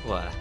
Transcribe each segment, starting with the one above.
What?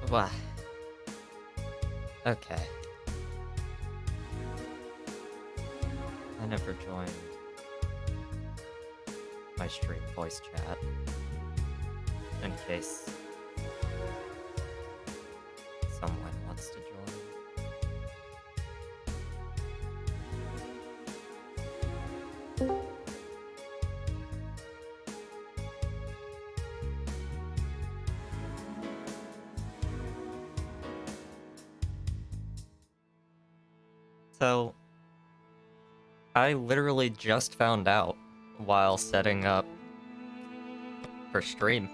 What? Okay. I never joined my stream voice chat in case someone wants to join. So, I literally just found out while setting up for stream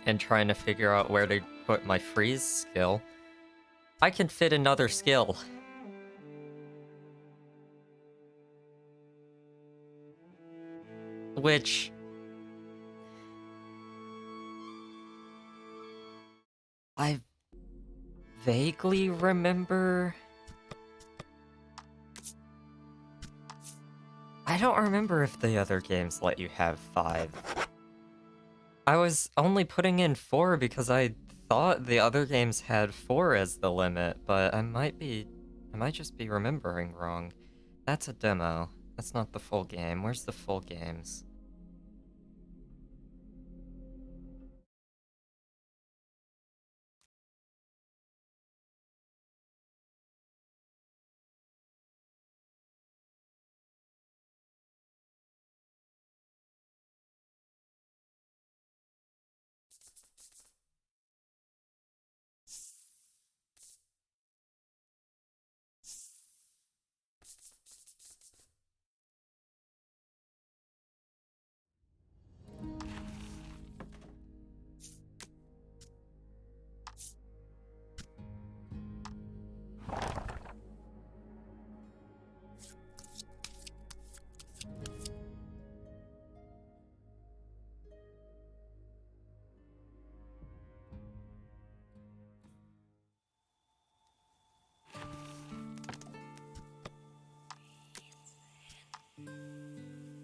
and trying to figure out where to put my freeze skill. I can fit another skill. Which... I vaguely remember... I don't remember if the other games let you have 5. I was only putting in 4 because I thought the other games had 4 as the limit, but I might just be remembering wrong. That's a demo. That's not the full game. Where's the full games?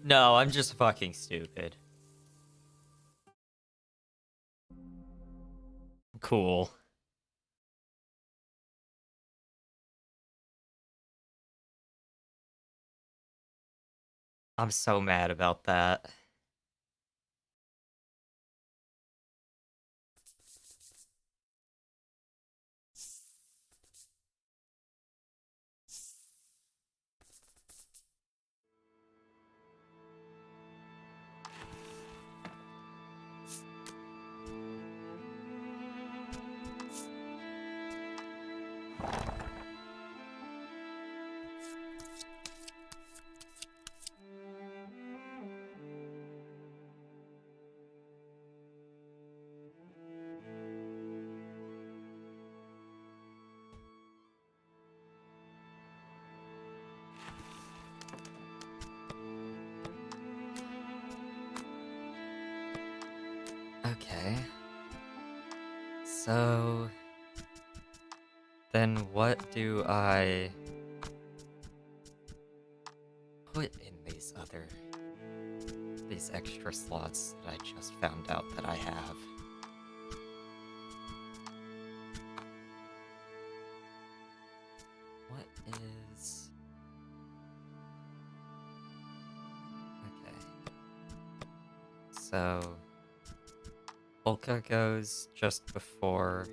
No, I'm just fucking stupid. Cool. I'm so mad about that. Okay. So... then what do I... put in these extra slots that I just found out that I have? What is... okay. So... Polka goes just before...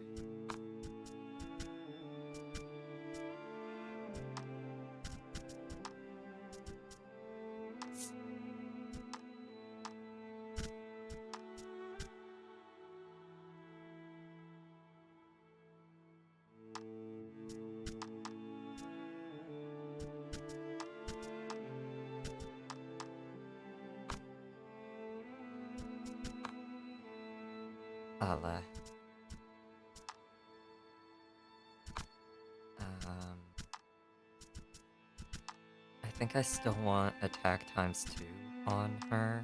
Ale. I think I still want attack times 2 on her.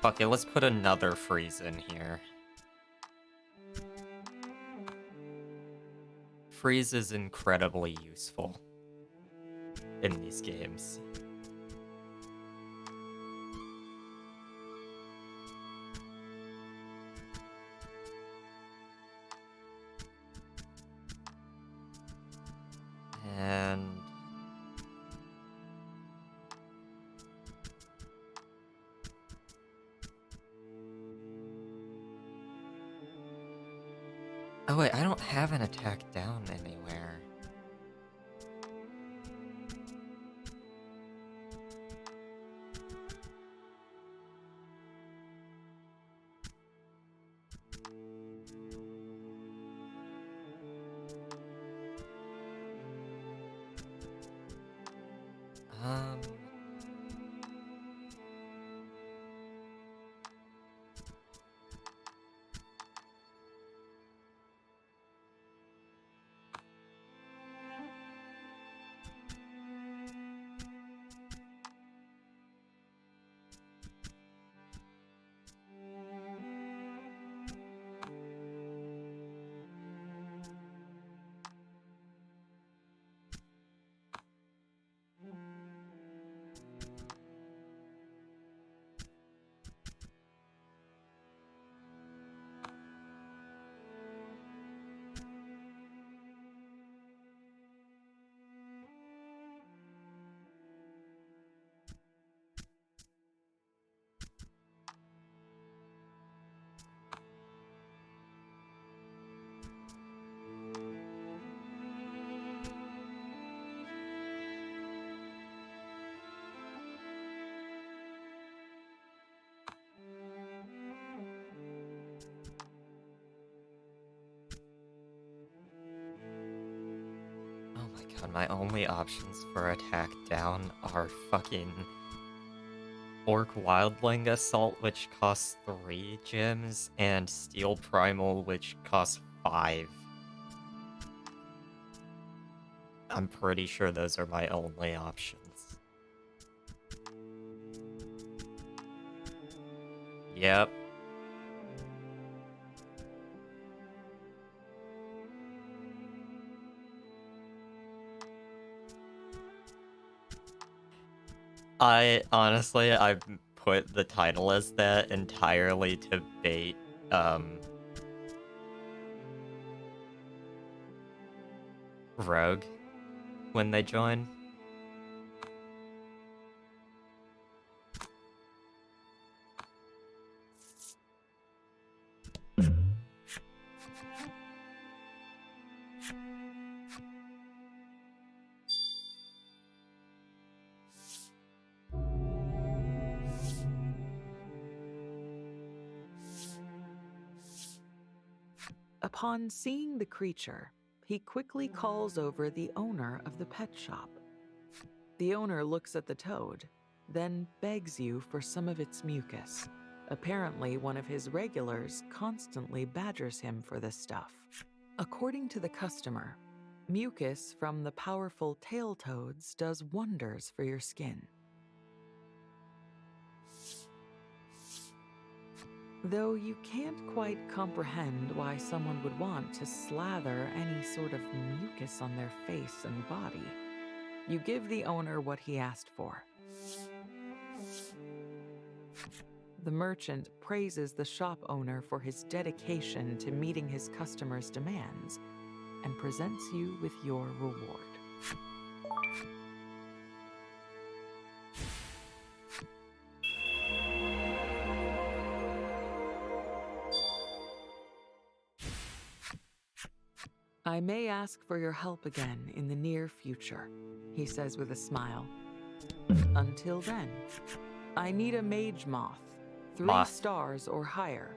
Fuck it, let's put another freeze in here. Freeze is incredibly useful in these games. And... oh wait, I don't have an attack down anywhere. Um... my god, my only options for attack down are fucking Orc Wildling Assault, which costs 3 gems, and Steel Primal, which costs 5. I'm pretty sure those are my only options. Yep. I put the title as that entirely to bait, Rogue when they join. Upon seeing the creature, he quickly calls over the owner of the pet shop. The owner looks at the toad, then begs you for some of its mucus. Apparently, one of his regulars constantly badgers him for this stuff. According to the customer, mucus from the powerful tail toads does wonders for your skin. Though you can't quite comprehend why someone would want to slather any sort of mucus on their face and body, you give the owner what he asked for. The merchant praises the shop owner for his dedication to meeting his customers' demands and presents you with your reward. I may ask for your help again in the near future, he says with a smile. Until then, I need a mage moth, 3 stars or higher,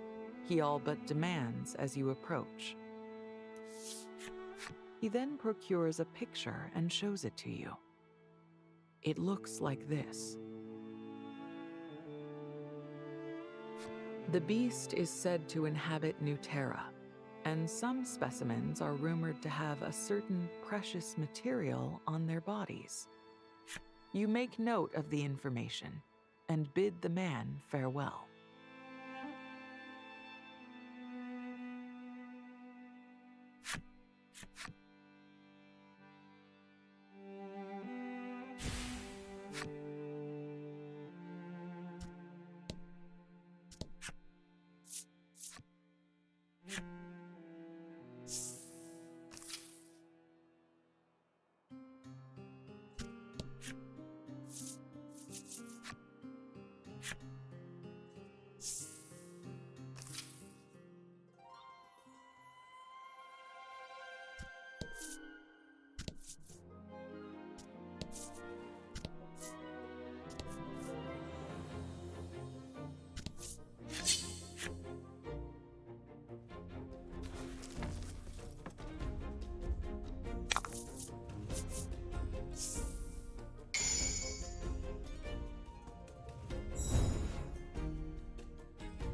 he all but demands as you approach. He then procures a picture and shows it to you. It looks like this. The beast is said to inhabit Nuterra, and some specimens are rumored to have a certain precious material on their bodies. You make note of the information and bid the man farewell.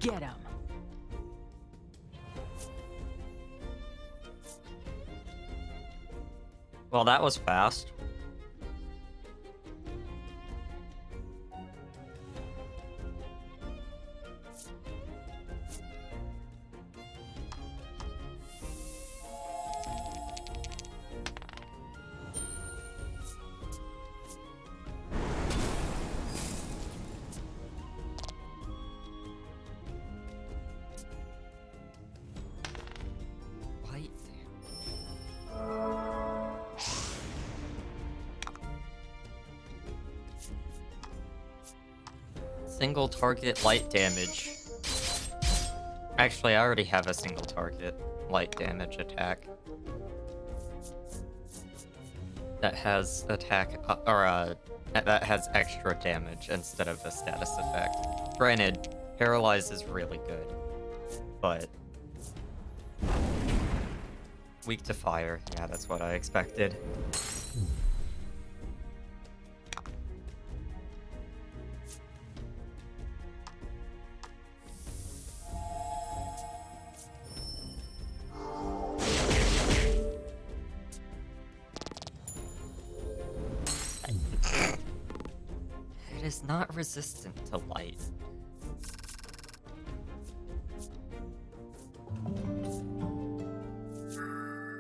Get him! Well, that was fast. Single target light damage. Actually, I already have a single target light damage attack. That has that has extra damage instead of a status effect. Granted, Paralyze is really good, but weak to fire. Yeah, that's what I expected. is not resistant to light.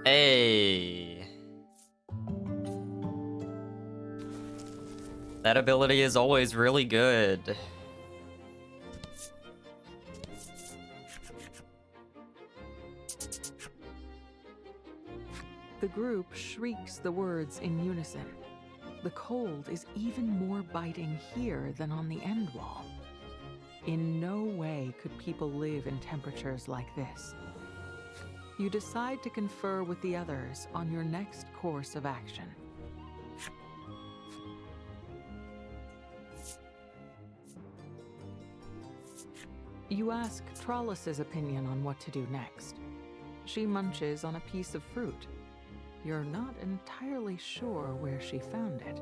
Hey! That ability is always really good. The group shrieks the words in unison. The cold is even more biting here than on the end wall. In no way could people live in temperatures like this. You decide to confer with the others on your next course of action. You ask Trollus's opinion on what to do next. She munches on a piece of fruit. You're not entirely sure where she found it.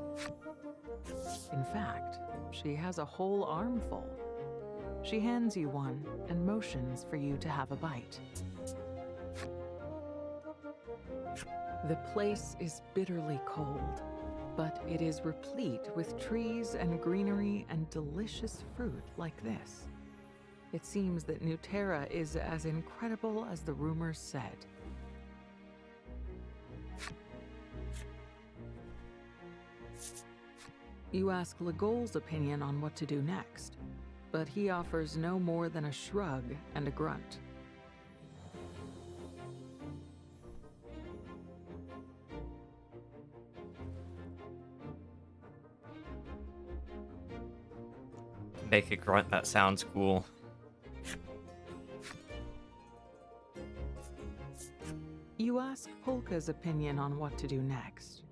In fact, she has a whole armful. She hands you one and motions for you to have a bite. The place is bitterly cold, but it is replete with trees and greenery and delicious fruit like this. It seems that New Terra is as incredible as the rumors said. You ask Legol's opinion on what to do next, but he offers no more than a shrug and a grunt. Make a grunt that sounds cool. You ask Polka's opinion on what to do next.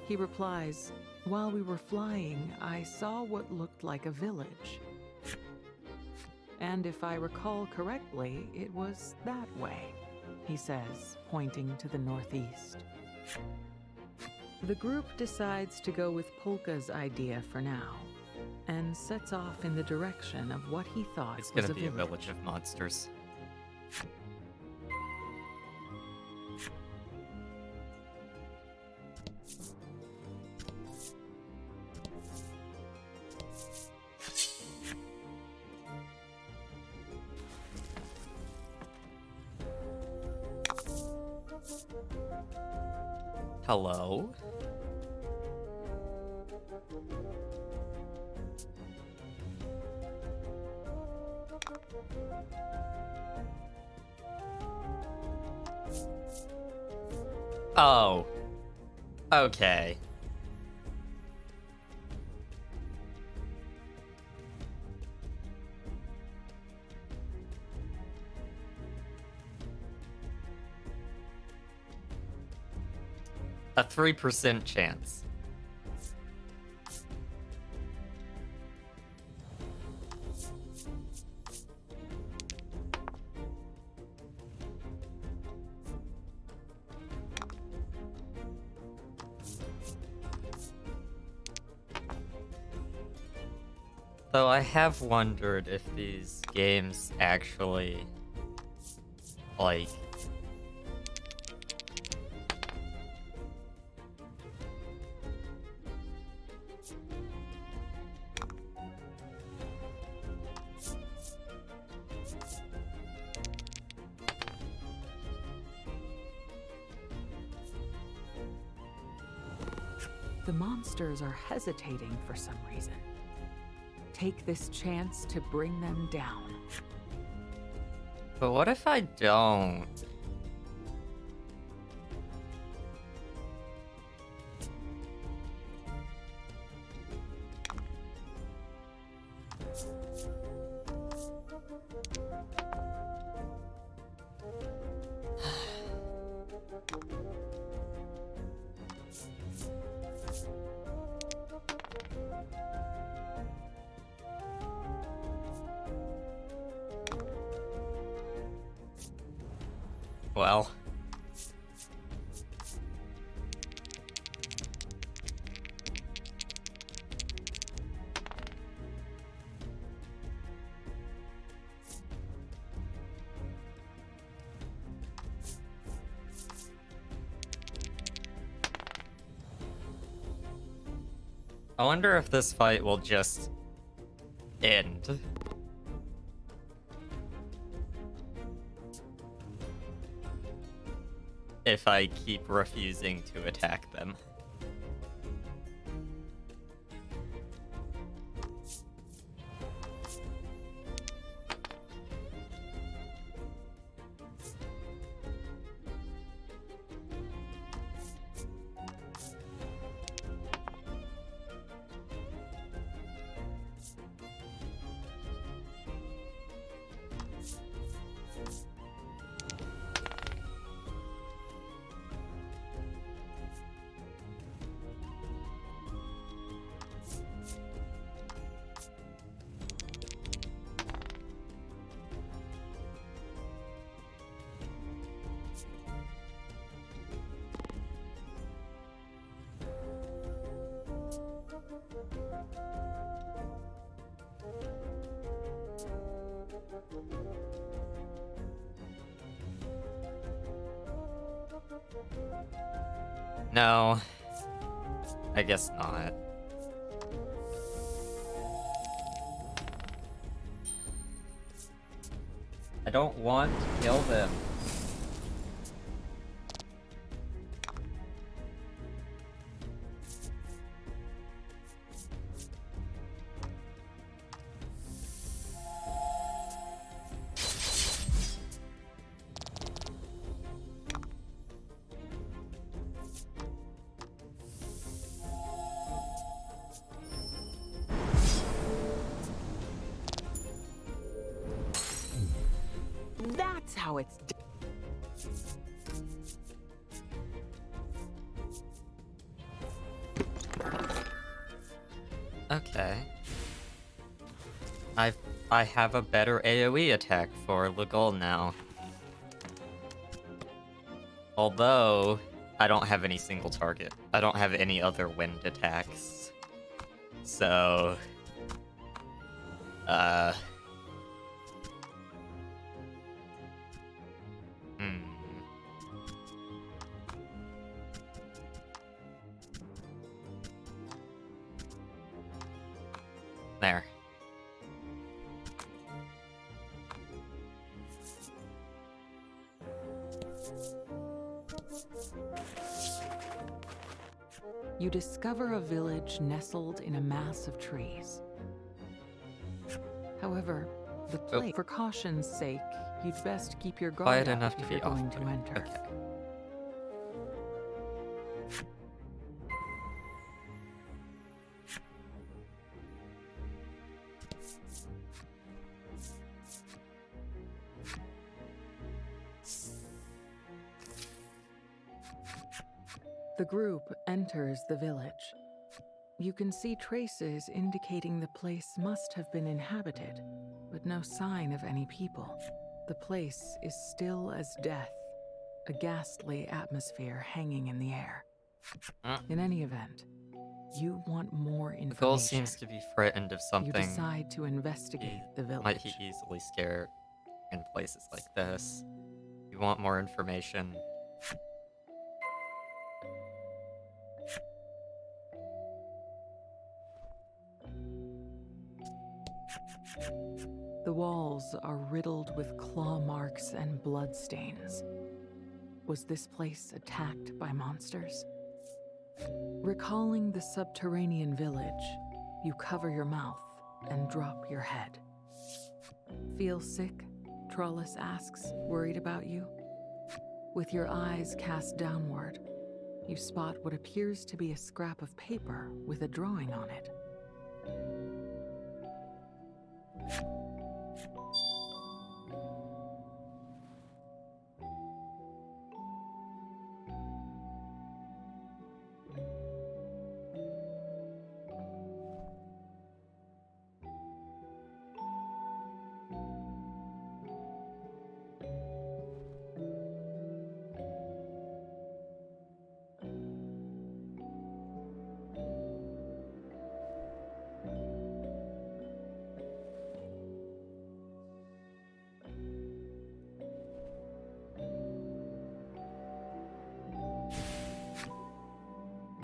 He replies, "While we were flying, I saw what looked like a village. And if I recall correctly, it was that way," he says, pointing to the northeast. The group decides to go with Polka's idea for now, and sets off in the direction of what he thought It's was gonna be a village. village of monsters. Hello? Oh. Okay. A 3% chance. Though I have wondered if these games actually, like, The monsters are hesitating for some reason. Take this chance to bring them down. but what if I don't? Well. I wonder if this fight will just end. If I keep refusing to attack them. No, I guess not. I don't want to kill them. That's how it's done. Okay. I have a better AoE attack for Lugol now. Although, I don't have any single target. I don't have any other wind attacks. So... Hmm. There. You discover a village nestled in a mass of trees. However, the place, for caution's sake, you'd best keep your guard Quiet up enough to if be you're going off. to enter. Okay. The group enters the village. You can see traces indicating the place must have been inhabited, but no sign of any people. The place is still as death, a ghastly atmosphere hanging in the air. In any event, you want more information. The goal seems to be frightened of something. You decide to investigate the village. Might he easily scare in places like this? You want more information? The walls are riddled with claw marks and bloodstains. Was this place attacked by monsters? Recalling the subterranean village, you cover your mouth and drop your head. Feel sick? Trollus asks, worried about you. With your eyes cast downward, you spot what appears to be a scrap of paper with a drawing on it.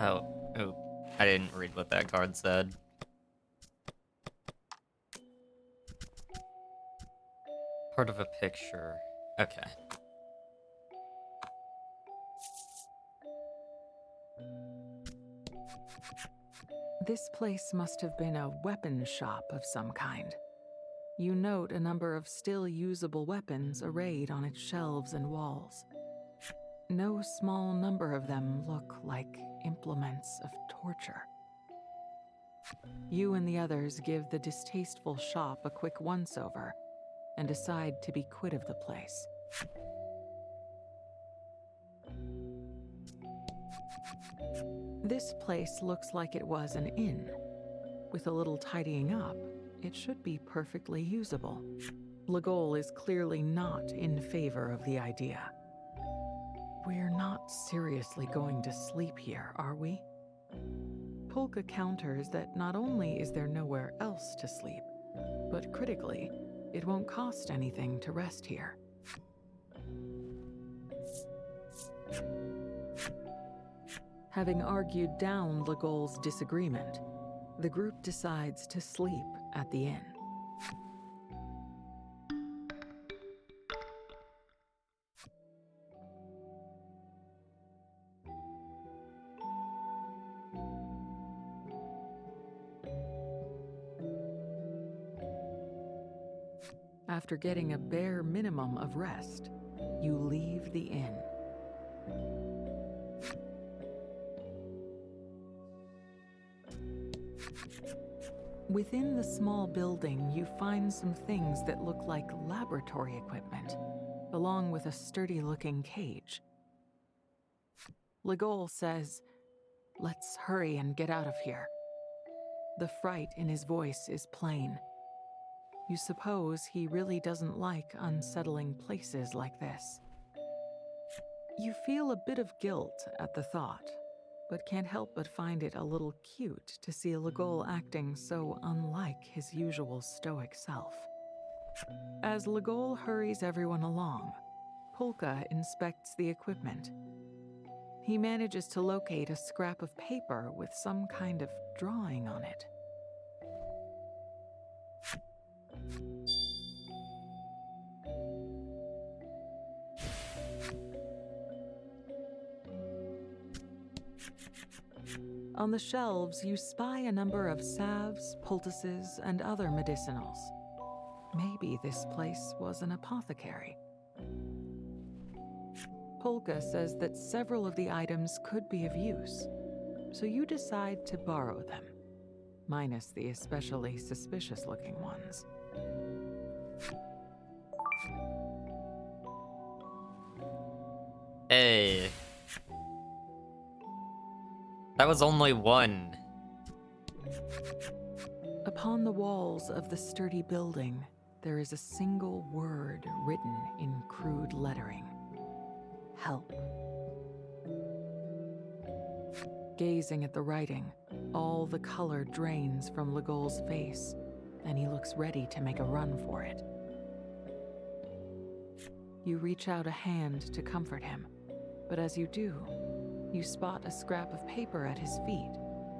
Oh, I didn't read what that card said. Part of a picture. Okay. This place must have been a weapon shop of some kind. You note a number of still usable weapons arrayed on its shelves and walls. No small number of them look like implements of torture. You and the others give the distasteful shop a quick once-over and decide to be quit of the place. This place looks like it was an inn. With a little tidying up, it should be perfectly usable. Legol is clearly not in favor of the idea. We're not seriously going to sleep here, are we? Polka counters that not only is there nowhere else to sleep, but critically, it won't cost anything to rest here. Having argued down Legol's disagreement, the group decides to sleep at the inn. After getting a bare minimum of rest, you leave the inn. Within the small building, you find some things that look like laboratory equipment, along with a sturdy-looking cage. Legol says, "Let's hurry and get out of here." The fright in his voice is plain. You suppose he really doesn't like unsettling places like this. You feel a bit of guilt at the thought, but can't help but find it a little cute to see Legol acting so unlike his usual stoic self. As Legol hurries everyone along, Polka inspects the equipment. He manages to locate a scrap of paper with some kind of drawing on it. On the shelves, you spy a number of salves, poultices, and other medicinals. Maybe this place was an apothecary. Polka says that several of the items could be of use, so you decide to borrow them, minus the especially suspicious-looking ones. Hey. That was only one. Upon the walls of the sturdy building, there is a single word written in crude lettering. Help. Gazing at the writing, all the color drains from Legol's face, and he looks ready to make a run for it. You reach out a hand to comfort him, but as you do, you spot a scrap of paper at his feet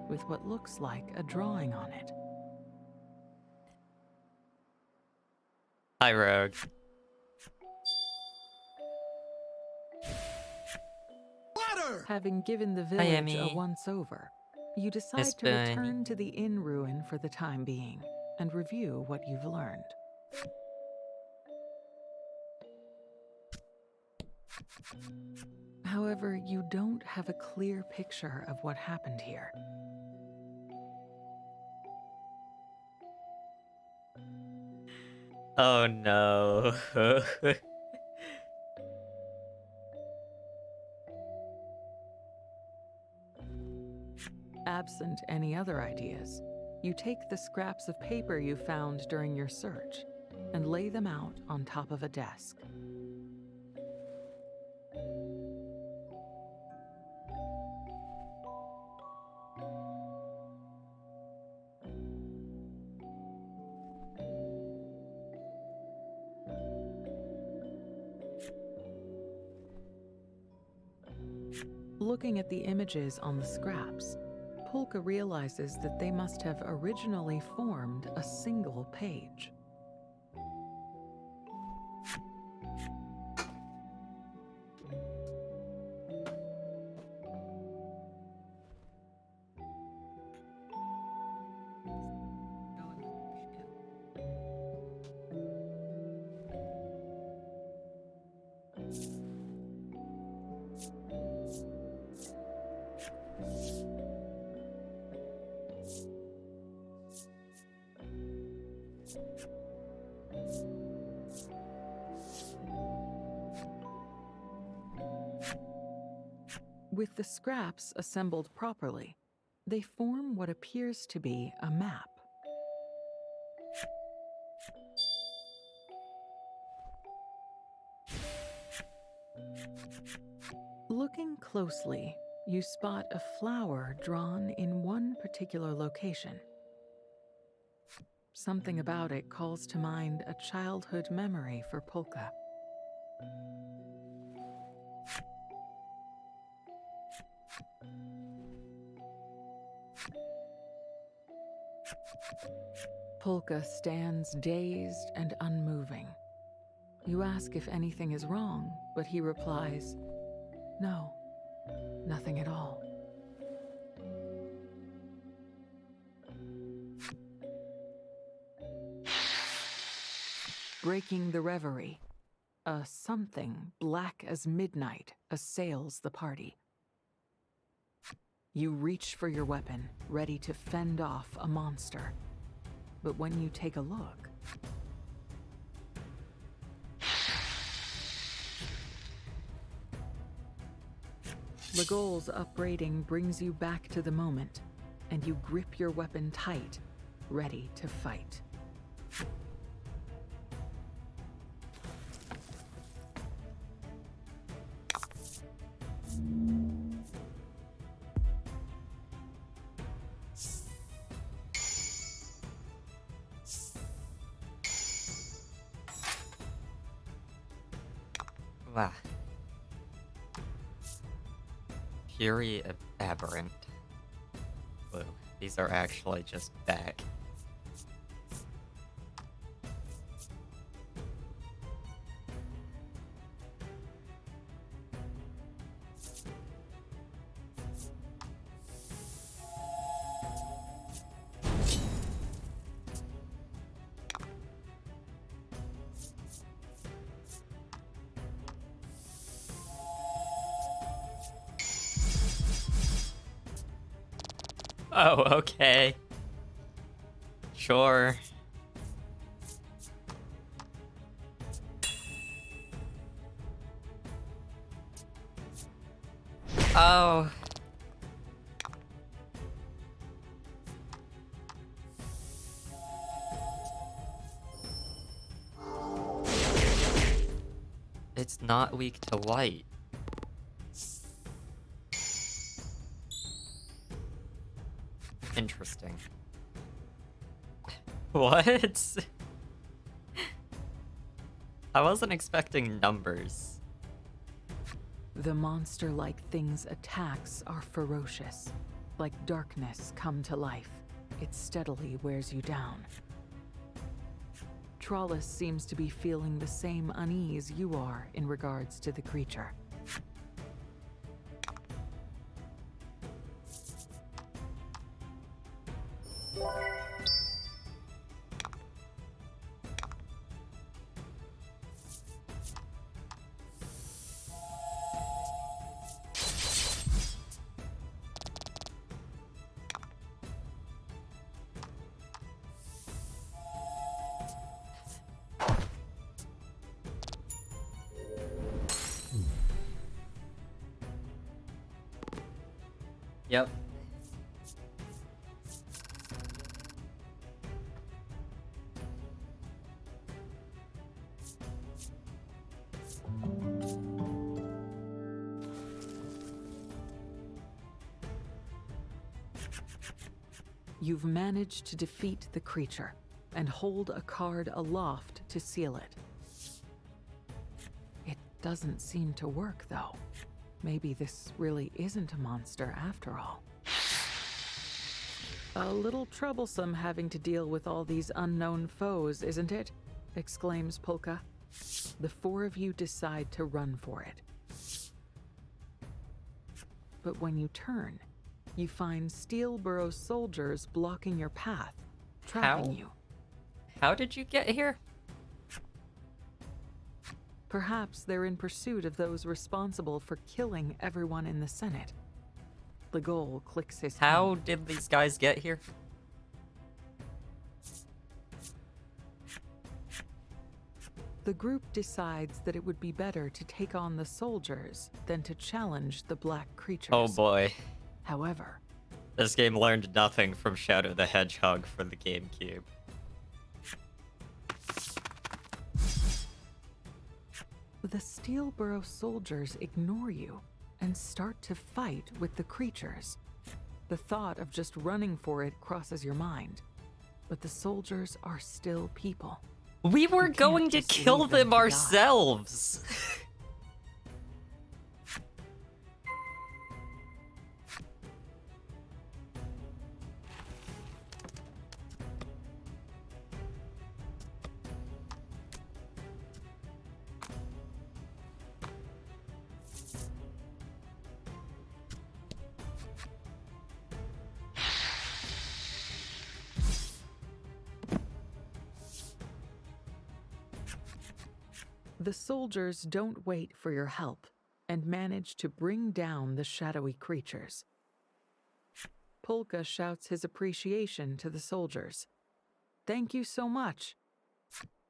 with what looks like a drawing on it. Hi, Rogue. Water! Having given the Hi, village Emmy. a once-over, you decide Miss to Bunny. return to the inn ruin for the time being and review what you've learned. However, you don't have a clear picture of what happened here. Oh no. Absent any other ideas, you take the scraps of paper you found during your search and lay them out on top of a desk. Looking at the images on the scraps, Polka realizes that they must have originally formed a single page. With the scraps assembled properly, they form what appears to be a map. Looking closely, you spot a flower drawn in one particular location. Something about it calls to mind a childhood memory for Polka. Polka stands dazed and unmoving. You ask if anything is wrong, but he replies, "No, nothing at all." Breaking the reverie, a something black as midnight assails the party. You reach for your weapon, ready to fend off a monster. But when you take a look, Legol's upbraiding brings you back to the moment, and you grip your weapon tight, ready to fight. Wow. Fury Aberrant. Whoa, these are actually just back. Oh, okay. Sure. Oh. It's not weak to light. Interesting. What? I wasn't expecting numbers. The monster-like thing's attacks are ferocious. Like darkness come to life, it steadily wears you down. Trollis seems to be feeling the same unease you are in regards to the creature. Yep. You've managed to defeat the creature and hold a card aloft to seal it. It doesn't seem to work, though. Maybe this really isn't a monster after all. A little troublesome having to deal with all these unknown foes, isn't it? Exclaims Polka. The four of you decide to run for it. But when you turn, you find Steelborough soldiers blocking your path, trapping you. How did you get here? Perhaps they're in pursuit of those responsible for killing everyone in the Senate. Legol clicks his How tongue. did these guys get here? The group decides that it would be better to take on the soldiers than to challenge the black creatures. Oh boy. However, This game learned nothing from Shadow the Hedgehog for the GameCube. the Steelborough soldiers ignore you and start to fight with the creatures. The thought of just running for it crosses your mind, but the soldiers are still people. We were can't going to just kill leave them them to die. ourselves! The soldiers don't wait for your help and manage to bring down the shadowy creatures. Polka shouts his appreciation to the soldiers. "Thank you so much."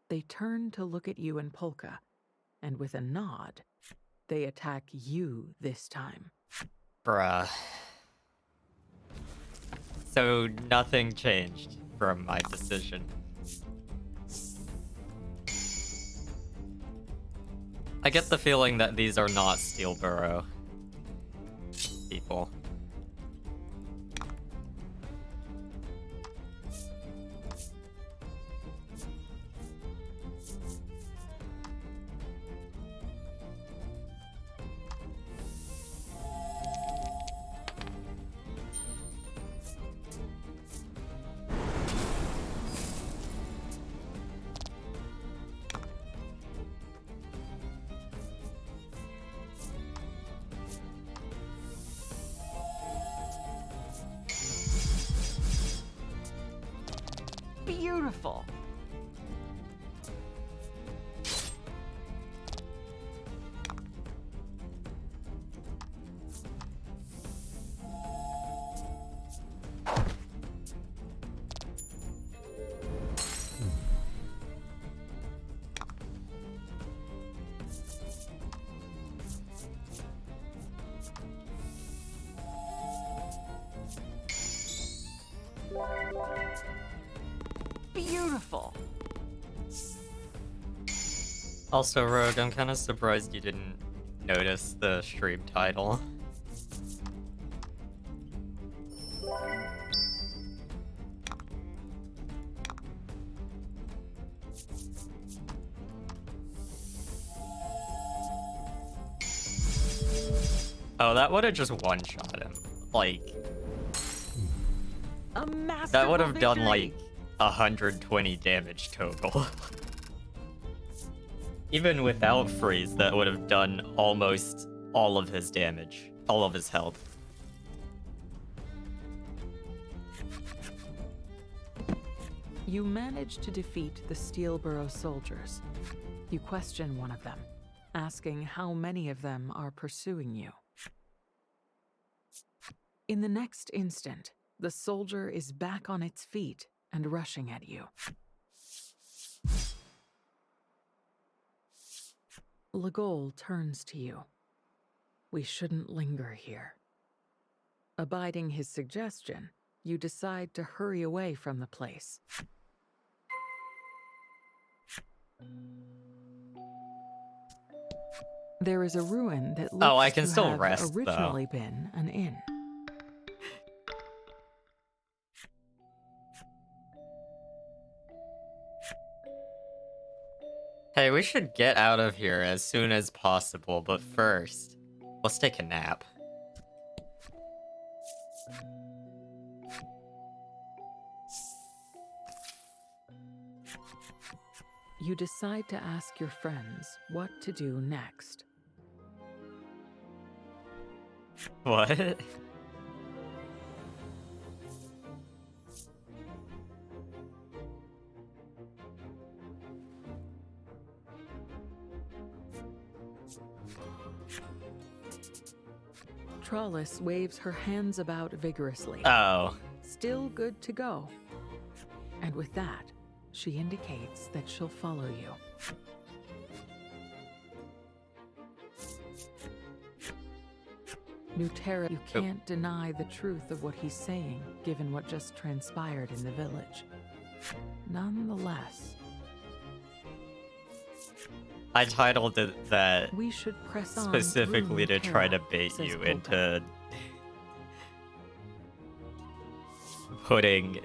They turn to look at you and Polka, and with a nod, they attack you this time. Bruh. So nothing changed from my decision. I get the feeling that these are not Steelborough people. Beautiful! Beautiful! Also, Rogue, I'm kind of surprised you didn't notice the stream title. Oh, that would have just one-shot him. Like, A masterful that would have done victory. like 120 damage total. Even without freeze, that would have done almost all of his damage, all of his health. You manage to defeat the Steelborough soldiers. You question one of them, asking how many of them are pursuing you. In the next instant, the soldier is back on its feet and rushing at you. Legol turns to you. We shouldn't linger here. Abiding his suggestion, you decide to hurry away from the place. There is a ruin that looks Oh, I can to still have rest, though. originally been an inn. Hey, we should get out of here as soon as possible, but first, let's take a nap. You decide to ask your friends what to do next. What? Trollis waves her hands about vigorously. Oh. Still good to go. And with that, she indicates that she'll follow you. Nuterra, you can't deny the truth of what he's saying, given what just transpired in the village. Nonetheless, I titled it that we should press on specifically through to try to Nuterra, bait says you Polka. into putting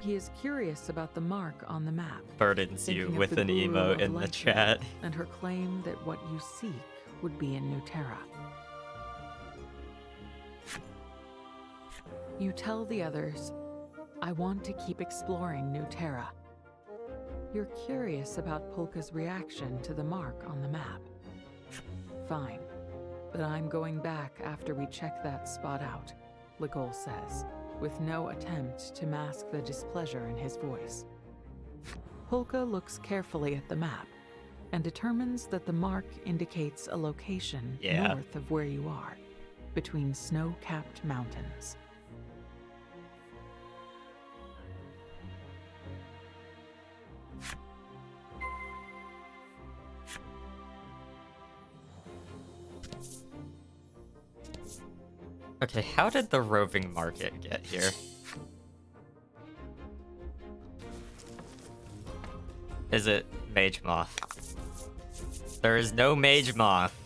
He is curious about the mark on the map, burdens you thinking of with the an guru emote of in the Lyca chat. and her claim that what you seek would be in Nuterra. You tell the others, I want to keep exploring Nuterra. You're curious about Polka's reaction to the mark on the map. Fine, but I'm going back after we check that spot out, Legol says, with no attempt to mask the displeasure in his voice. Polka looks carefully at the map and determines that the mark indicates a location north of where you are, between snow-capped mountains. Okay, how did the roving market get here? Is it Mage Moth? There is no Mage Moth.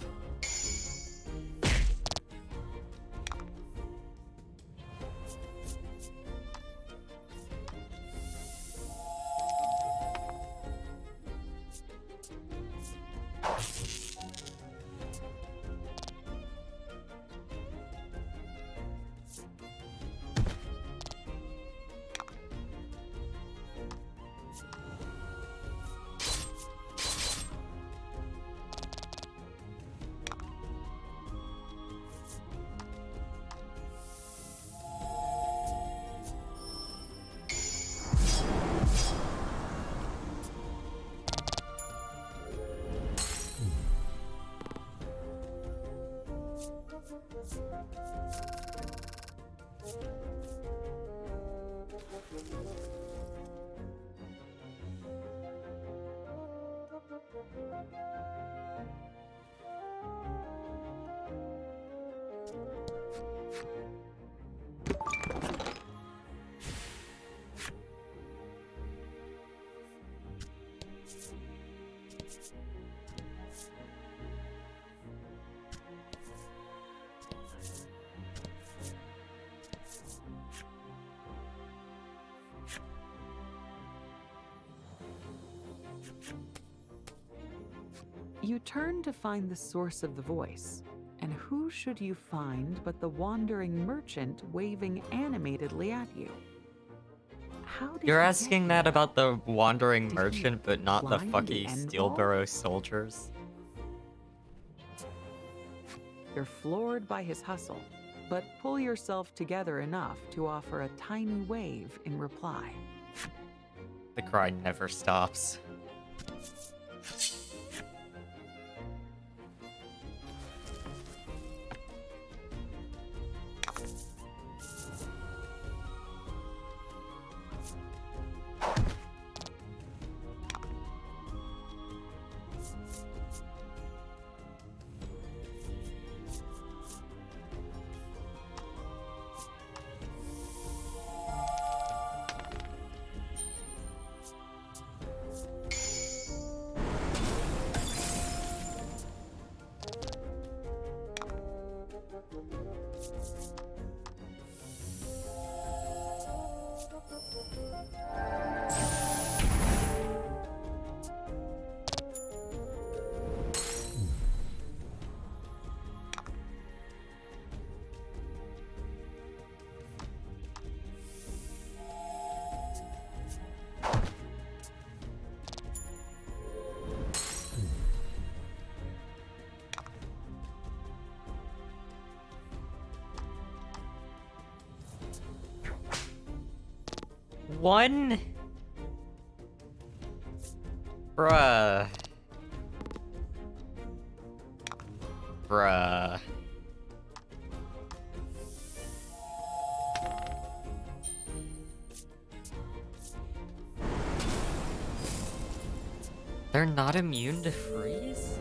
You turn to find the source of the voice, and who should you find but the wandering merchant waving animatedly at you? How did You're he get asking here? that about the wandering Did he merchant, but not the climb the fucky end wall? Steelborough soldiers? You're floored by his hustle, but pull yourself together enough to offer a tiny wave in reply. The grind never stops. one? Bruh. Bruh. They're not immune to freeze?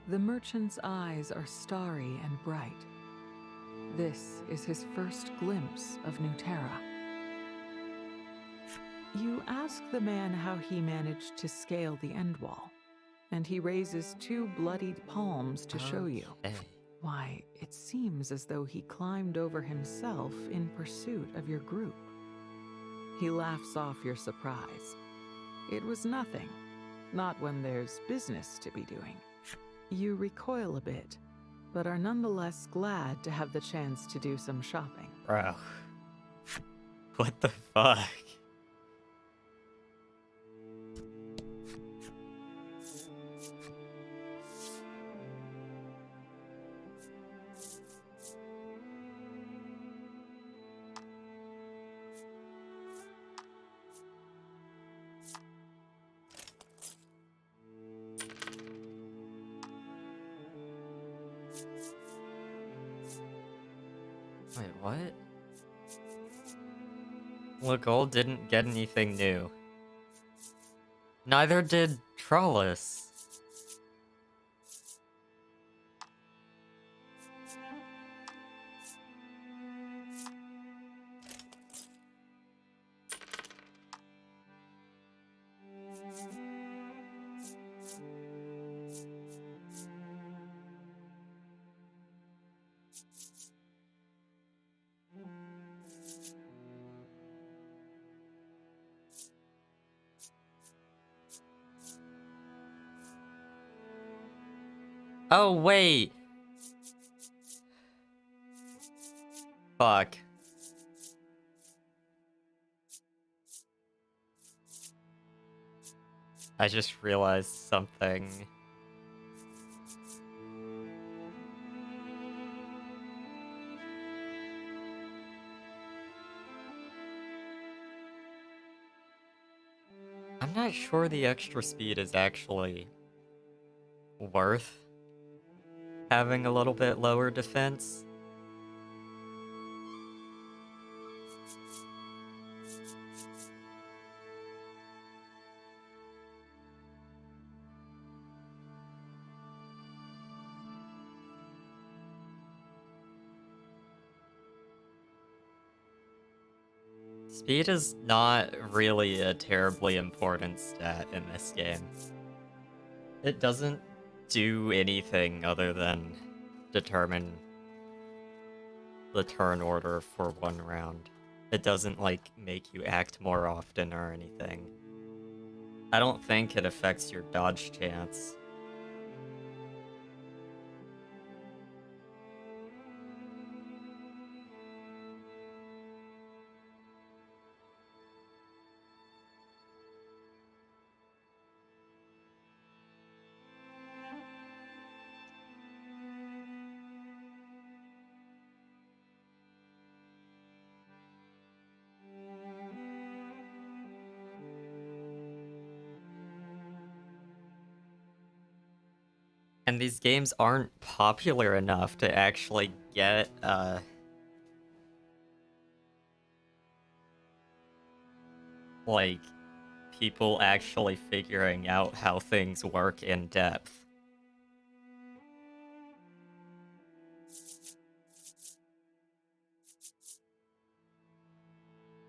The merchant's eyes are starry and bright. This is his first glimpse of Nuterra. You ask the man how he managed to scale the end wall, and he raises 2 bloodied palms to show you. Okay. Why, it seems as though he climbed over himself in pursuit of your group. He laughs off your surprise. It was nothing, not when there's business to be doing. You recoil a bit, but are nonetheless glad to have the chance to do some shopping. Bro. What the fuck? Wait, what? Legold didn't get anything new. Neither did Trollis. Oh, wait. Fuck. I just realized something. I'm not sure the extra speed is actually worth having a little bit lower defense. Speed is not really a terribly important stat in this game. It doesn't do anything other than determine the turn order for one round. It doesn't, like, make you act more often or anything. I don't think it affects your dodge chance. And these games aren't popular enough to actually get, like, people actually figuring out how things work in depth.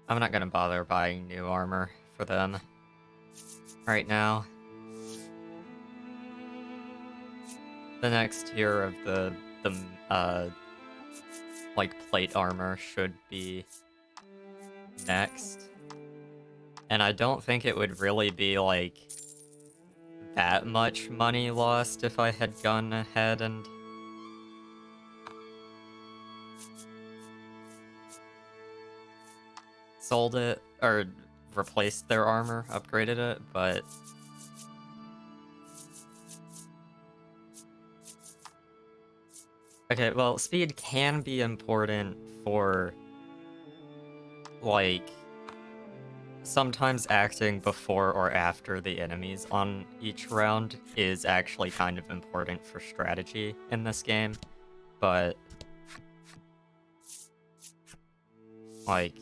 I'm not gonna bother buying new armor for them right now. The next tier of the like, plate armor should be next. And I don't think it would really be, like, that much money lost if I had gone ahead and sold it, or replaced their armor, upgraded it, but... Okay, well, speed can be important for, like, sometimes acting before or after the enemies on each round is actually kind of important for strategy in this game, but, like...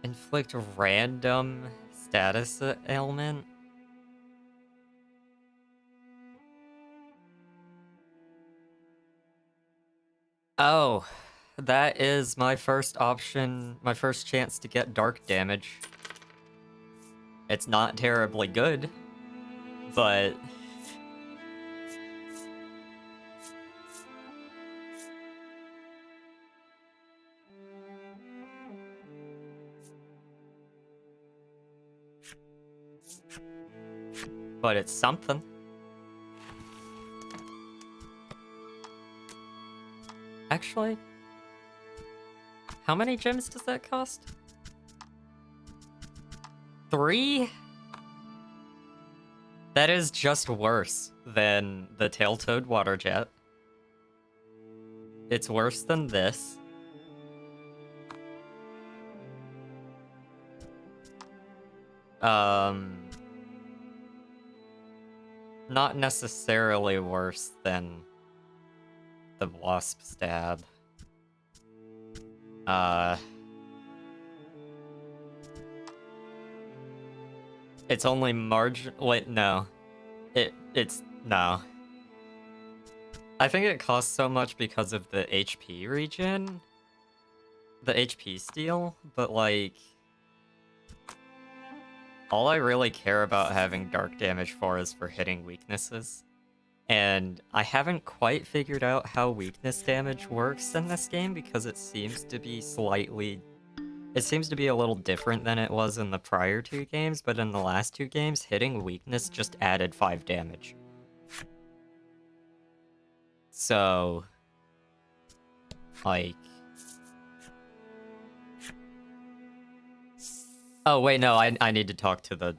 Inflict random status ailment? Oh, that is my first option, my first chance to get dark damage. It's not terribly good, but... But it's something. Actually, how many gems does that cost? 3? That is just worse than the Tailtoad Water Jet. It's worse than this. Not necessarily worse than the Wasp Stab. It's only wait, no. It's, no. I think it costs so much because of the HP regen. The HP steal, but like... all I really care about having dark damage for is for hitting weaknesses. And I haven't quite figured out how weakness damage works in this game because it seems to be slightly... it seems to be a little different than it was in the prior 2 games, but in the last 2 games, hitting weakness just added 5 damage. So... like... oh, wait, no, I need to talk to the...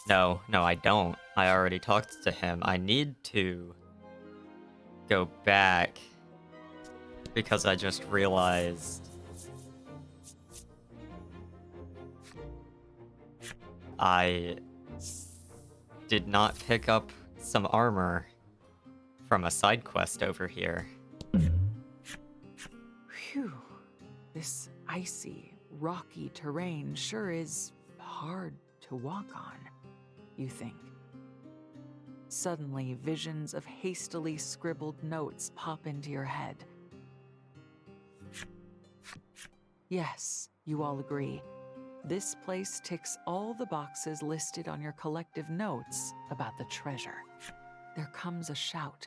No, I don't. I already talked to him. I need to go back because I just realized I did not pick up some armor from a side quest over here. Phew. This icy, rocky terrain sure is hard to walk on, you think. Suddenly, visions of hastily scribbled notes pop into your head. Yes, you all agree. This place ticks all the boxes listed on your collective notes about the treasure. There comes a shout.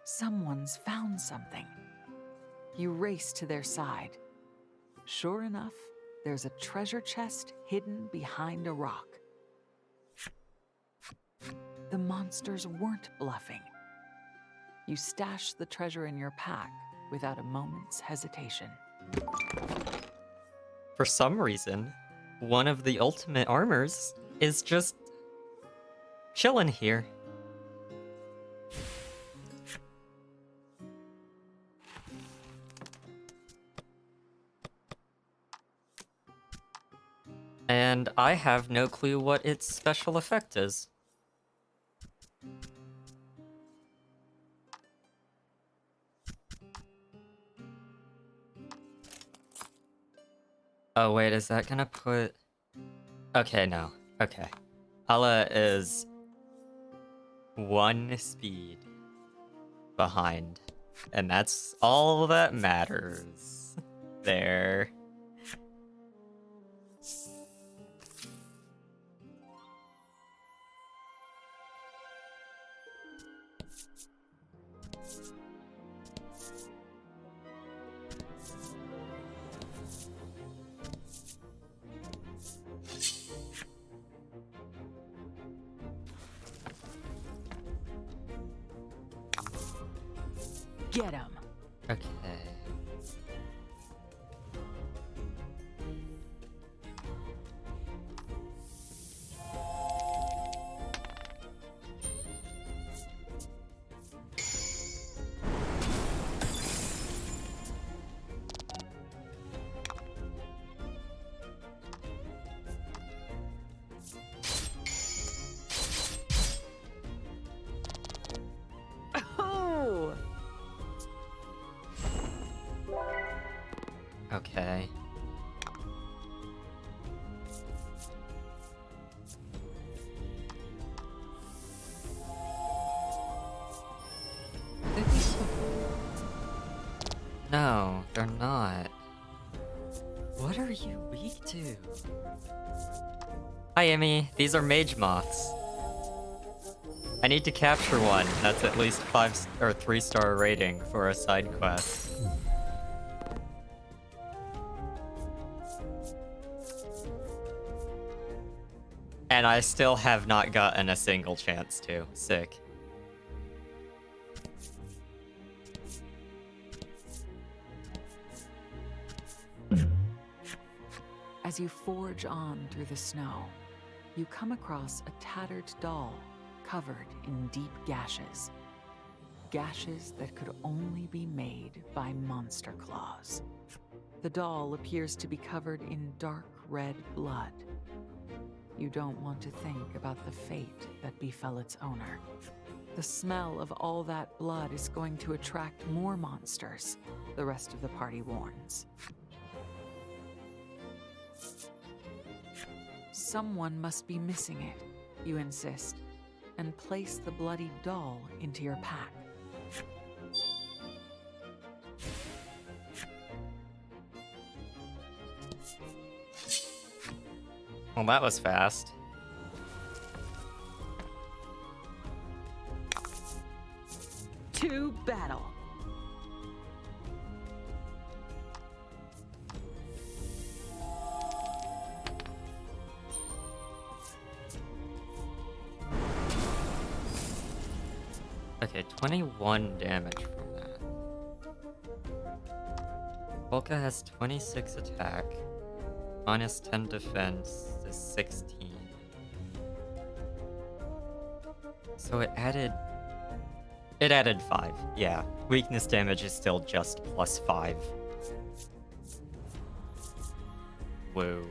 Someone's found something. You race to their side. Sure enough, there's a treasure chest hidden behind a rock. The monsters weren't bluffing. You stashed the treasure in your pack without a moment's hesitation. For some reason, one of the ultimate armors is just chilling here. And I have no clue what its special effect is. Oh wait, is that gonna put... Okay, no. Okay. Ala is 1 speed behind. And that's all that matters. There. Get him. Okay. Oh! Okay. No, they're not. What are you weak to? Hi, Emmy. These are mage moths. I need to capture one. That's at least 5 or 3-star rating for a side quest. And I still have not gotten a single chance to. Sick. As you forge on through the snow, you come across a tattered doll covered in deep gashes. Gashes that could only be made by monster claws. The doll appears to be covered in dark red blood. You don't want to think about the fate that befell its owner. The smell of all that blood is going to attract more monsters, the rest of the party warns. Someone must be missing it, you insist, and place the bloody doll into your pack. Well, that was fast. To battle. Okay, 21 damage from that. Volca has 26 attack. Minus 10 defense is 16. So it added 5. Yeah. Weakness damage is still just plus 5. Woo.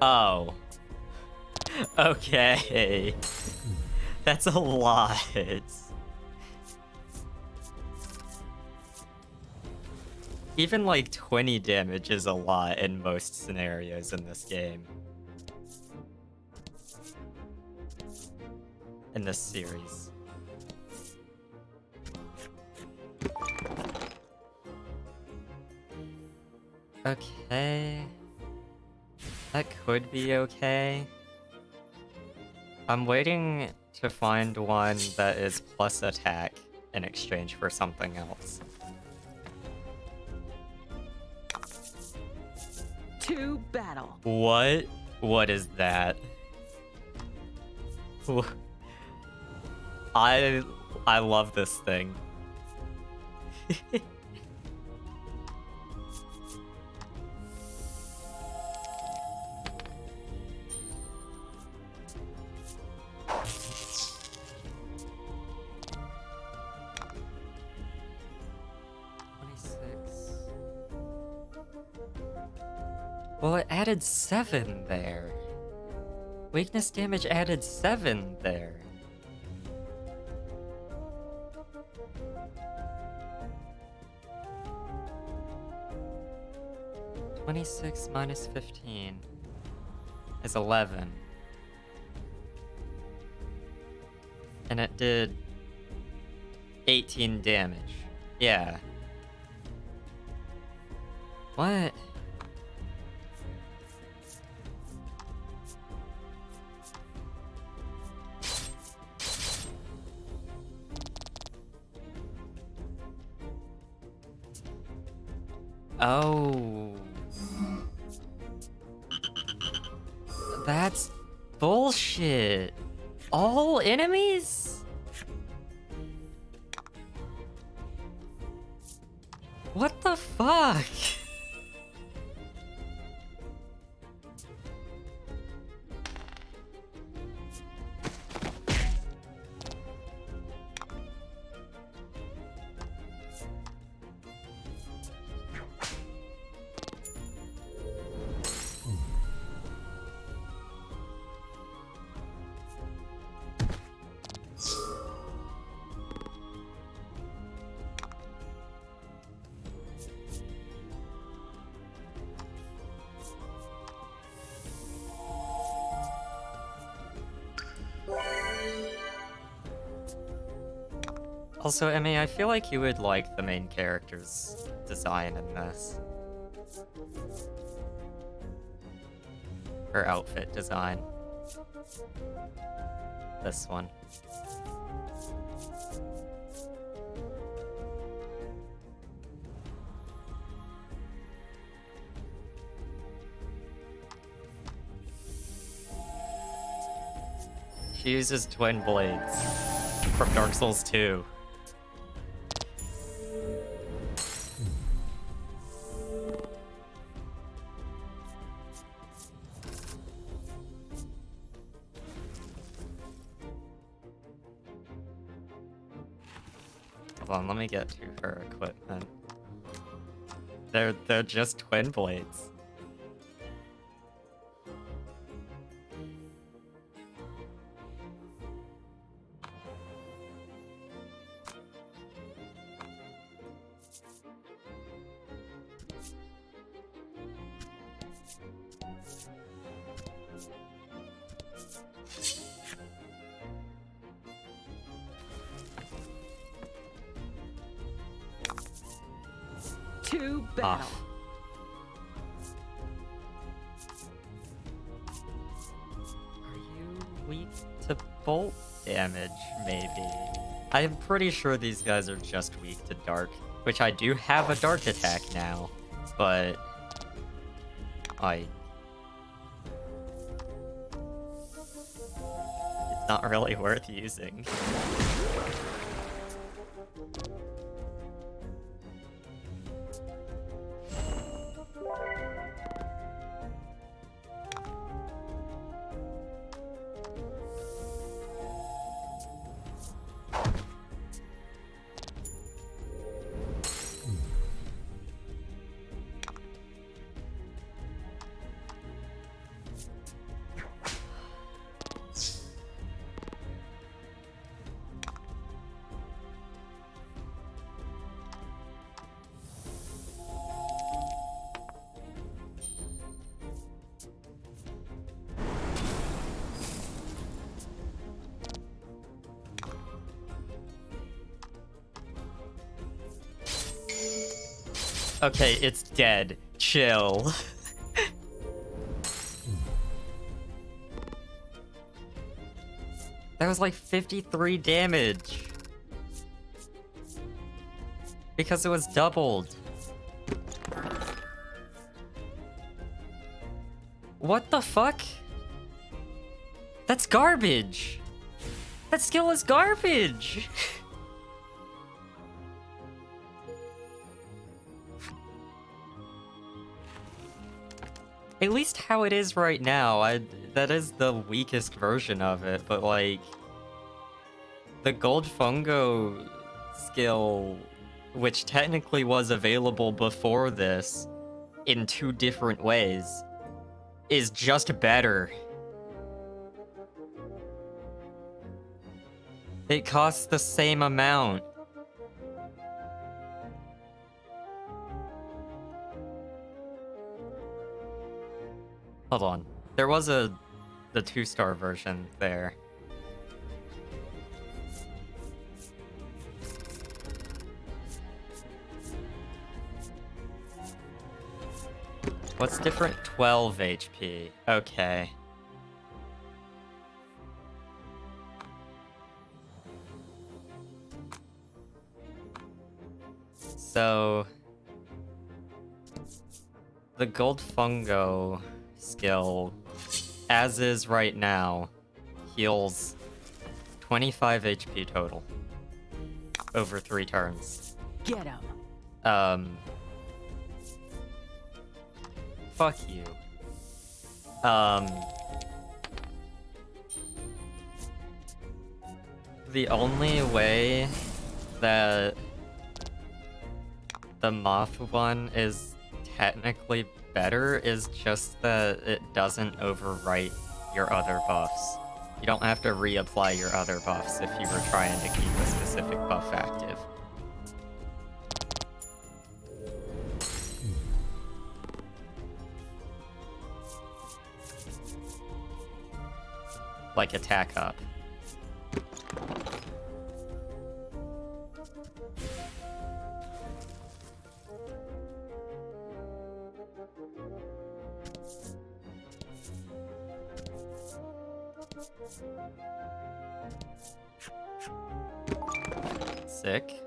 Oh. Okay. That's a lot. Even like 20 damage is a lot in most scenarios in this game. In this series. Okay. That could be okay. I'm waiting to find one that is plus attack in exchange for something else. To battle. What? What is that? I love this thing. Well, it added 7 there. Weakness damage added 7 there. $26 minus 15 is 11. And it did 18 damage. Yeah. What? Oh. That's bullshit. All enemies? What the fuck? Also, Emmy, I feel like you would like the main character's design in this. Her outfit design. This one. She uses twin blades from Dark Souls 2. Hold on, let me get to her equipment. They're just twin blades. To battle. Off. Are you weak to bolt damage, maybe? I'm pretty sure these guys are just weak to dark, which I do have a dark attack now, but it's not really worth using. Okay, it's dead. Chill. That was like 53 damage. Because it was doubled. What the fuck? That's garbage. That skill is garbage. At least how it is right now, that is the weakest version of it, but like... The Gold Fungo skill, which technically was available before this, in 2 different ways, is just better. It costs the same amount. Hold on. There was the 2-star version there. What's different? 12 HP. Okay. So the Gold Fungo skill, as is right now, heals 25 HP total over 3 turns. Get him. Fuck you. The only way that the Moth one is technically better is just that it doesn't overwrite your other buffs. You don't have to reapply your other buffs if you were trying to keep a specific buff active. Like attack up. Sick.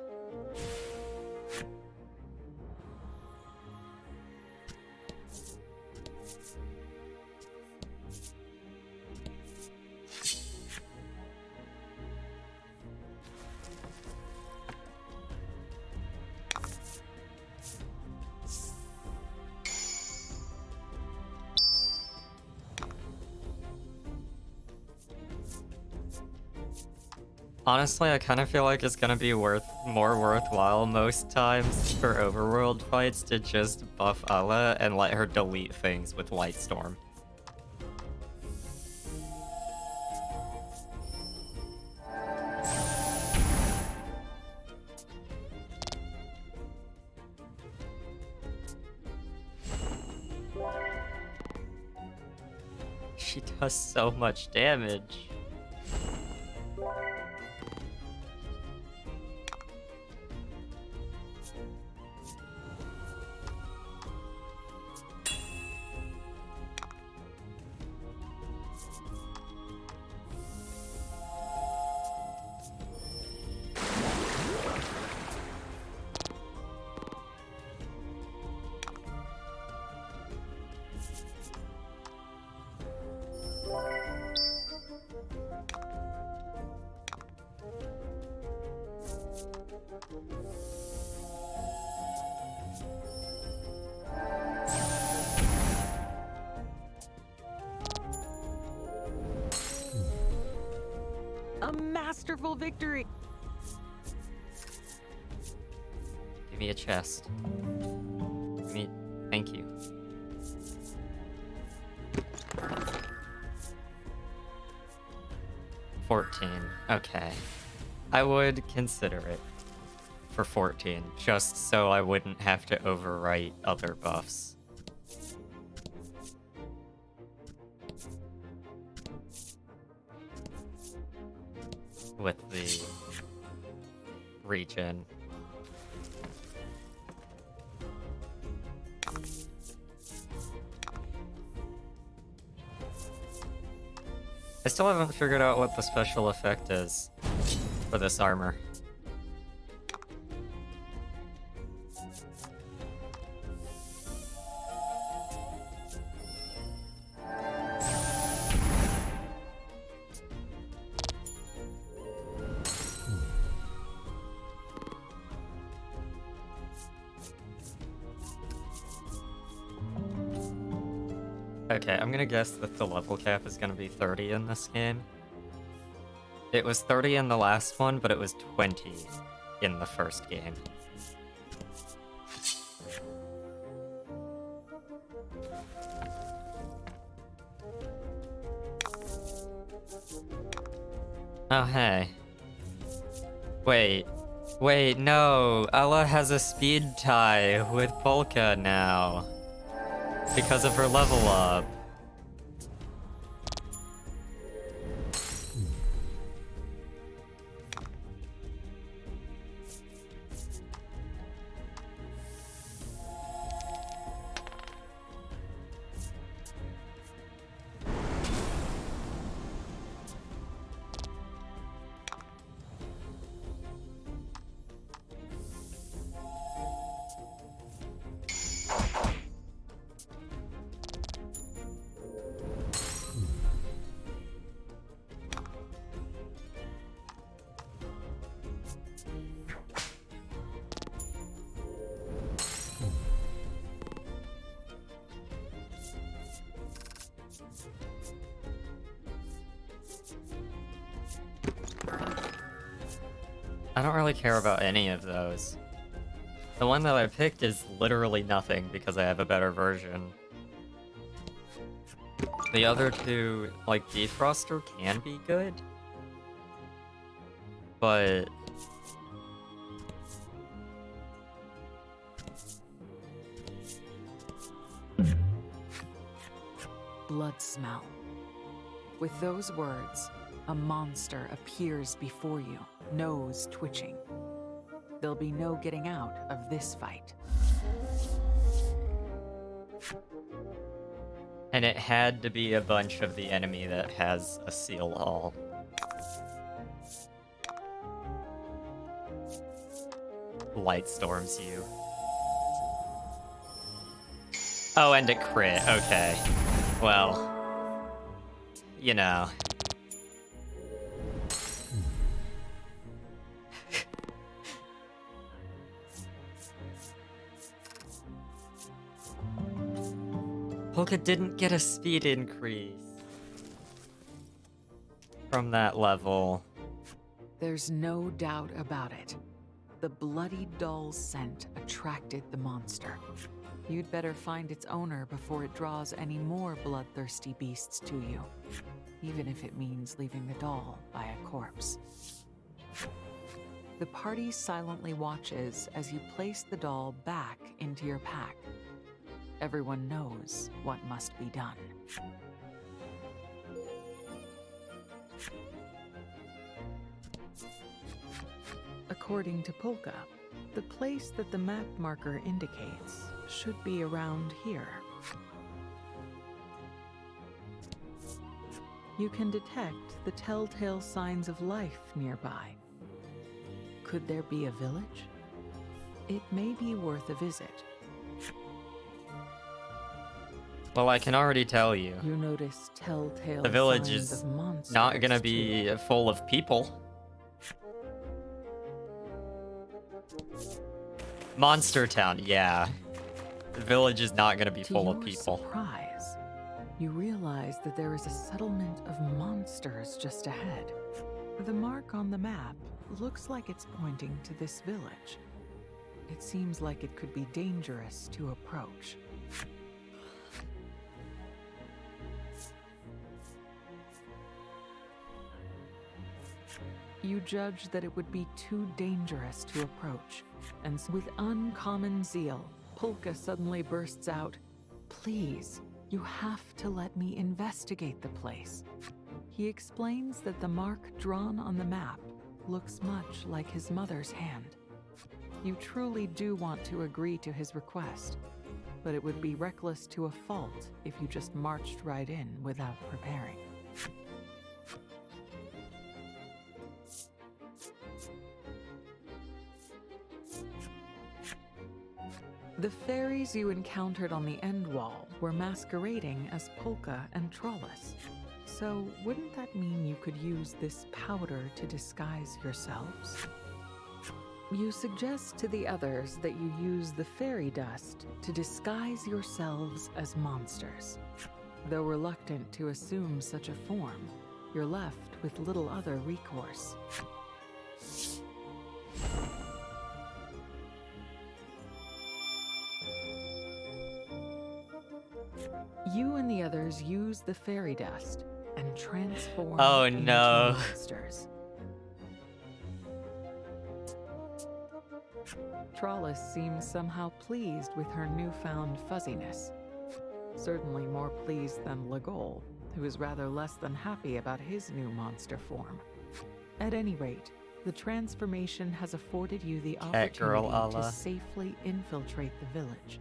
Honestly, I kind of feel like it's gonna be more worthwhile most times for overworld fights to just buff Ala and let her delete things with Lightstorm. She does so much damage. A masterful victory. Give me a chest. Thank you. $14. Okay. I would consider it for 14, just so I wouldn't have to overwrite other buffs. With the regen. I still haven't figured out what the special effect is for this armor. Okay, I'm gonna guess that the level cap is gonna be 30 in this game. It was 30 in the last one, but it was 20 in the first game. Oh, hey. Wait, no! Ella has a speed tie with Polka now. Because of her level up. I don't really care about any of those. The one that I picked is literally nothing because I have a better version. The other two, like Defroster, can be good, but Blood smell. With those words, a monster appears before you, nose twitching. There'll be no getting out of this fight. and it had to be a bunch of the enemy that has a seal all. Light storms you. Oh, and it crit. Okay. Well, you know. Polka didn't get a speed increase from that level. There's no doubt about it. The bloody doll's scent attracted the monster. You'd better find its owner before it draws any more bloodthirsty beasts to you, even if it means leaving the doll by a corpse. The party silently watches as you place the doll back into your pack. Everyone knows what must be done. According to Polka, the place that the map marker indicates should be around here. You can detect the telltale signs of life nearby. Could there be a village? It may be worth a visit. Well, I can already tell you. You notice telltale The village signs is of monsters not gonna too. be full of people. Monster Town, yeah. The village is not gonna be To full of your people. surprise, you realize that there is a settlement of monsters just ahead. The mark on the map looks like it's pointing to this village. It seems like it could be dangerous to approach. You judge that it would be too dangerous to approach, and with uncommon zeal, Polka suddenly bursts out, "Please, you have to let me investigate the place." He explains that the mark drawn on the map looks much like his mother's hand. You truly do want to agree to his request, but it would be reckless to a fault if you just marched right in without preparing. The fairies you encountered on the end wall were masquerading as Polka and Trollus. So wouldn't that mean you could use this powder to disguise yourselves? You suggest to the others that you use the fairy dust to disguise yourselves as monsters. Though reluctant to assume such a form, you're left with little other recourse. You and the others use the fairy dust and transform Oh, into no. monsters. Trollus seems somehow pleased with her newfound fuzziness. Certainly more pleased than Legol, who is rather less than happy about his new monster form. At any rate, the transformation has afforded you the Cat girl opportunity to Allah. safely infiltrate the village,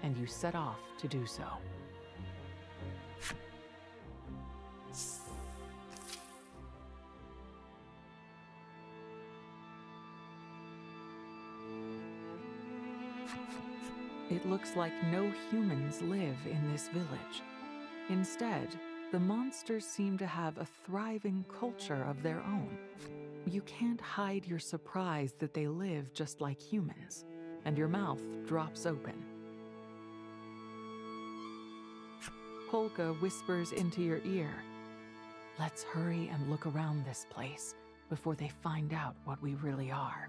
and you set off to do so. It looks like no humans live in this village. Instead, the monsters seem to have a thriving culture of their own. You can't hide your surprise that they live just like humans, and your mouth drops open. Polka whispers into your ear, "Let's hurry and look around this place. before they find out what we really are.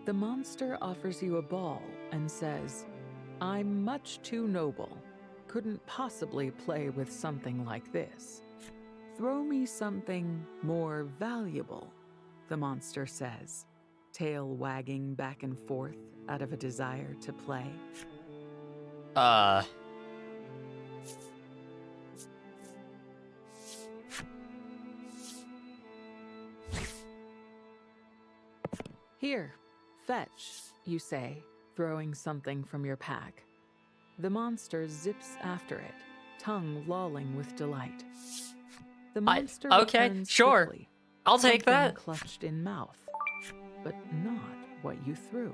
The monster offers you a ball and says, "I'm much too noble. Couldn't possibly play with something like this. Throw me something more valuable," the monster says, tail wagging back and forth out of a desire to play. "Here, fetch," you say, throwing something from your pack. The monster zips after it, tongue lolling with delight. The monster okay, returns sure. quickly, I'll take something that. clutched in mouth, but not what you threw.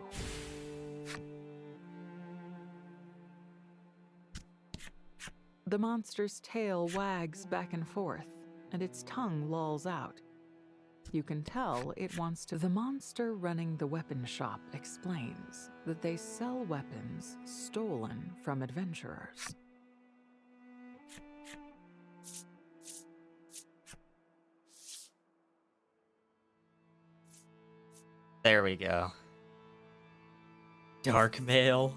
The monster's tail wags back and forth, and its tongue lolls out. You can tell it wants to. The monster running the weapon shop explains that they sell weapons stolen from adventurers. There we go. Dark mail.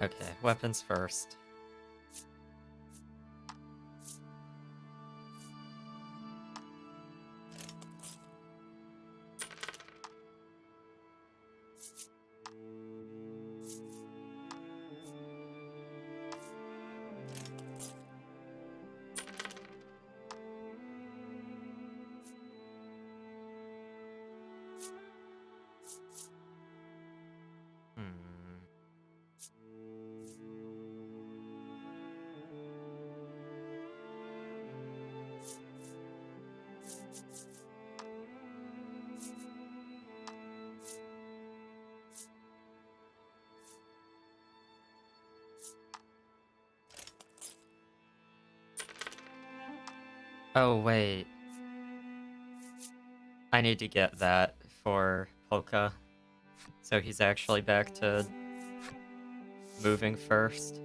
Okay, weapons first. Oh, wait. I need to get that for Polka. So he's actually back to moving first.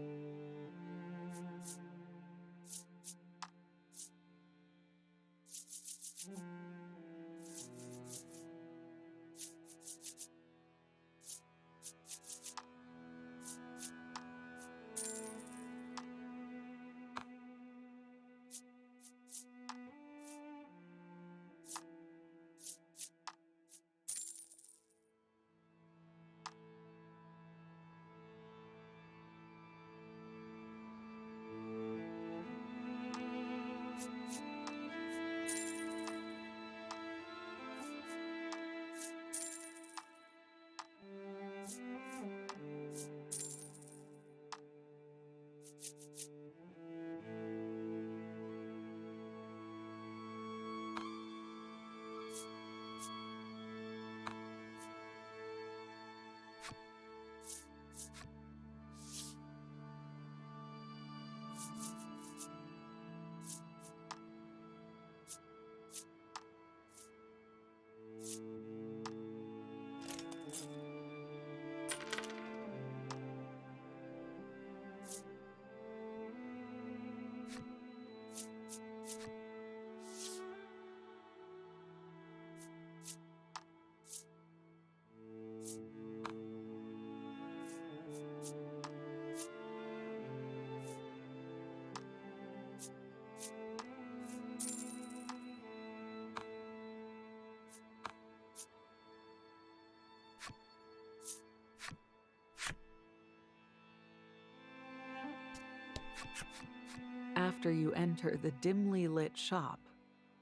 After you enter the dimly lit shop,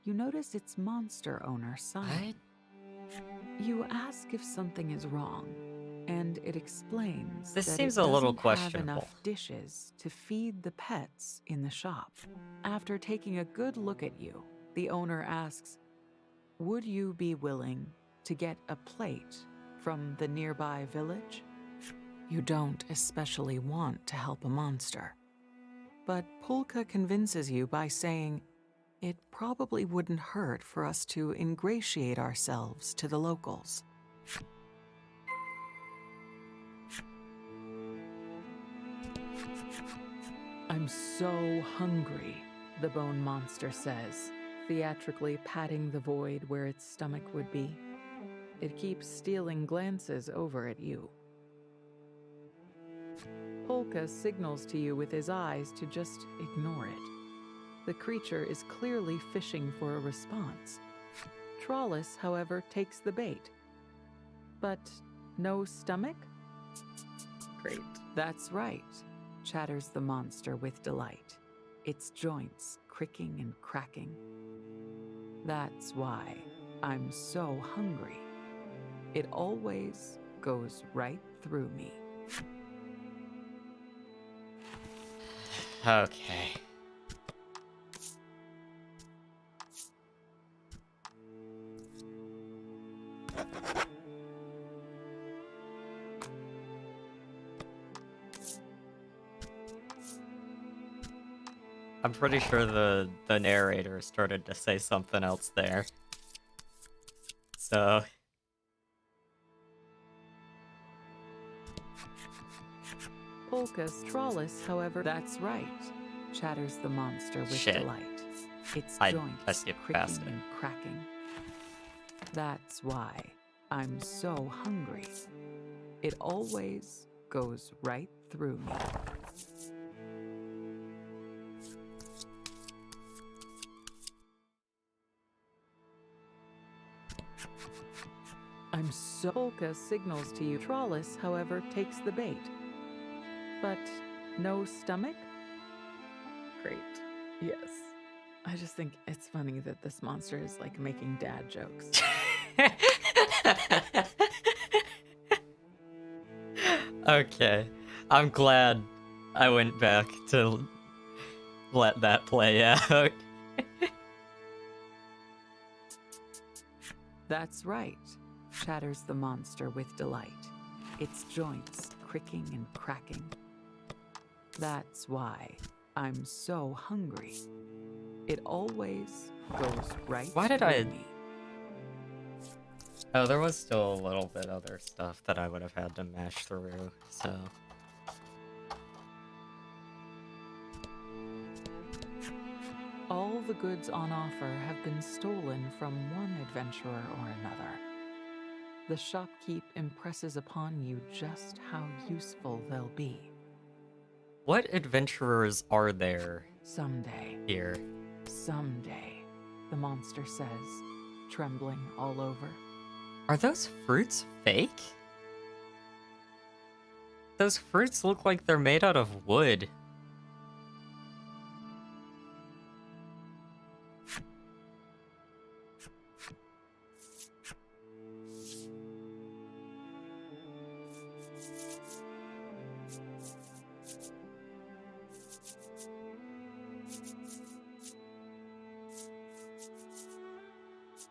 you notice its monster owner sign. What? You ask if something is wrong, and it explains This that seems it a little doesn't have questionable. enough dishes to feed the pets in the shop. After taking a good look at you, the owner asks, "Would you be willing to get a plate from the nearby village?" You don't especially want to help a monster, but Pulka convinces you by saying, "It probably wouldn't hurt for us to ingratiate ourselves to the locals." "I'm so hungry," the bone monster says, theatrically patting the void where its stomach would be. It keeps stealing glances over at you. Polka signals to you with his eyes to just ignore it. The creature is clearly fishing for a response. Trollis, however, takes the bait. "But no stomach?" "Great. That's right," chatters the monster with delight, its joints cricking and cracking. "That's why I'm so hungry. It always goes right through me." Okay. I'm pretty sure the narrator started to say something else there. So Polka's Trollis, however, "That's right," chatters the monster with Shit. delight, its I joints skipped past cricking it. and cracking. "That's why I'm so hungry. It always goes right through me." "I'm so..." Polka signals to you. Trollis, however, takes the bait. "But no stomach?" Great. Yes. I just think it's funny that this monster is like making dad jokes. Okay. I'm glad I went back to let that play out. "That's right," chatters the monster with delight, its joints cricking and cracking. "That's why I'm so hungry. It always goes right Why did through I- me." Oh, there was still a little bit other stuff that I would have had to mash through, so... All the goods on offer have been stolen from one adventurer or another. The shopkeep impresses upon you just how useful they'll be. What adventurers are there Someday, here? the monster says, trembling all over. Are those fruits fake? Those fruits look like they're made out of wood.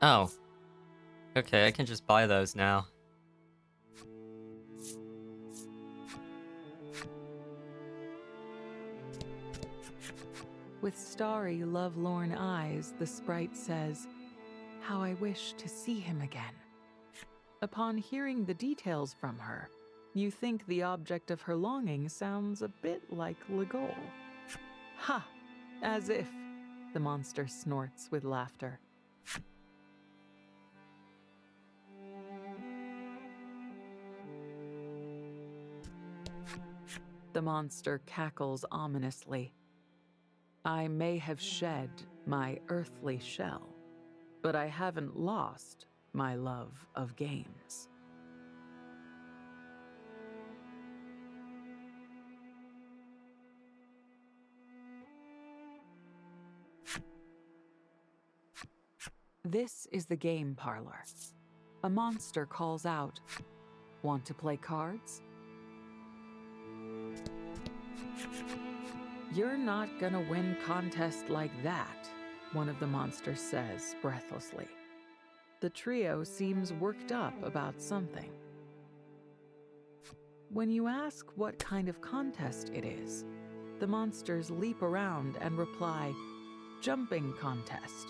Oh. Okay, I can just buy those now. With starry, lovelorn eyes, the sprite says, "How I wish to see him again." Upon hearing the details from her, you think the object of her longing sounds a bit like Legol. "Ha! As if," the monster snorts with laughter. The monster cackles ominously. "I may have shed my earthly shell, but I haven't lost my love of games." This is the game parlor. A monster calls out, Want to play cards? You're not gonna win contest like that, one of the monsters says breathlessly. The trio seems worked up about something. When you ask what kind of contest it is, the monsters leap around and reply, "Jumping contest."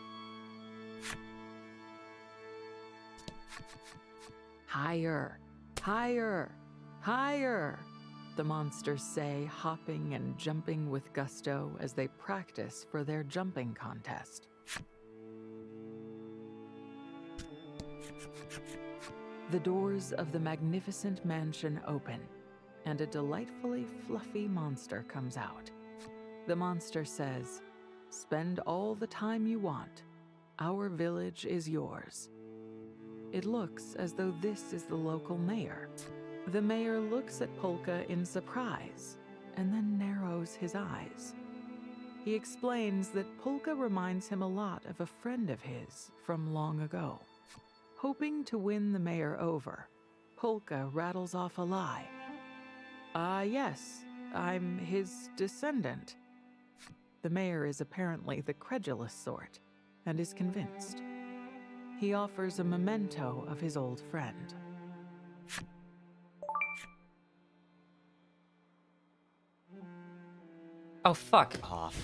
Higher, higher, higher, the monsters say, hopping and jumping with gusto as they practice for their jumping contest. The doors of the magnificent mansion open, and a delightfully fluffy monster comes out. The monster says, "Spend all the time you want. Our village is yours." It looks as though this is the local mayor. The mayor looks at Polka in surprise and then narrows his eyes. He explains that Polka reminds him a lot of a friend of his from long ago. Hoping to win the mayor over, Polka rattles off a lie. Yes, I'm his descendant." The mayor is apparently the credulous sort and is convinced. He offers a memento of his old friend. Oh, fuck off.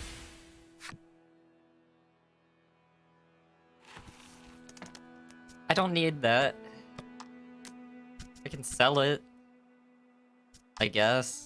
I don't need that. I can sell it, I guess.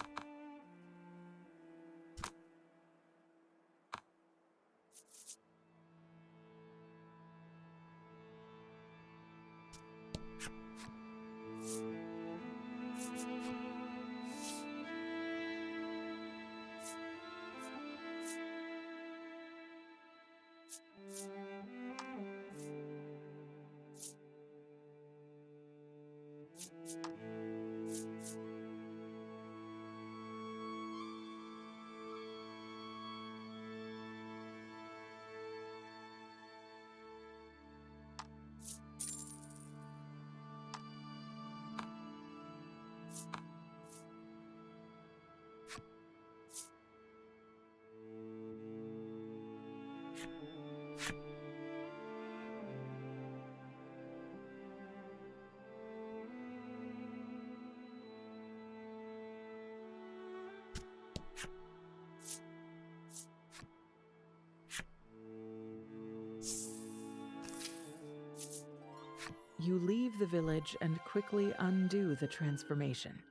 You leave the village and quickly undo the transformation.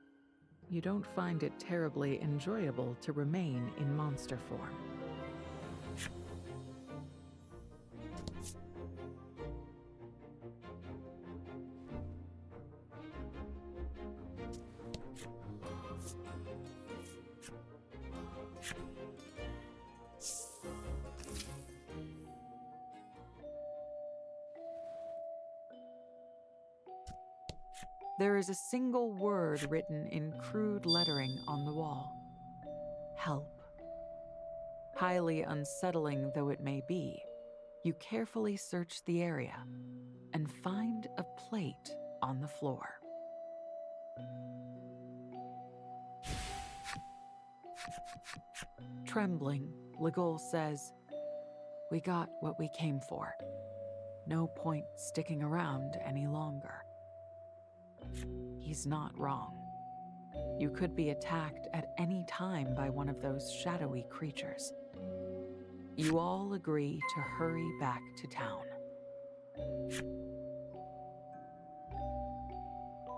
You don't find it terribly enjoyable to remain in monster form. There is a single word written in crude lettering on the wall. Help. Highly unsettling though it may be, you carefully search the area and find a plate on the floor. Trembling, Legol says, "We got what we came for. No point sticking around any longer." He's not wrong. You could be attacked at any time by one of those shadowy creatures. You all agree to hurry back to town.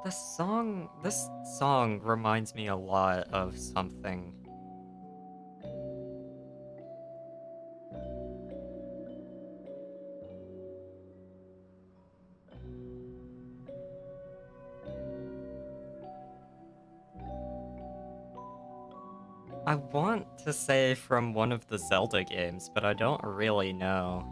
This song reminds me a lot of something. I want to say from one of the Zelda games, but I don't really know.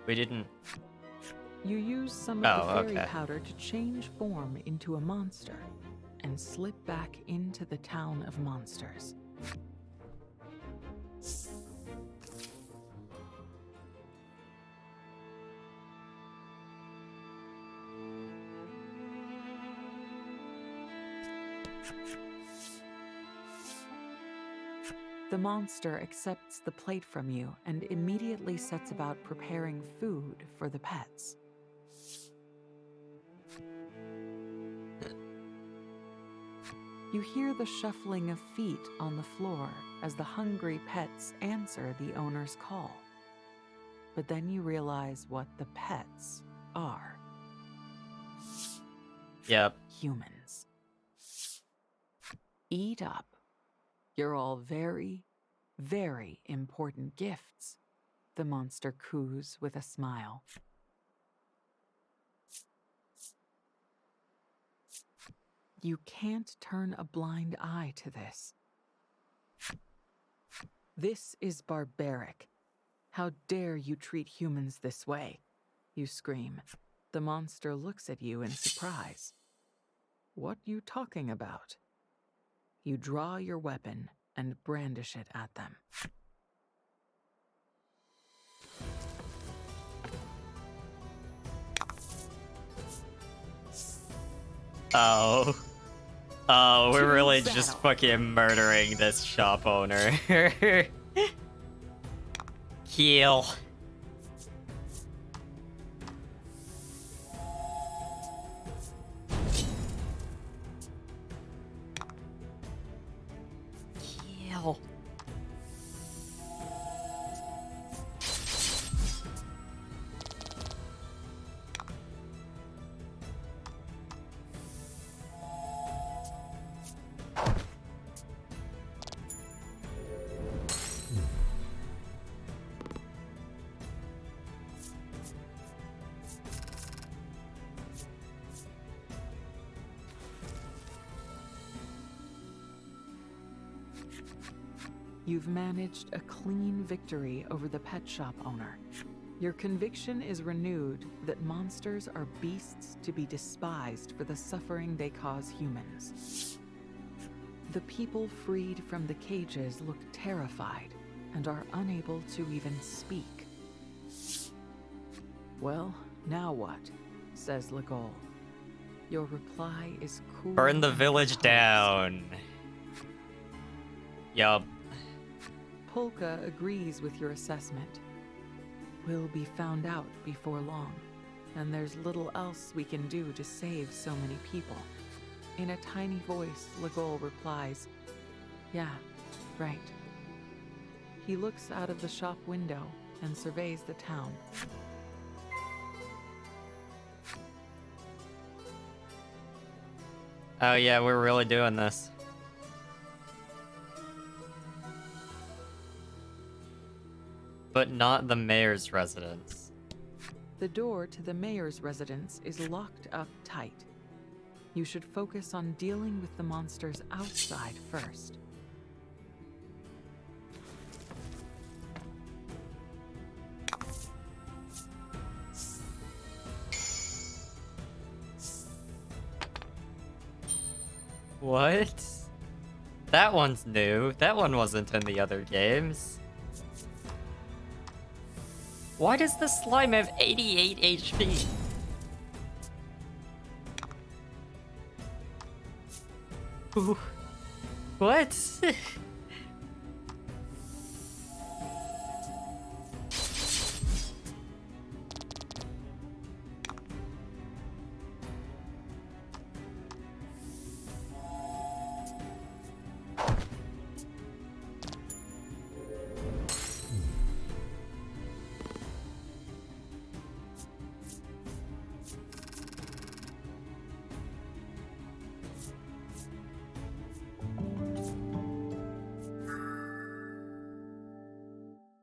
We didn't... You use some of the Oh, fairy okay. powder to change form into a monster and slip back into the town of monsters. The monster accepts the plate from you and immediately sets about preparing food for the pets. You hear the shuffling of feet on the floor as the hungry pets answer the owner's call. But then you realize what the pets are. Yep. Humans. Eat up. You're all very, very important gifts, the monster coos with a smile. You can't turn a blind eye to this. This is barbaric. How dare you treat humans this way? You scream. The monster looks at you in surprise. What you talking about? You draw your weapon and brandish it at them. Oh. Oh, we're To really battle. just fucking murdering this shop owner. Kill. Kill. You've managed a clean victory over the pet shop owner. Your conviction is renewed that monsters are beasts to be despised for the suffering they cause humans. The people freed from the cages look terrified and are unable to even speak. Well, now what? Says Legol. Your reply is cool. Burn the and village composed. down. Yup. Polka agrees with your assessment. We'll be found out before long, and there's little else we can do to save so many people. In a tiny voice, Legol replies, "Yeah, right." He looks out of the shop window and surveys the town. Oh yeah, we're really doing this. But not the mayor's residence. The door to the mayor's residence is locked up tight. You should focus on dealing with the monsters outside first. What? That one's new. That one wasn't in the other games. Why does the slime have 88 HP? Ooh. What?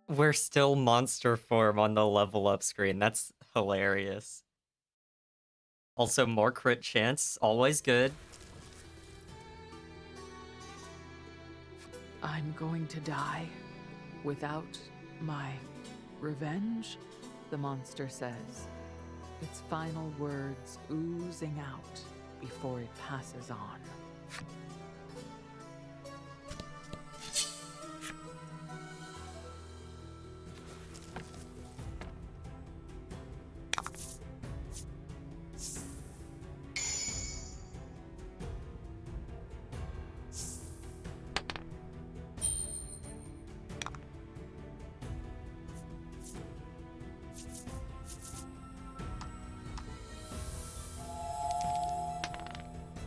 We're still monster form on the level up screen. That's hilarious. Also, more crit chance, always good. I'm going to die without my revenge, the monster says, its final words oozing out before it passes on.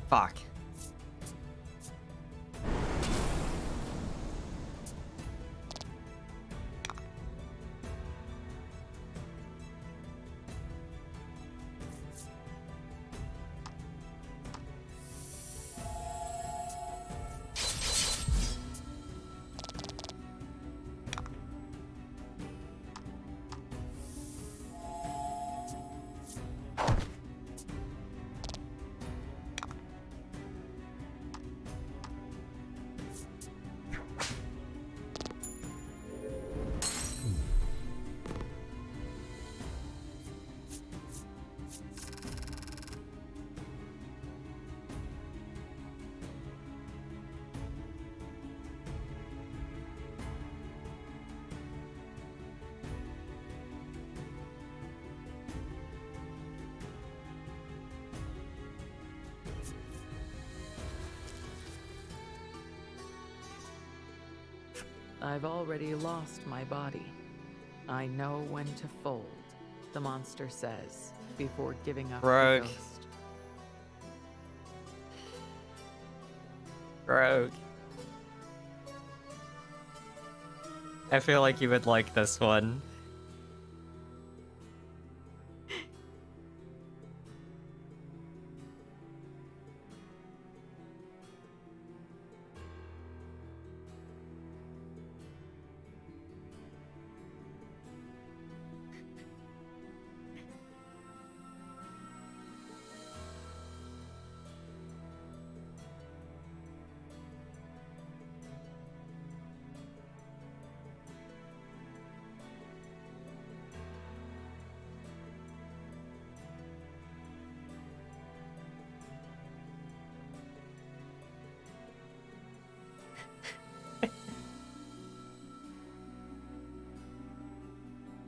Fuck. I've already lost my body. I know when to fold, the monster says, before giving up Rogue. the ghost. Rogue. I feel like you would like this one.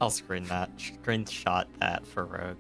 I'll screenshot that for Rogue.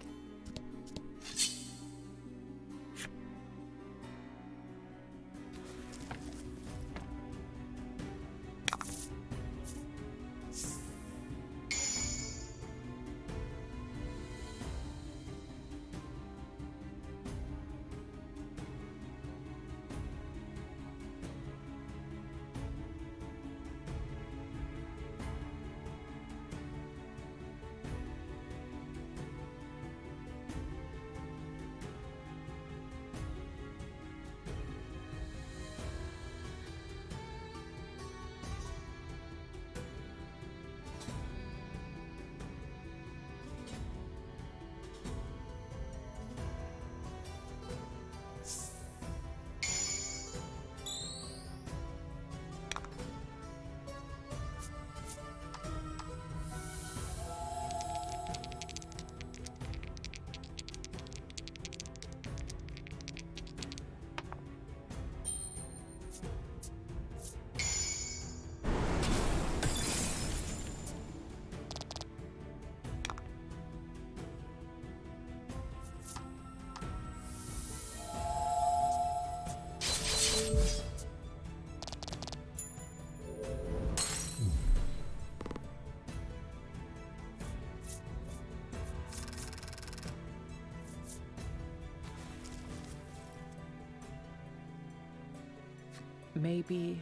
Maybe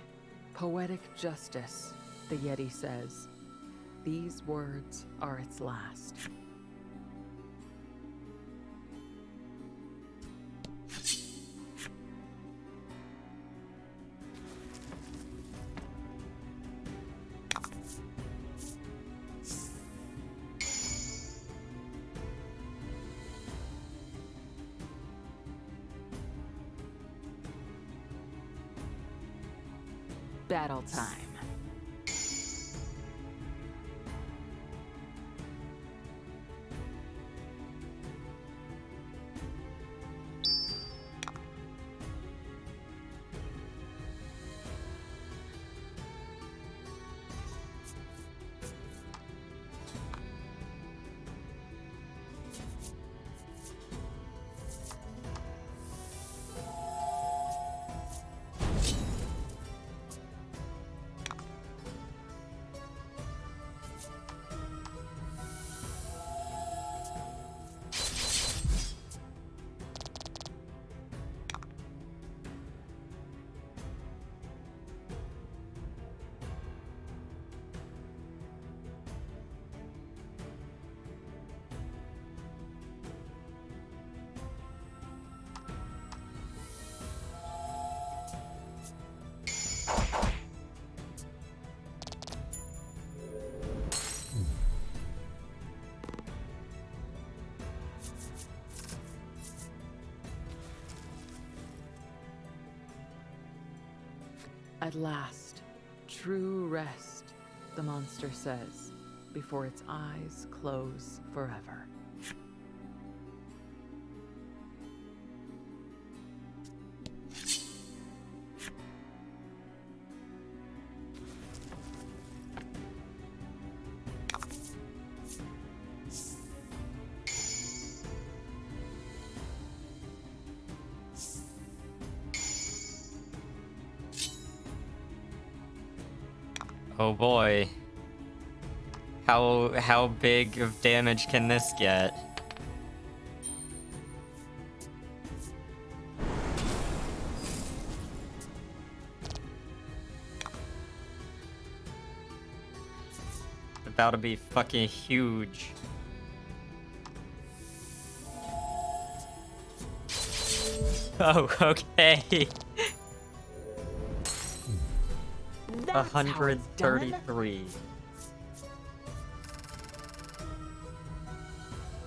poetic justice, the Yeti says. These words are its last. Battle time. At last, true rest, the monster says, before its eyes close forever. Oh boy. How big of damage can this get? About to be fucking huge. Oh, okay. That's how it's done. 133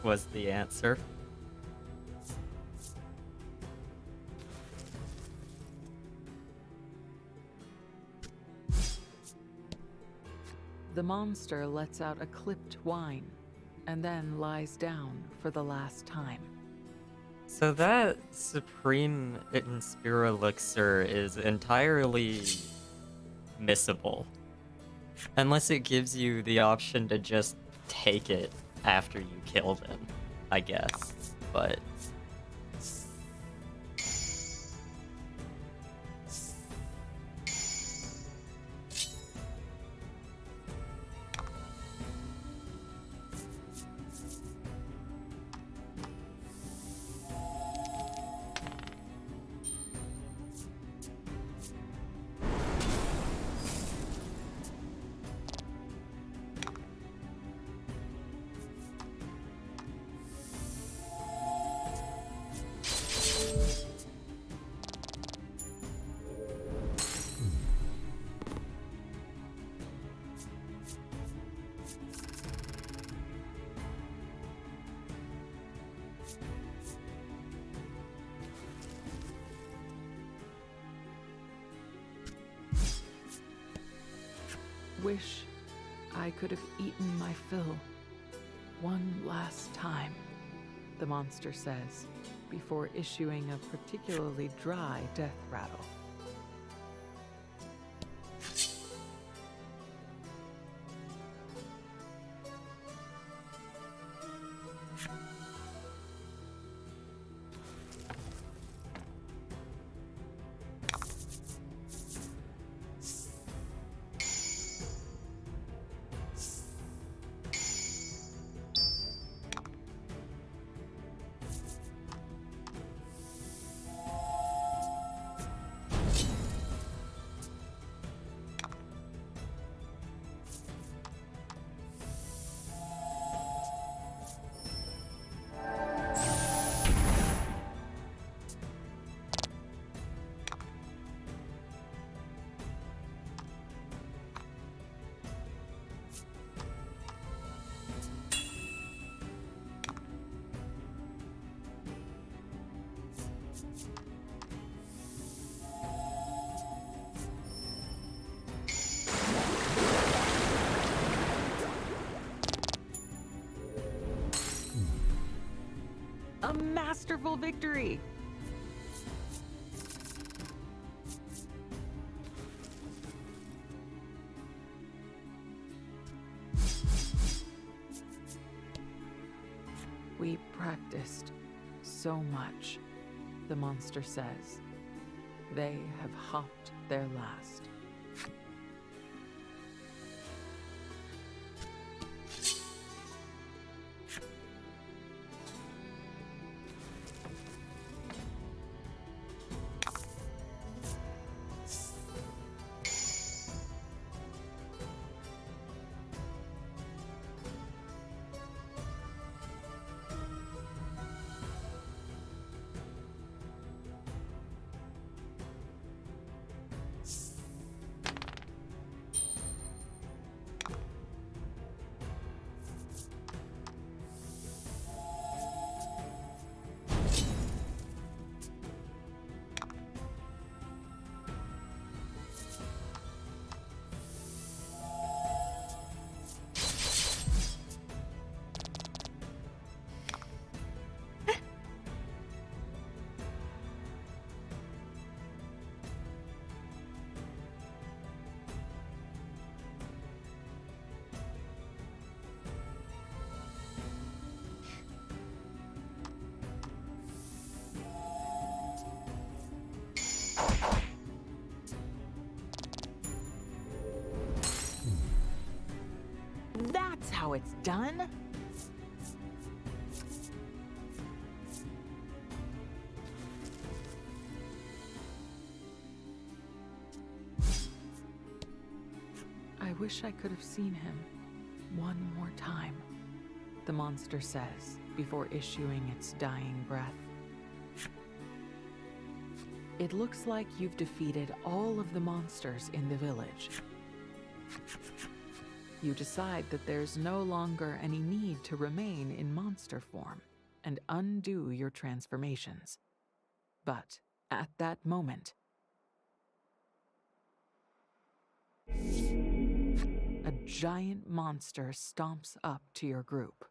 was the answer. The monster lets out a clipped whine, and then lies down for the last time. So that Supreme Inspira Elixir is entirely missable. Unless it gives you the option to just take it after you kill them, I guess. But Wish I could have eaten my fill one last time, the monster says, before issuing a particularly dry death rattle. masterful victory! We practiced so much, the monster says. They have hopped their last. That's how it's done? I wish I could have seen him one more time, the monster says before issuing its dying breath. It looks like you've defeated all of the monsters in the village. You decide that there's no longer any need to remain in monster form and undo your transformations. But at that moment, a giant monster stomps up to your group.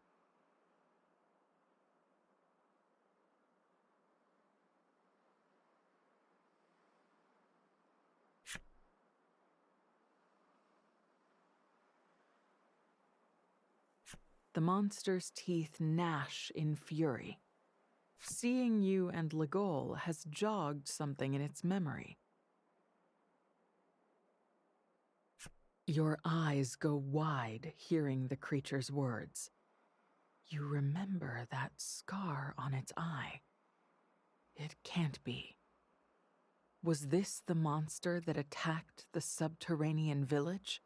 The monster's teeth gnash in fury. Seeing you and Legol has jogged something in its memory. Your eyes go wide hearing the creature's words. You remember that scar on its eye. It can't be. Was this the monster that attacked the subterranean village?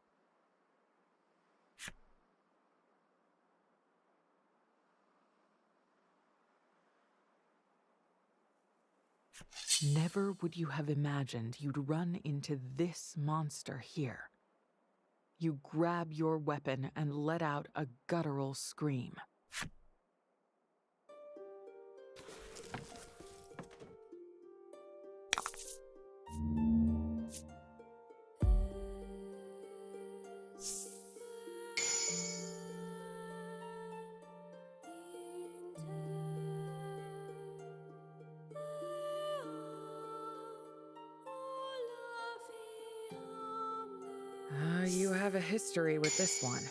Never would you have imagined you'd run into this monster here. You grab your weapon and let out a guttural scream. You have a history with this one.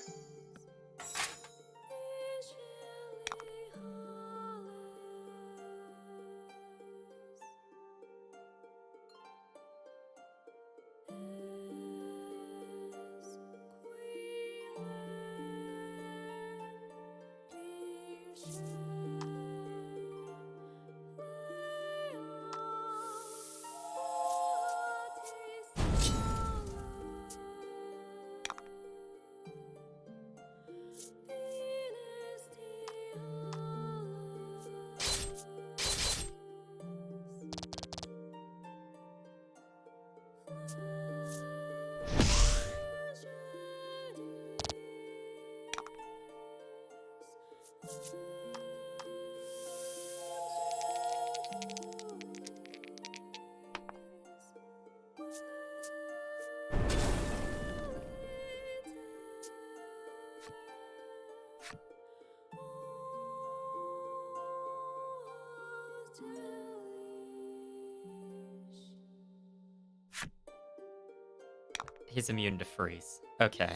He's immune to freeze. Okay.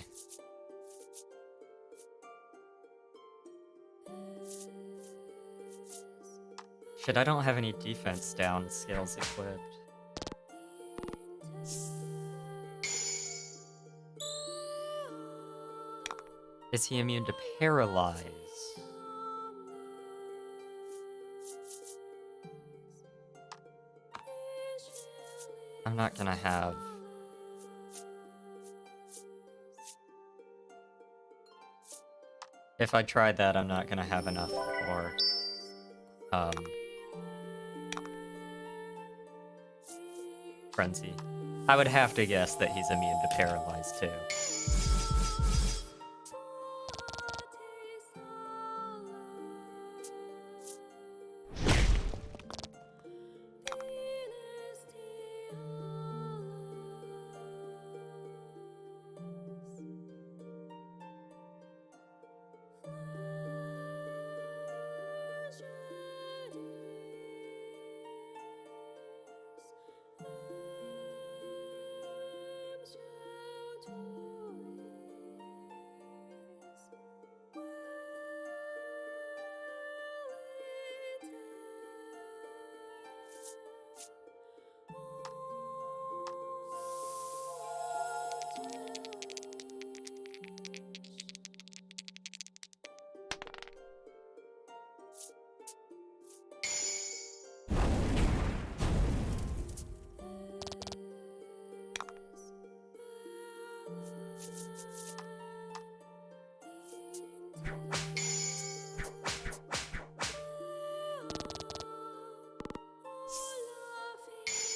Shit, I don't have any defense down skills equipped. Is he immune to paralyze? I'm not gonna have... If I tried that, I'm not gonna have enough for... Frenzy. I would have to guess that he's immune to paralyze too.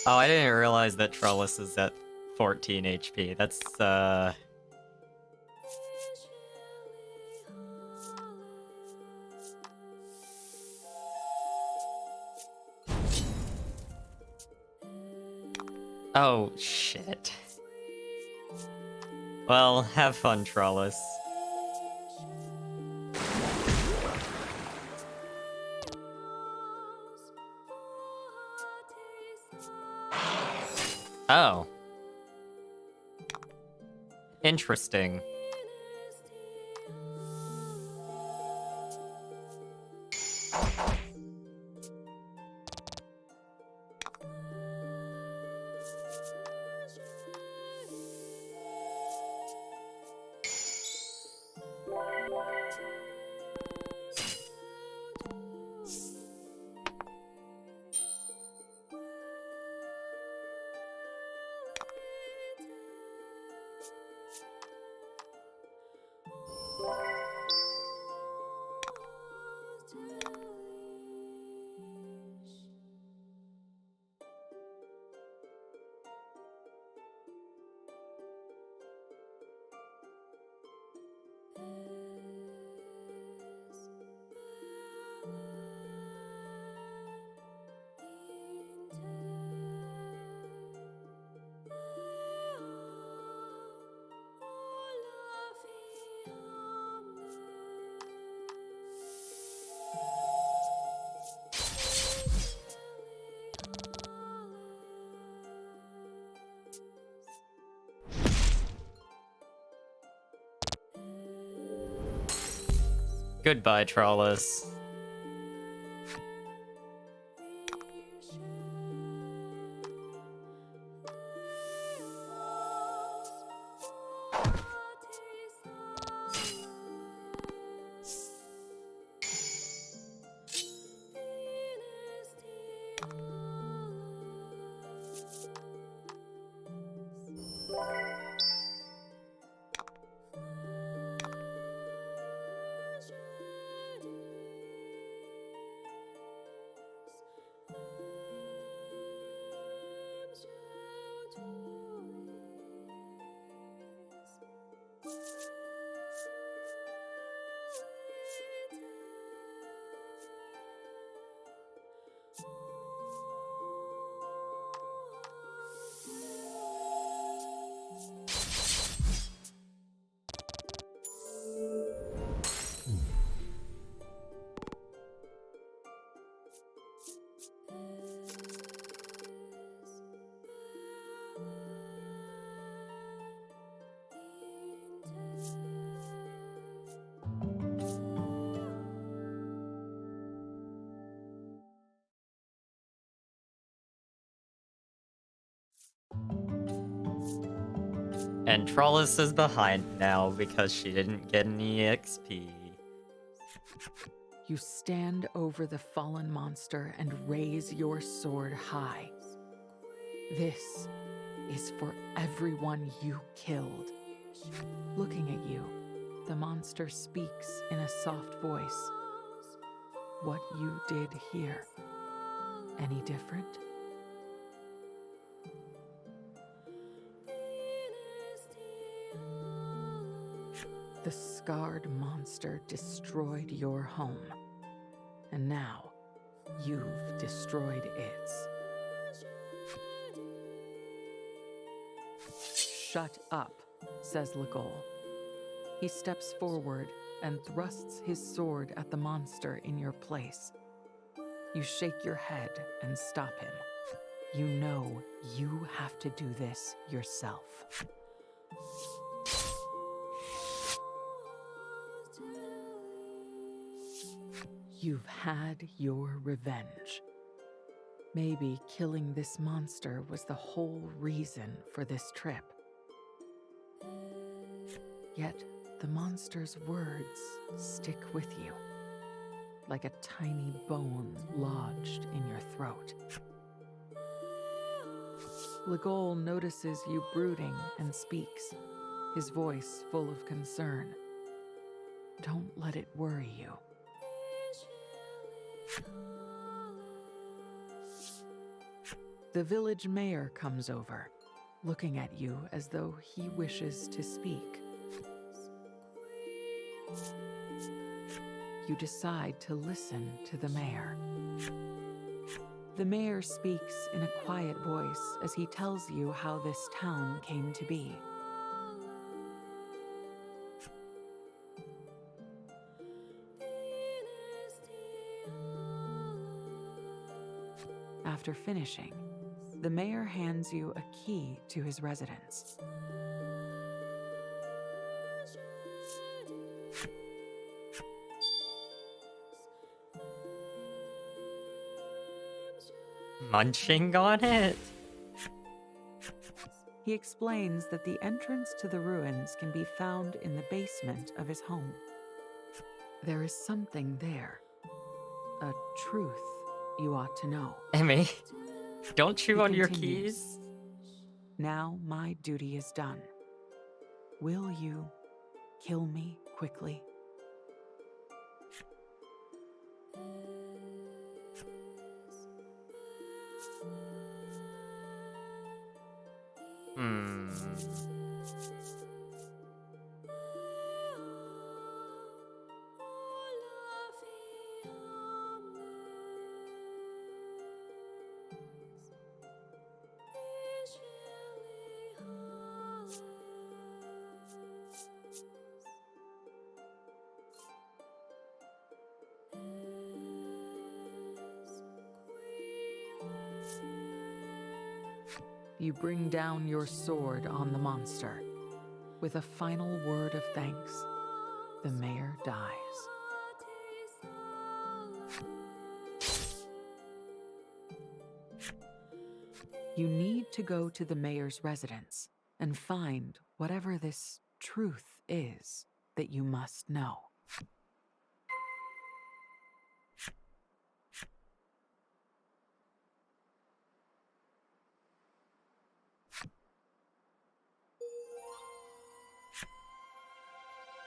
Oh, I didn't realize that Trellis is at 14 HP. That's, Oh, shit. Well, have fun, Trellis. Oh. Interesting. Goodbye, Trollis. And Trollis is behind now because she didn't get any XP. You stand over the fallen monster and raise your sword high. This is for everyone you killed. Looking at you, the monster speaks in a soft voice. What you did here, any different? The scarred monster destroyed your home, and now you've destroyed its. Shut up, says Legol. He steps forward and thrusts his sword at the monster in your place. You shake your head and stop him. You know you have to do this yourself. You've had your revenge. Maybe killing this monster was the whole reason for this trip. Yet the monster's words stick with you, like a tiny bone lodged in your throat. Legol notices you brooding and speaks, his voice full of concern. Don't let it worry you. The village mayor comes over, looking at you as though he wishes to speak. You decide to listen to the mayor. The mayor speaks in a quiet voice as he tells you how this town came to be. After finishing, the mayor hands you a key to his residence. Munching on it? He explains that the entrance to the ruins can be found in the basement of his home. There is something there, a truth you ought to know. Emmy, don't chew He on your continues. keys. Now my duty is done. Will you kill me quickly? You bring down your sword on the monster. With a final word of thanks, the mayor dies. You need to go to the mayor's residence and find whatever this truth is that you must know.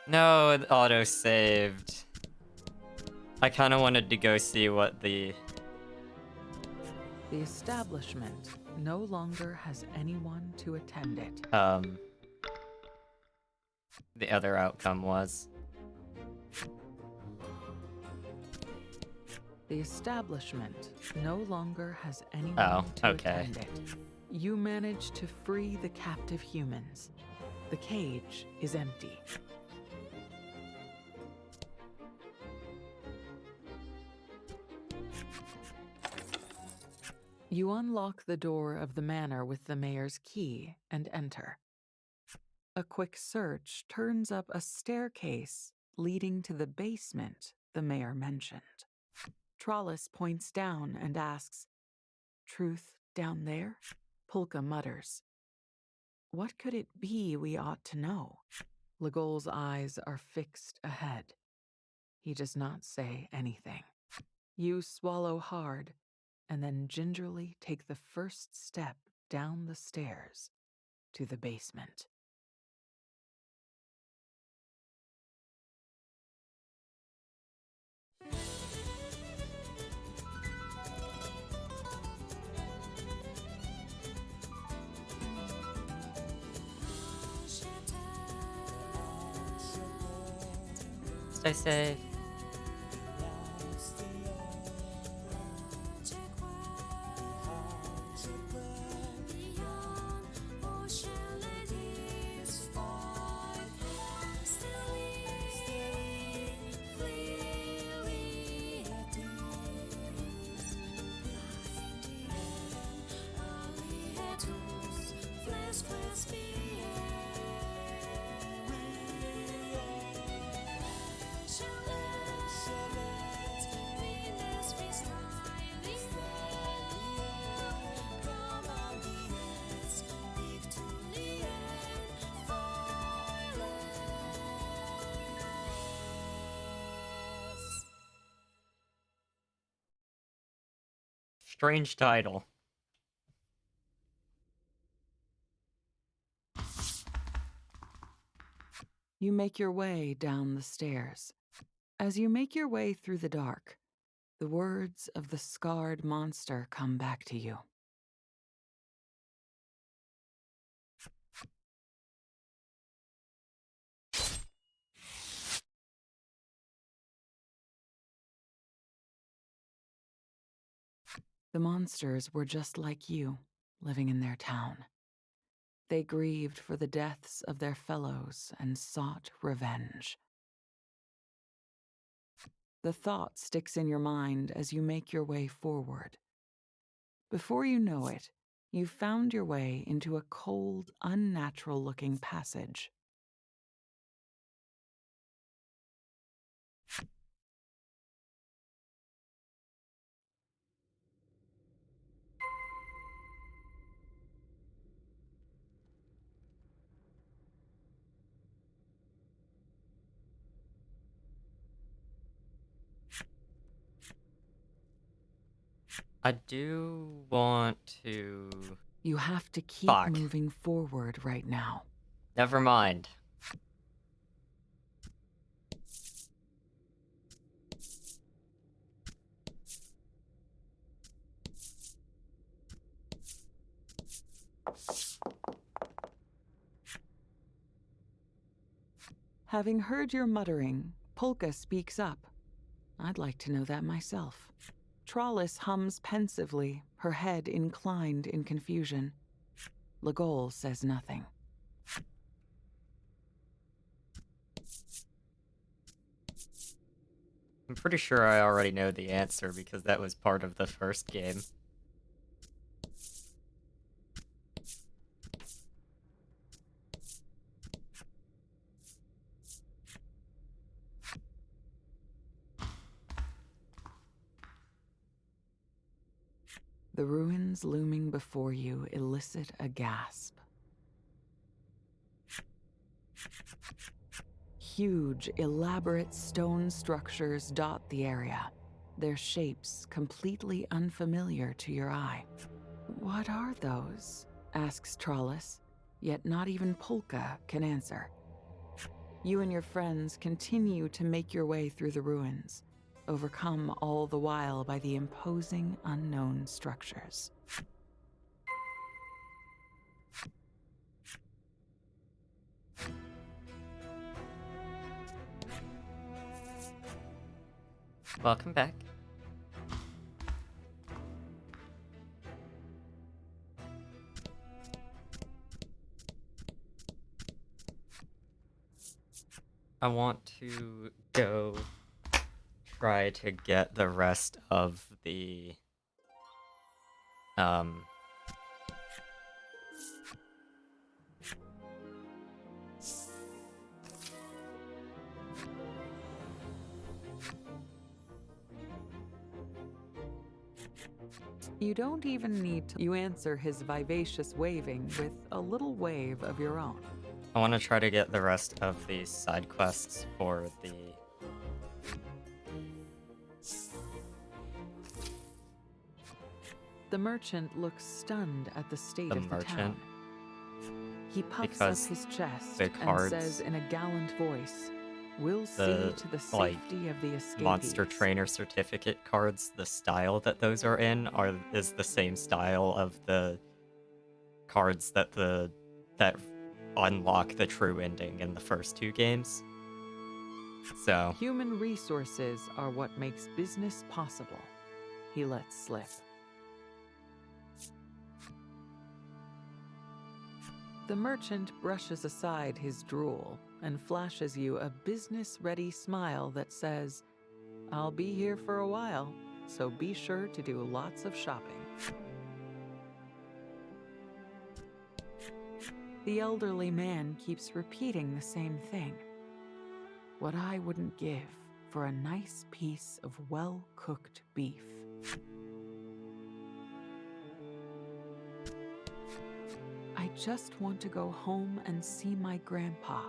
No, it auto-saved. I kind of wanted to go see what the... The establishment no longer has anyone to attend it. The other outcome was. The establishment no longer has anyone to attend it. You manage to free the captive humans. The cage is empty. You unlock the door of the manor with the mayor's key and enter. A quick search turns up a staircase leading to the basement the mayor mentioned. Trollis points down and asks, "Truth down there?" Pulka mutters, What could it be we ought to know? Legol's eyes are fixed ahead. He does not say anything. You swallow hard, and then gingerly take the first step down the stairs to the basement. Stay safe. Strange title. You make your way down the stairs. As you make your way through the dark, the words of the scarred monster come back to you. The monsters were just like you, living in their town. They grieved for the deaths of their fellows and sought revenge. The thought sticks in your mind as you make your way forward. Before you know it, you've found your way into a cold, unnatural-looking passage. I do want to... You have to keep Fuck. moving forward right now. Never mind. Having heard your muttering, Polka speaks up. I'd like to know that myself. Trollis hums pensively, her head inclined in confusion. Legol says nothing. I'm pretty sure I already know the answer because that was part of the first game. The ruins looming before you elicit a gasp. Huge, elaborate stone structures dot the area, their shapes completely unfamiliar to your eye. What are those? Asks Trollis, yet not even Polka can answer. You and your friends continue to make your way through the ruins, overcome all the while by the imposing unknown structures. Welcome back. I want to go try to get the rest of the You don't even need to. You answer his vivacious waving with a little wave of your own. I want to try to get the rest of these side quests for the... The merchant looks stunned at the state The of the merchant? town. He puffs Because up his chest the and cards- says in a gallant voice, "We'll the, see to the like, safety of the escapees." Monster Trainer certificate cards, the style that those are in is the same style of the cards that unlock the true ending in the first two games. So, Human resources are what makes business possible. He lets slip. The merchant brushes aside his drool and flashes you a business-ready smile that says, "I'll be here for a while, so be sure to do lots of shopping." The elderly man keeps repeating the same thing. "What I wouldn't give for a nice piece of well-cooked beef." "I just want to go home and see my grandpa,"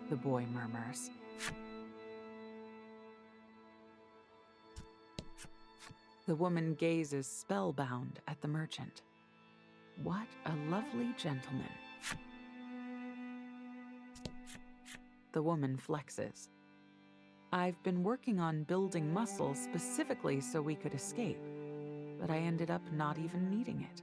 the boy murmurs. The woman gazes spellbound at the merchant. What a lovely gentleman. The woman flexes. "I've been working on building muscle specifically so we could escape, but I ended up not even needing it."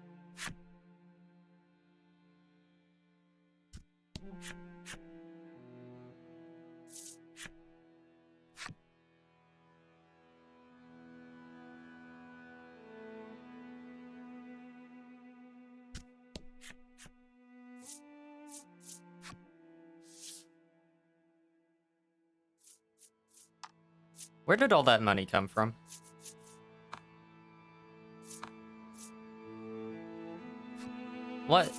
where did all that money come from? What?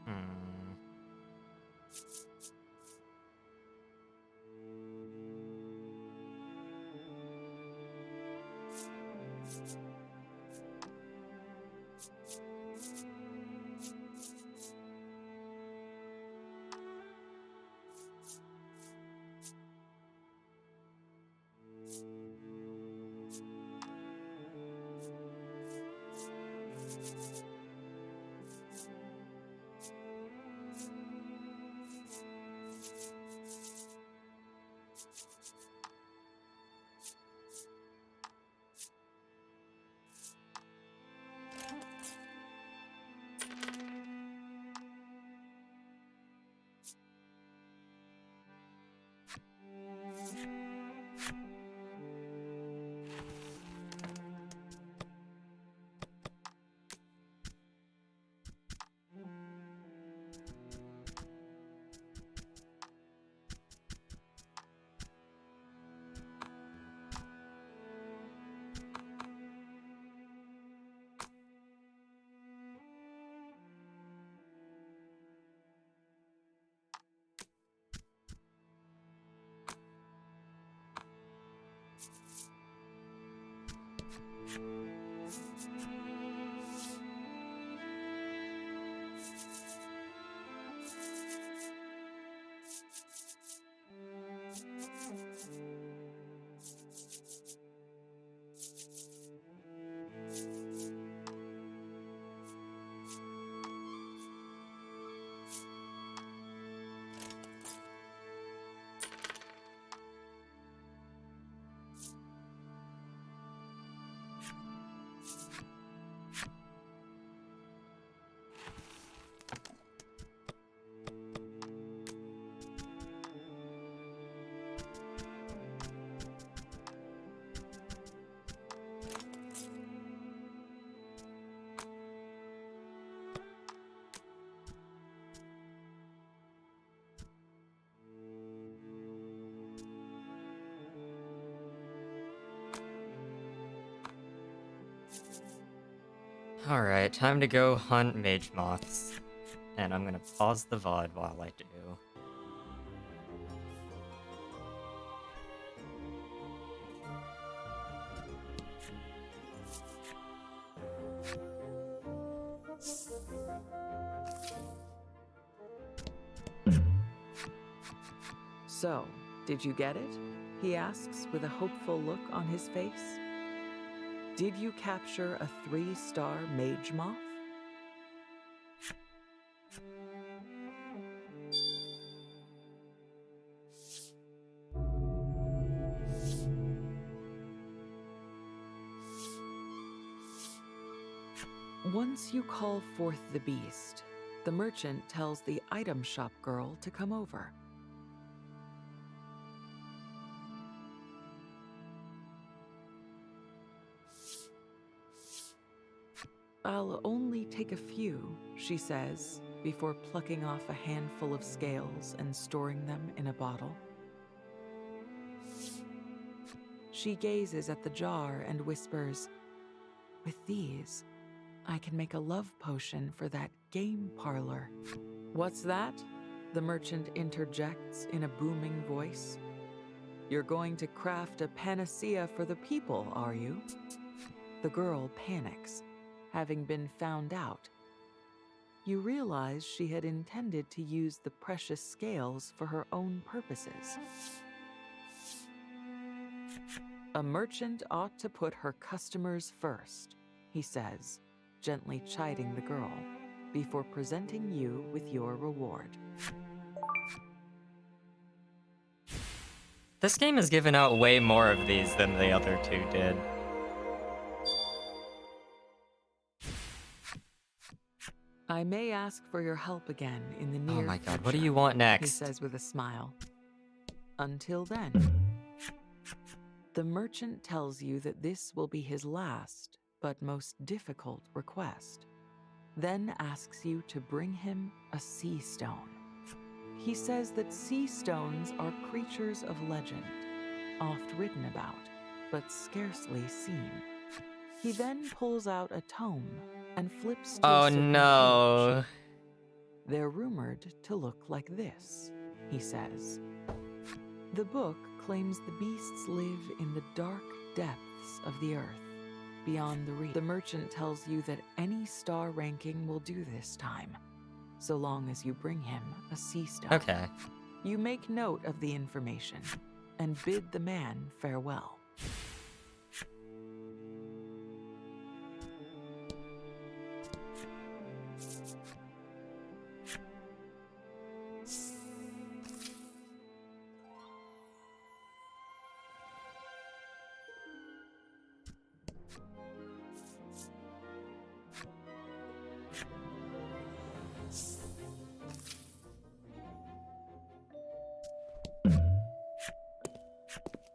Hmm. Alright, time to go hunt mage moths. And I'm gonna pause the VOD while I do. So, did you get it? He asks with a hopeful look on his face. Did you capture a 3-star mage moth? Once you call forth the beast, the merchant tells the item shop girl to come over. I'll only take a few, she says, before plucking off a handful of scales and storing them in a bottle. She gazes at the jar and whispers, "With these, I can make a love potion for that game parlor." "What's that?" the merchant interjects in a booming voice. "You're going to craft a panacea for the people, are you?" The girl panics, having been found out. You realize she had intended to use the precious scales for her own purposes. "A merchant ought to put her customers first," he says, gently chiding the girl, before presenting you with your reward. This game has given out way more of these than the other two did. "I may ask for your help again in the near Oh my god, what do future," you want he next? says with a smile. "Until then." The merchant tells you that this will be his last, but most difficult request, then asks you to bring him a sea stone. He says that sea stones are creatures of legend, oft written about, but scarcely seen. He then pulls out a tome and flips to a Oh certain no. page. "They're rumored to look like this," he says. The book claims the beasts live in the dark depths of the earth, beyond the reach. The merchant tells you that any star ranking will do this time, so long as you bring him a sea stone. Okay. You make note of the information and bid the man farewell.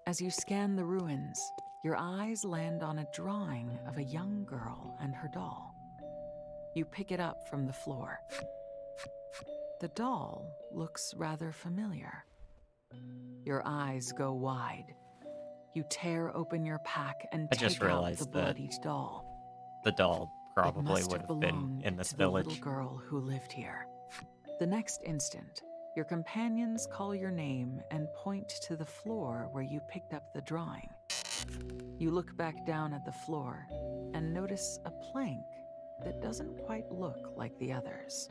As you scan the ruins, your eyes land on a drawing of a young girl and her doll. You pick it up from the floor. The doll looks rather familiar. Your eyes go wide. You tear open your pack and I just take out realized the that bloodied doll. The doll It probably must would have have been belonged in this to the little village. girl who lived here. The next instant, your companions call your name and point to the floor where you picked up the drawing. You look back down at the floor and notice a plank that doesn't quite look like the others.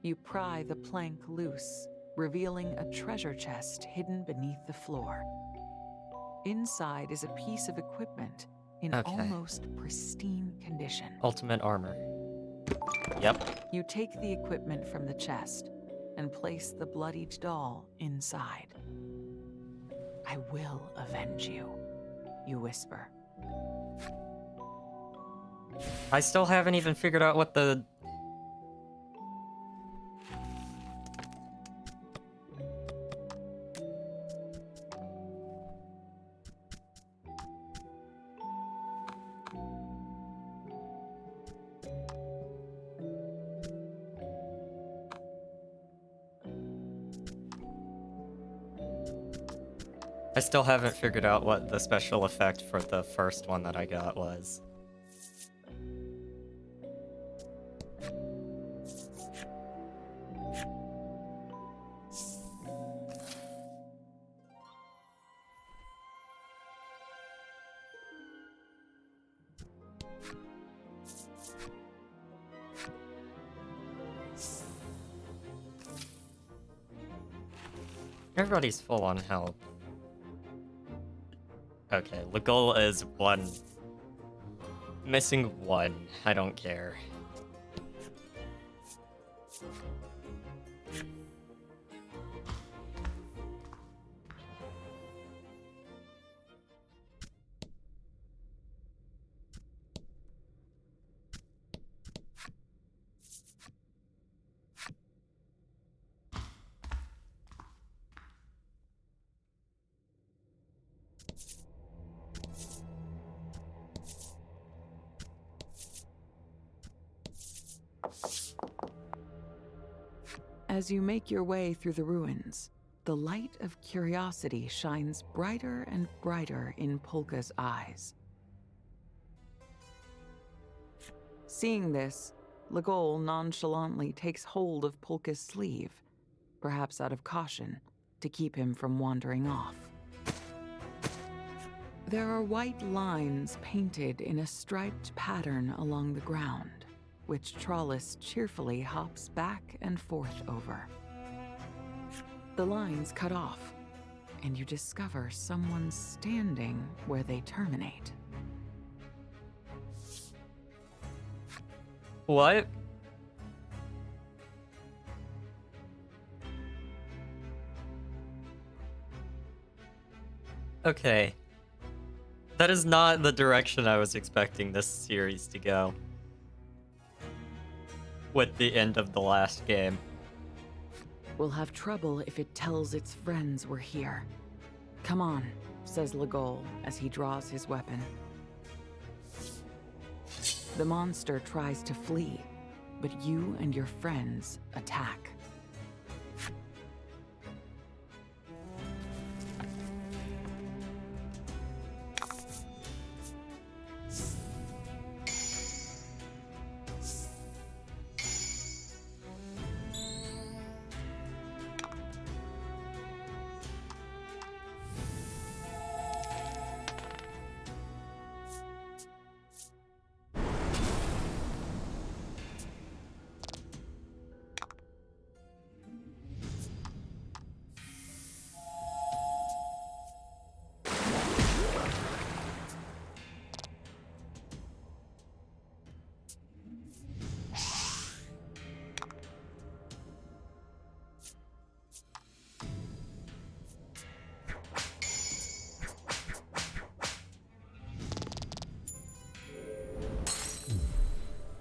You pry the plank loose, revealing a treasure chest hidden beneath the floor. Inside is a piece of equipment in Okay. almost pristine condition. Ultimate armor. Yep. You take the equipment from the chest and place the bloodied doll inside. "I will avenge you," you whisper. I still haven't even figured out what the... I still haven't figured out what the special effect for the first one that I got was. Everybody's full on health. Okay, Legol is one. Missing one. I don't care. As you make your way through the ruins, the light of curiosity shines brighter and brighter in Polka's eyes. Seeing this, Legol nonchalantly takes hold of Polka's sleeve, perhaps out of caution, to keep him from wandering off. There are white lines painted in a striped pattern along the ground, which Trollis cheerfully hops back and forth over. The lines cut off, and you discover someone standing where they terminate. What? Okay. That is not the direction I was expecting this series to go. With the end of the last game. We'll have trouble if it tells its friends we're here. Come on, says Legol as he draws his weapon. The monster tries to flee, but you and your friends attack.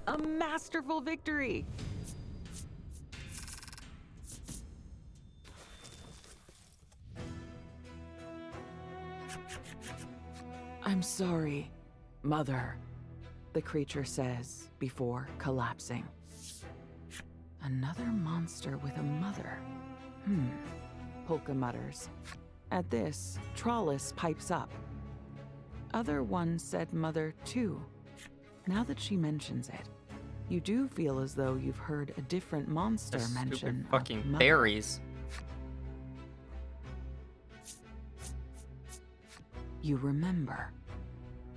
A masterful victory! I'm sorry, Mother, the creature says before collapsing. Another monster with a mother. Polka mutters. At this, Trollis pipes up. Other one said mother too. Now that she mentions it, you do feel as though you've heard a different monster The mention stupid of fucking mother. berries. You remember.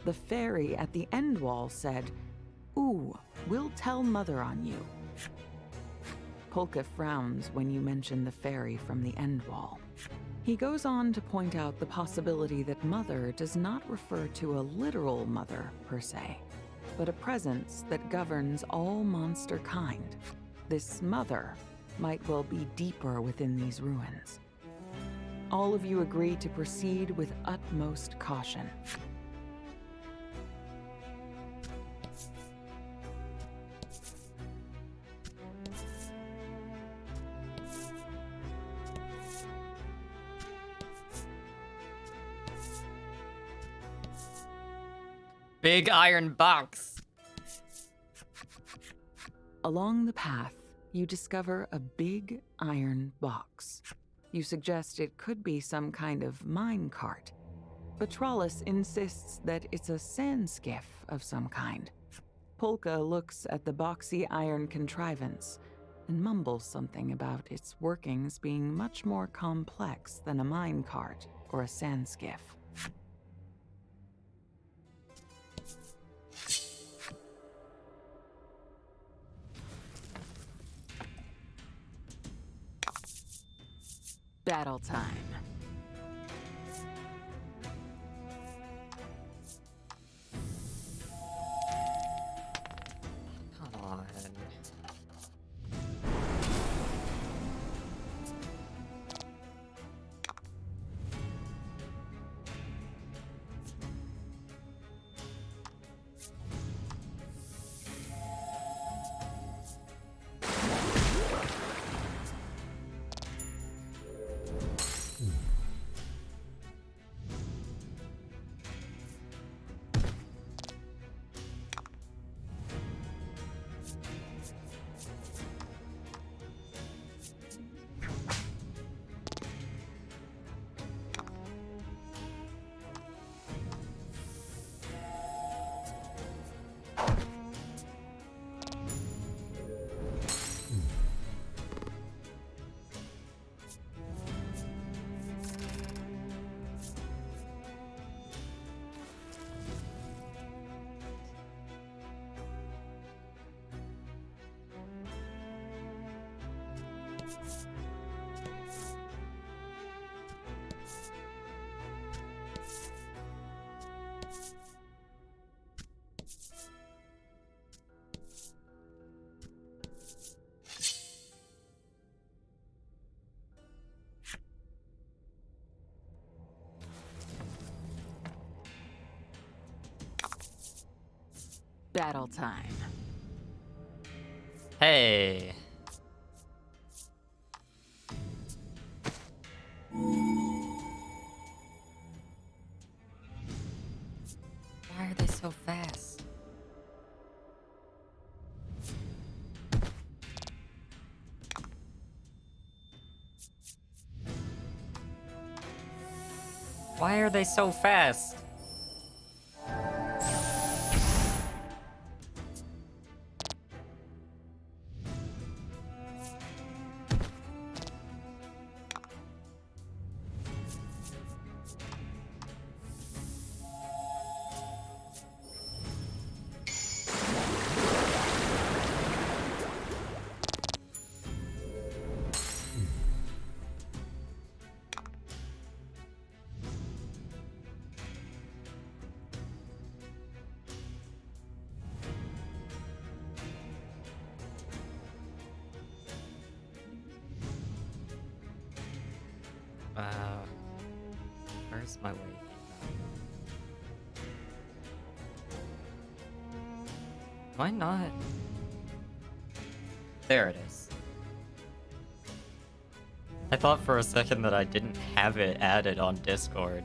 The fairy at the end wall said, "Ooh, we'll tell Mother on you." Polka frowns when you mention the fairy from the end wall. He goes on to point out the possibility that Mother does not refer to a literal mother per se, but a presence that governs all monster kind. This mother might well be deeper within these ruins. All of you agree to proceed with utmost caution. Big iron box. Along the path, you discover a big iron box. You suggest it could be some kind of mine cart, but Trollis insists that it's a sand skiff of some kind. Polka looks at the boxy iron contrivance and mumbles something about its workings being much more complex than a mine cart or a sand skiff. Battle time. Come on. Battle time. Hey. Why are they so fast? Why are they so fast? Where's my way? Why not? There it is. I thought for a second that I didn't have it added on Discord.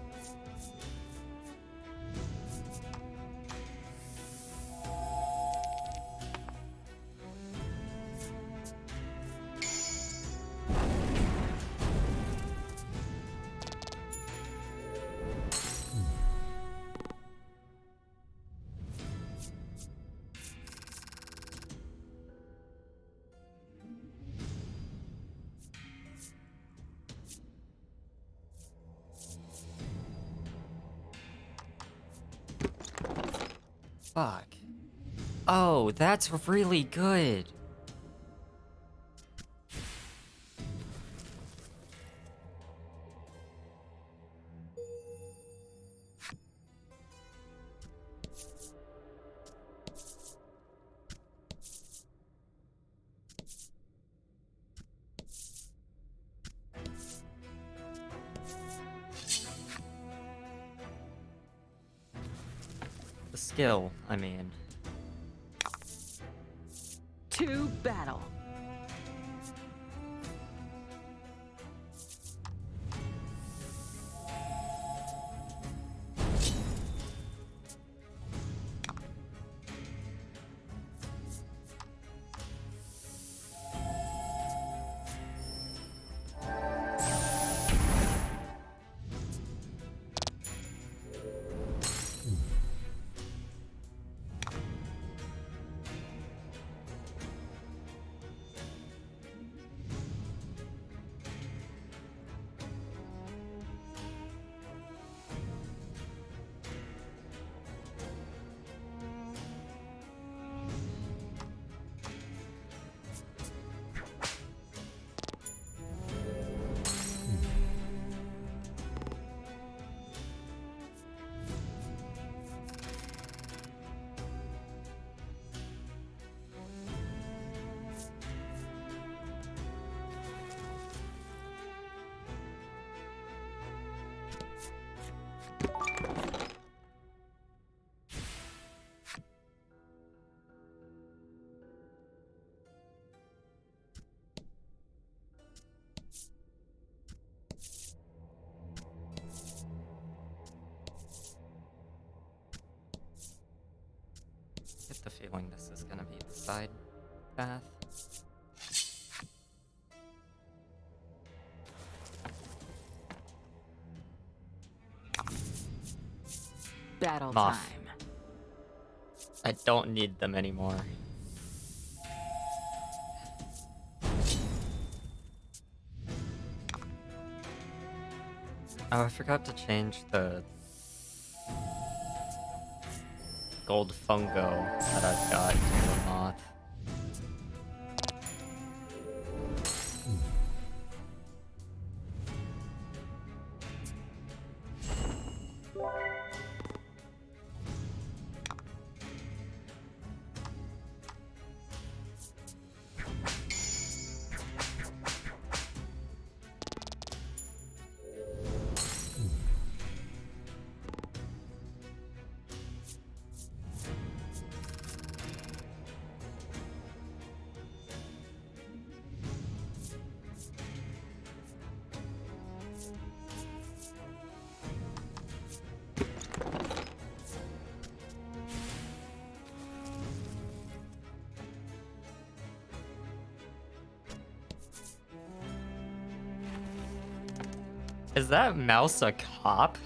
Fuck. Oh, that's really good. The skill, I mean. To battle. feeling this is gonna be the side path. Battle Moth. time. I don't need them anymore. Oh, I forgot to change the gold fungo that I've got to a moth. Is that mouse a cop?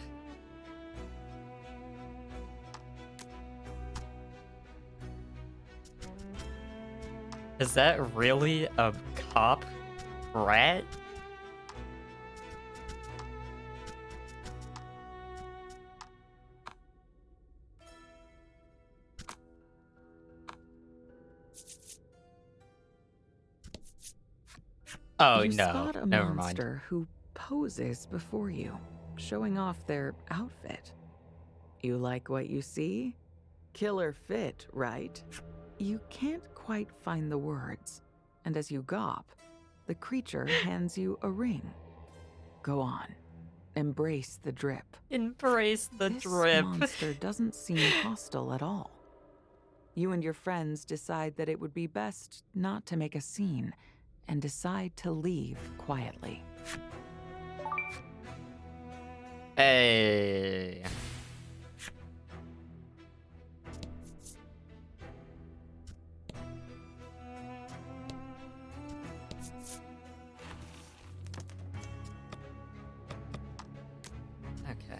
Is that really a cop rat? Oh You no, spot a never mind. monster who poses before you, showing off their outfit. You like what you see? Killer fit, right? You can't quite find the words, and as you gawp, the creature hands you a ring. Go on, embrace the drip. Embrace the This drip. monster doesn't seem hostile at all. You and your friends decide that it would be best not to make a scene and decide to leave quietly. Hey. Okay.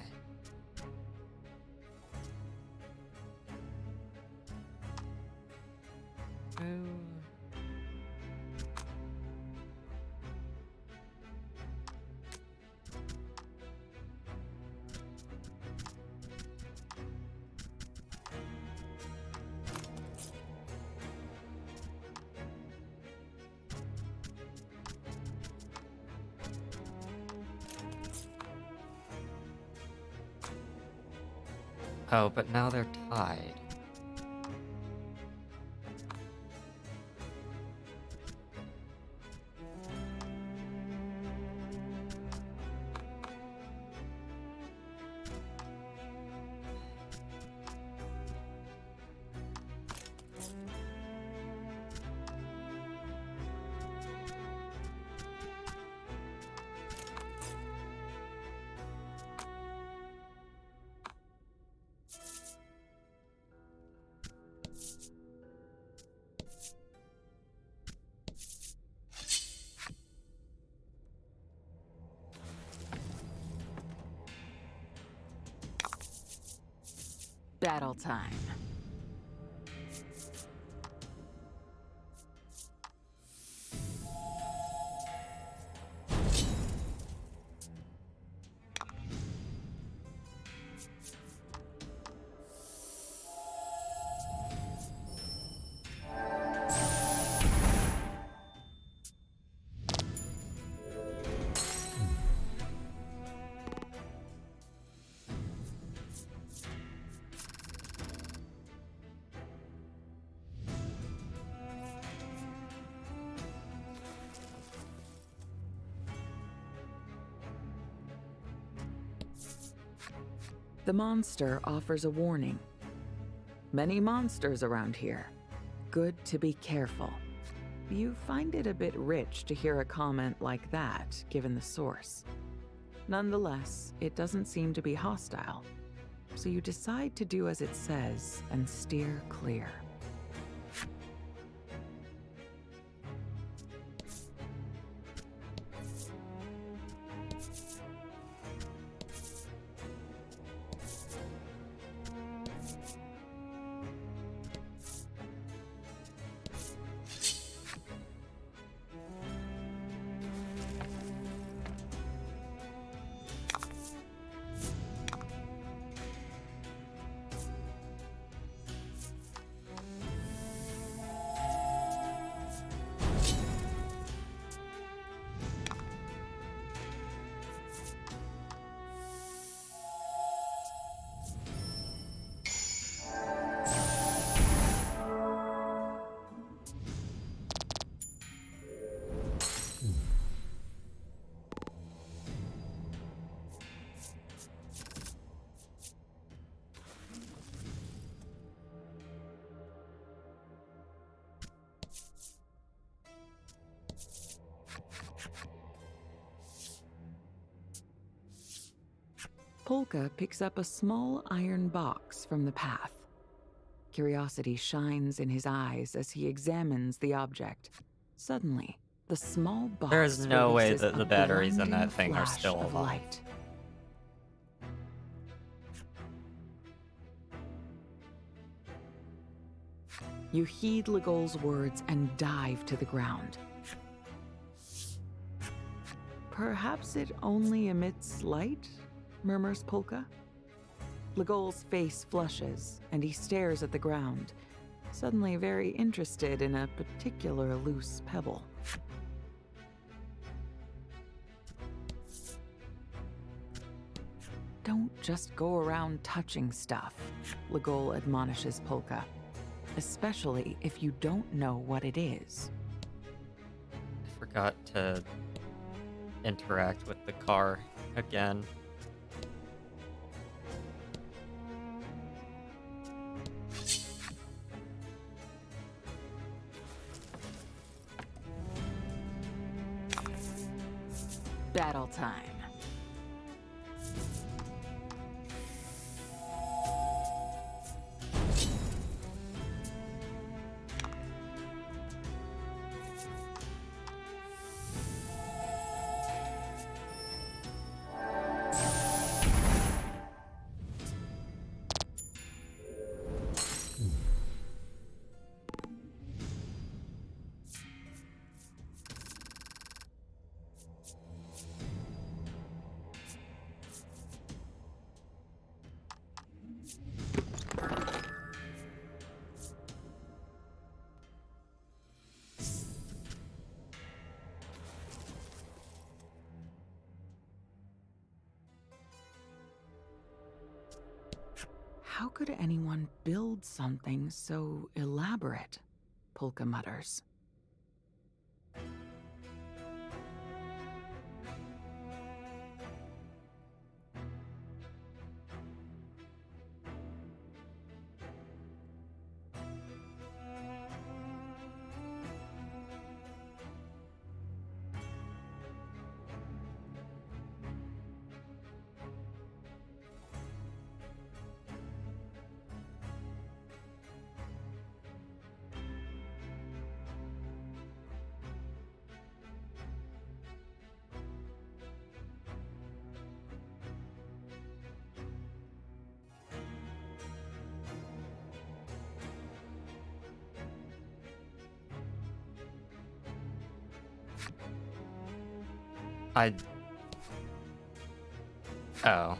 Oh, but now they're tied. Battle time. The monster offers a warning. Many monsters around here. Good to be careful. You find it a bit rich to hear a comment like that, given the source. Nonetheless, it doesn't seem to be hostile, so you decide to do as it says and steer clear. Polka picks up a small iron box from the path. Curiosity shines in his eyes as he examines the object. Suddenly, the small box There is no way releases that a the batteries in blinding that thing are flash still of alive. light. You heed Legol's words and dive to the ground. Perhaps it only emits light, murmurs Polka. Legol's face flushes, and he stares at the ground, suddenly very interested in a particular loose pebble. Don't just go around touching stuff, Legol admonishes Polka, especially if you don't know what it is. I forgot to interact with the car again. Battle time. How could anyone build something so elaborate? Polka mutters. Oh.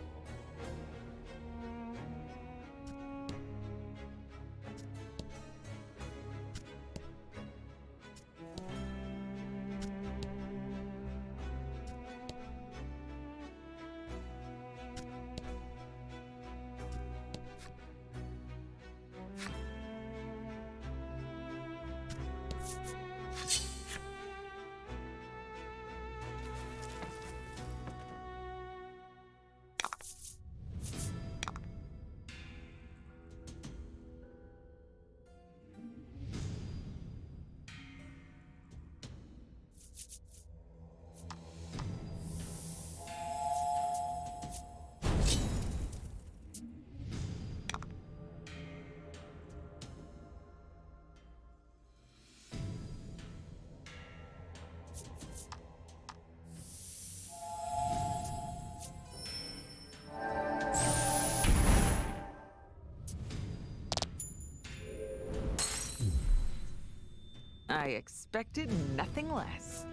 I expected nothing less.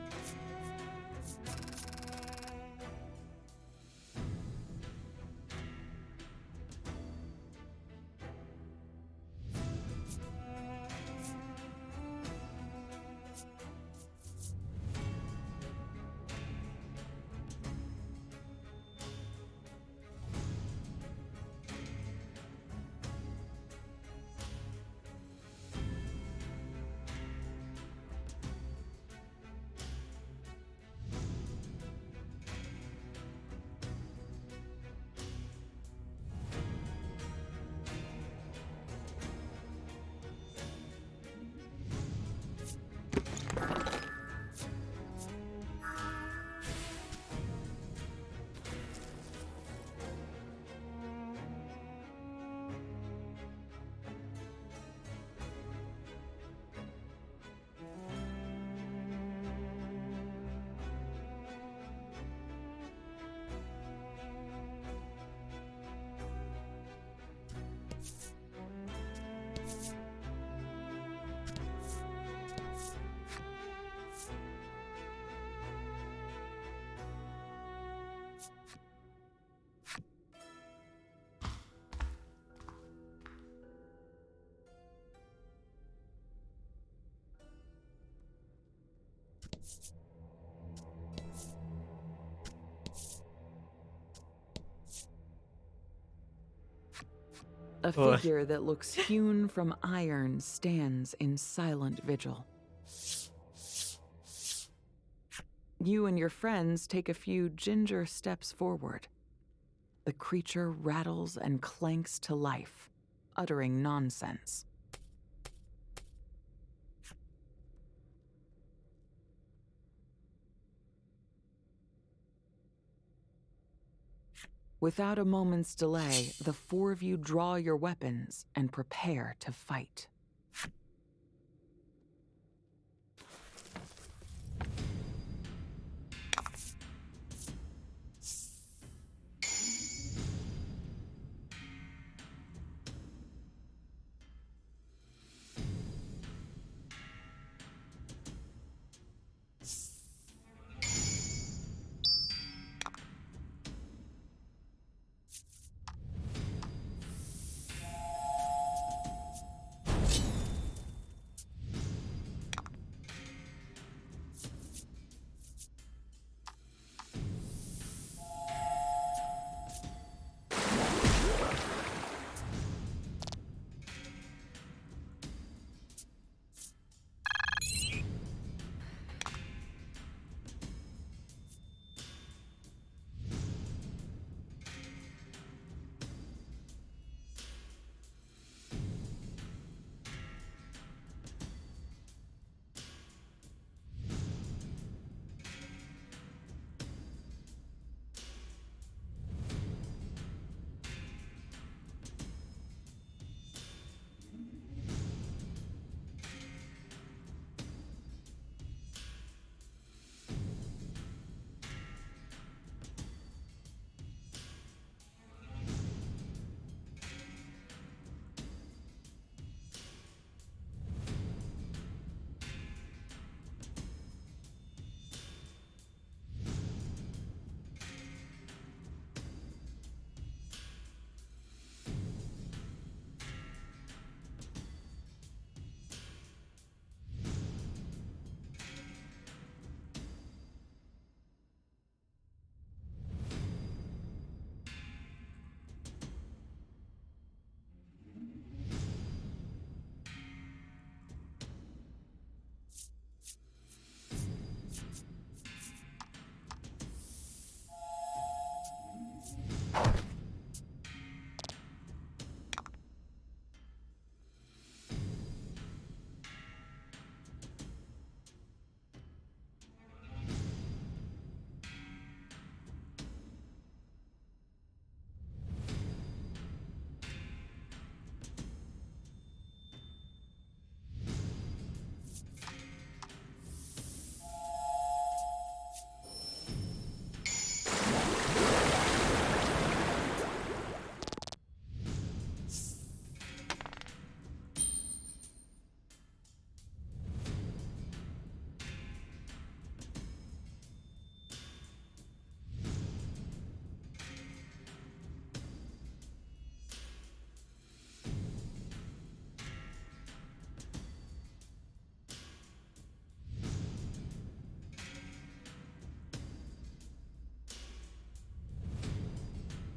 A figure that looks hewn from iron stands in silent vigil. You and your friends take a few ginger steps forward. The creature rattles and clanks to life, uttering nonsense. Without a moment's delay, the four of you draw your weapons and prepare to fight.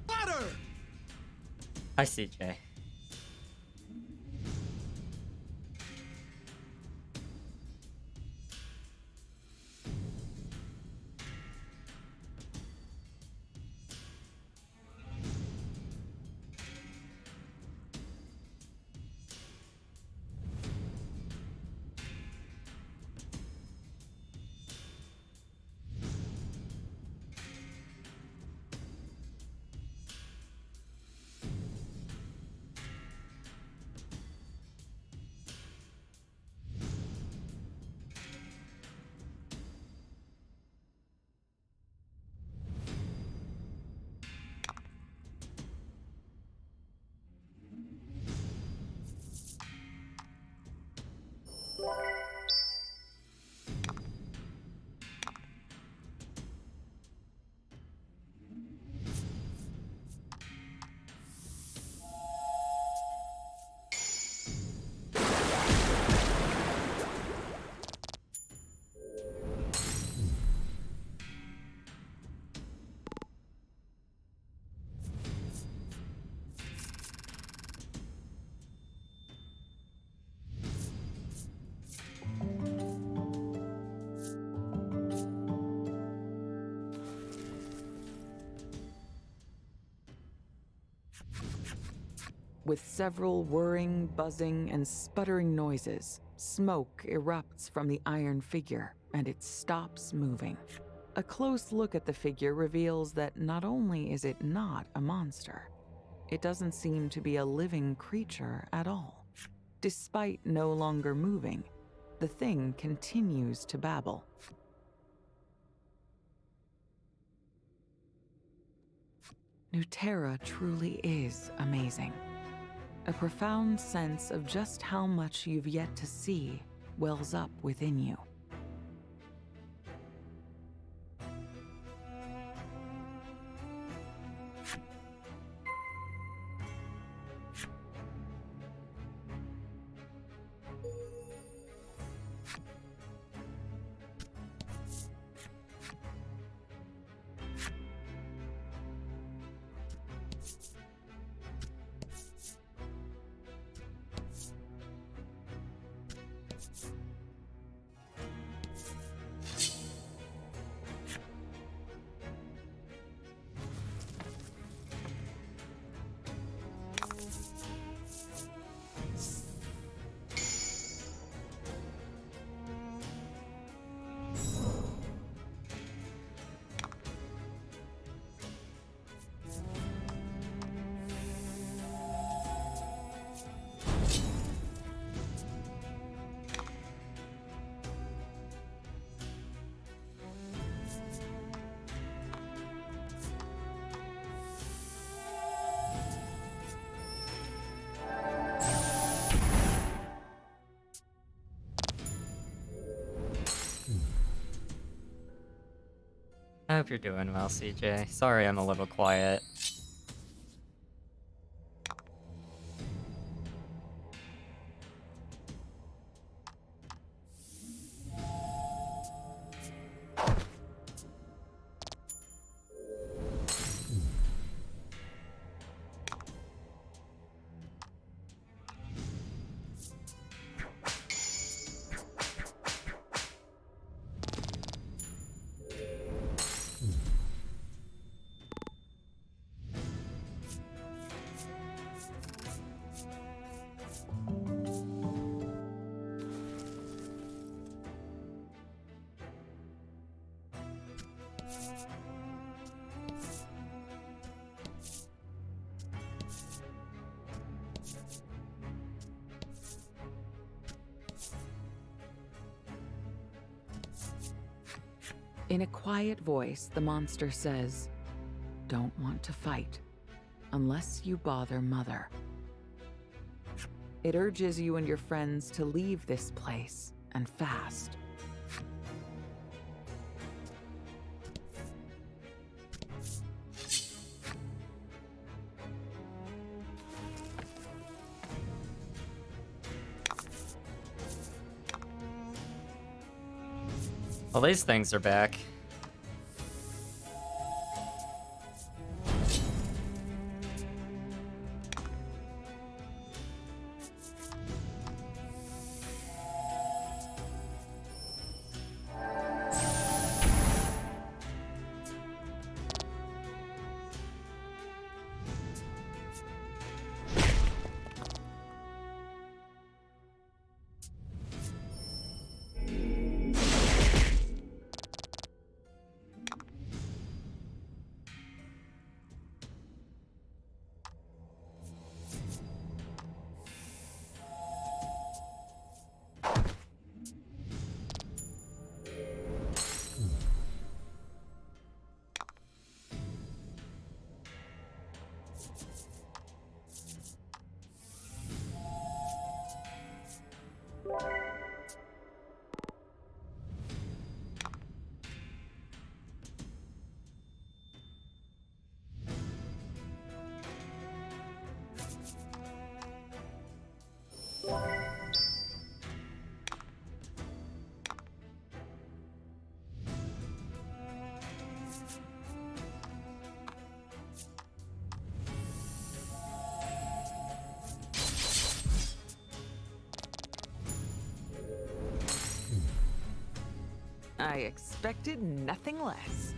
Water! I see, Jay. With several whirring, buzzing, and sputtering noises, smoke erupts from the iron figure, and it stops moving. A close look at the figure reveals that not only is it not a monster, it doesn't seem to be a living creature at all. Despite no longer moving, the thing continues to babble. Nuterra truly is amazing. A profound sense of just how much you've yet to see wells up within you. I hope you're doing well, CJ. Sorry I'm a little quiet. In a quiet voice, the monster says, "Don't want to fight, unless you bother Mother." It urges you and your friends to leave this place, and fast. Well, these things are back. I expected nothing less.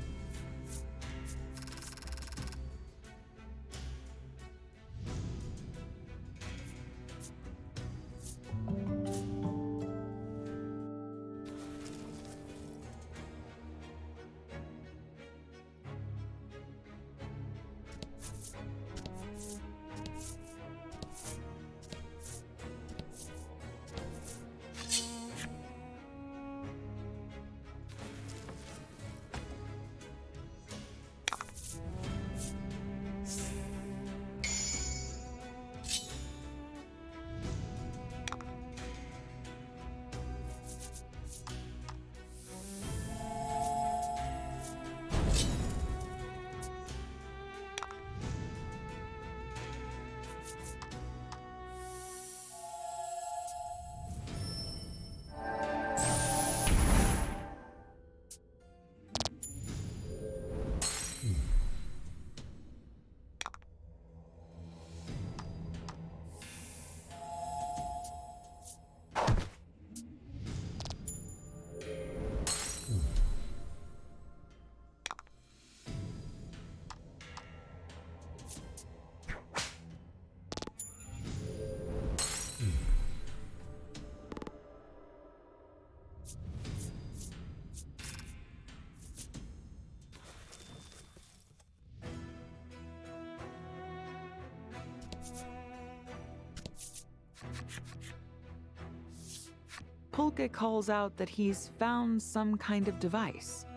Pulke calls out that he's found some kind of device.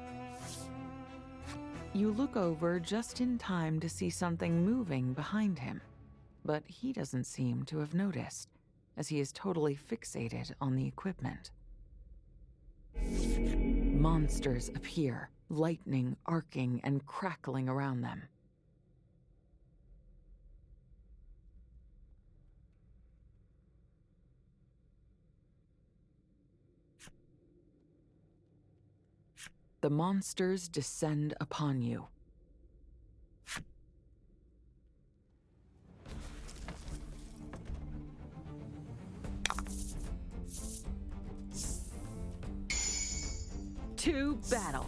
You look over just in time to see something moving behind him, but he doesn't seem to have noticed, as he is totally fixated on the equipment. Monsters appear, lightning arcing and crackling around them. The monsters descend upon you. To battle.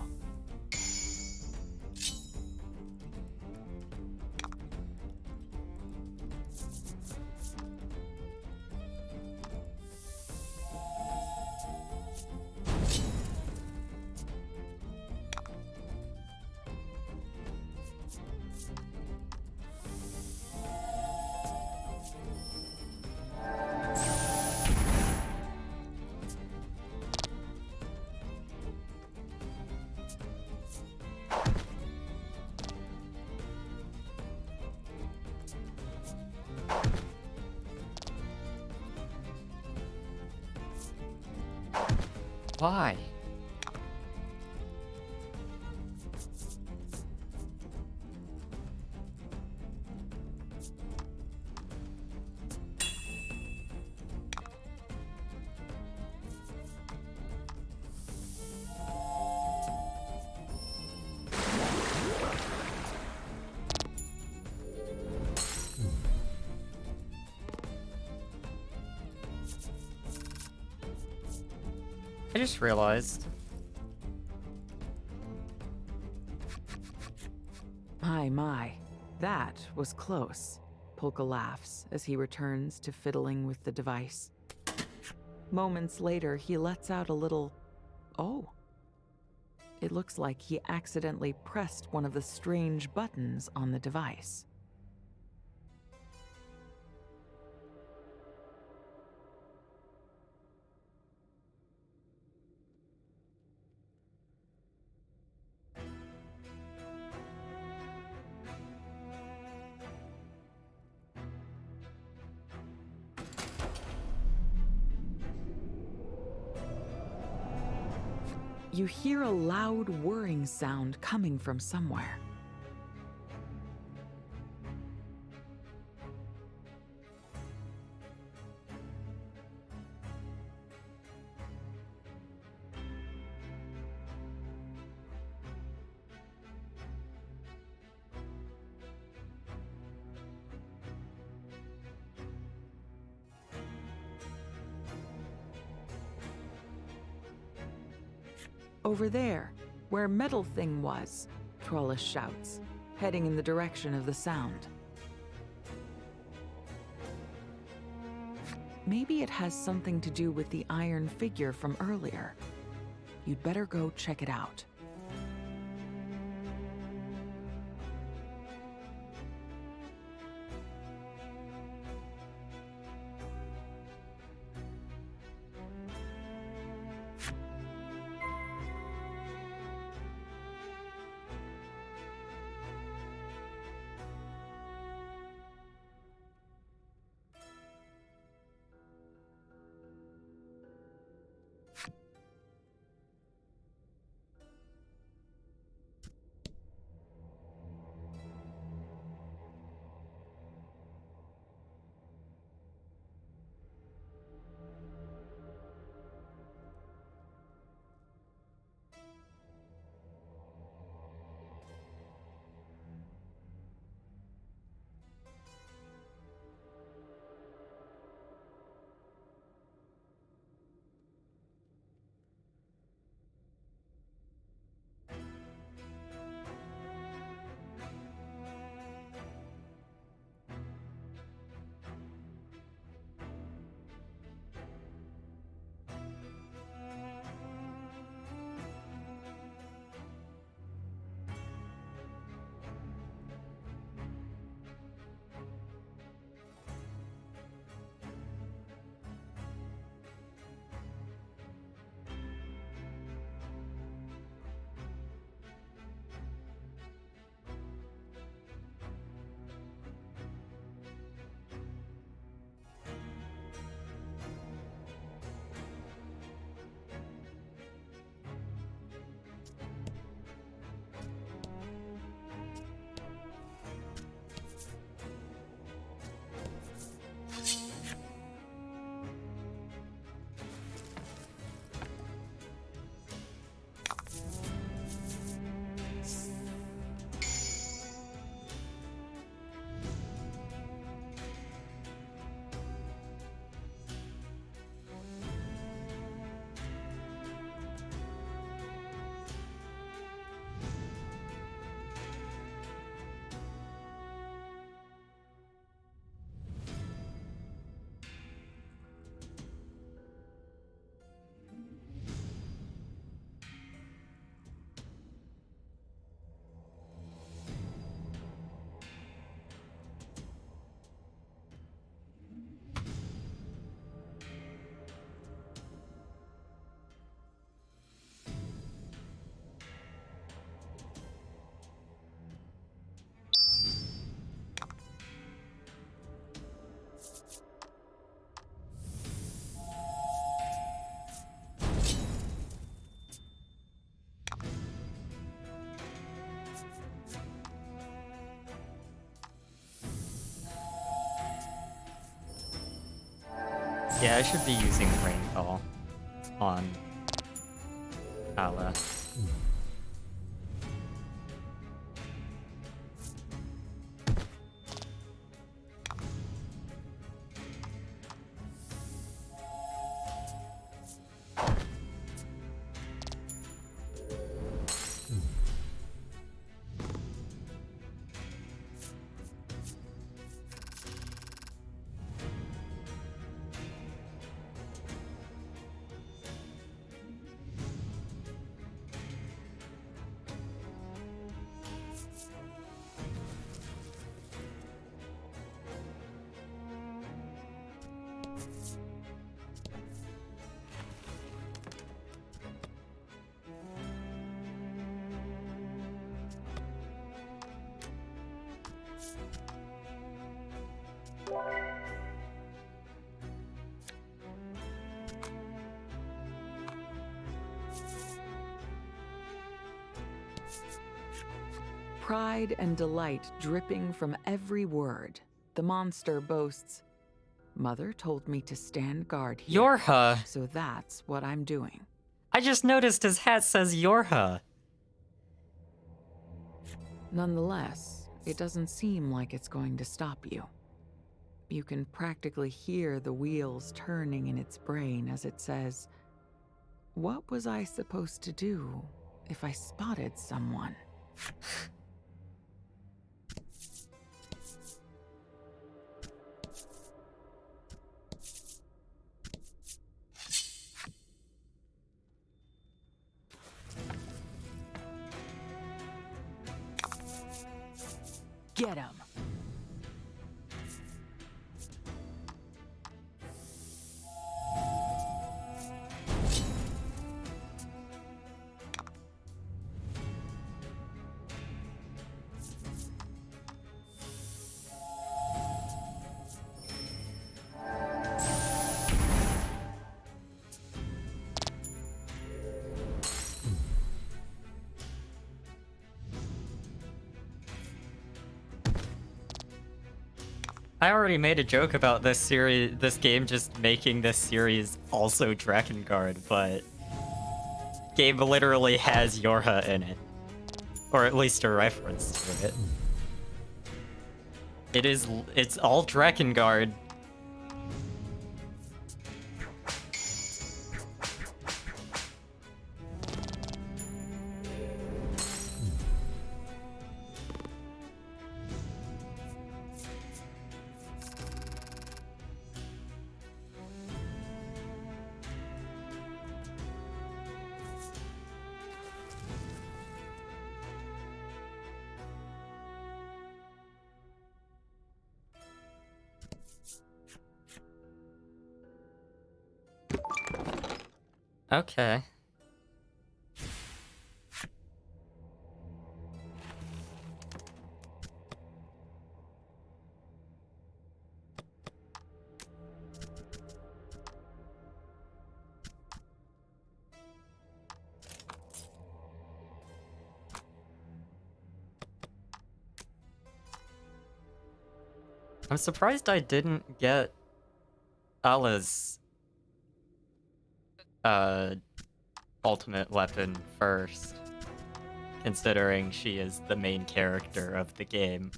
Why? I just realized. My, that was close. Polka laughs as he returns to fiddling with the device. Moments later, he lets out a little, "Oh." It looks like he accidentally pressed one of the strange buttons on the device. You hear a loud whirring sound coming from somewhere. Over there, where Metal Thing was, Trollus shouts, heading in the direction of the sound. Maybe it has something to do with the iron figure from earlier. You'd better go check it out. Yeah, I should be using Rain Call on Ala. Pride and delight dripping from every word, the monster boasts, "Mother told me to stand guard here, Yorha! so that's what I'm doing." I just noticed his hat says Yorha. Nonetheless, it doesn't seem like it's going to stop you. You can practically hear the wheels turning in its brain as it says, "What was I supposed to do if I spotted someone?" Get him. I already made a joke about this game just making this series also Drakengard, but game literally has Yorha in it. Or at least a reference to it. It's all Drakengard. Okay. I'm surprised I didn't get Ala's ultimate weapon first, considering she is the main character of the game.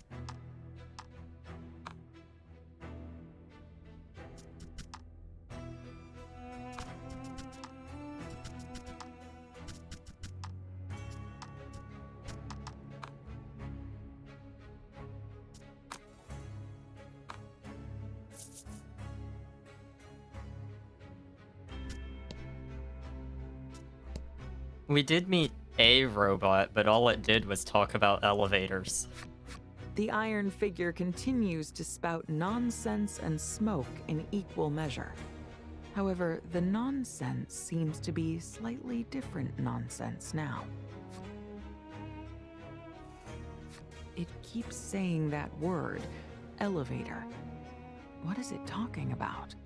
We did meet a robot, but all it did was talk about elevators. The iron figure continues to spout nonsense and smoke in equal measure. However, the nonsense seems to be slightly different nonsense now. It keeps saying that word, elevator. What is it talking about?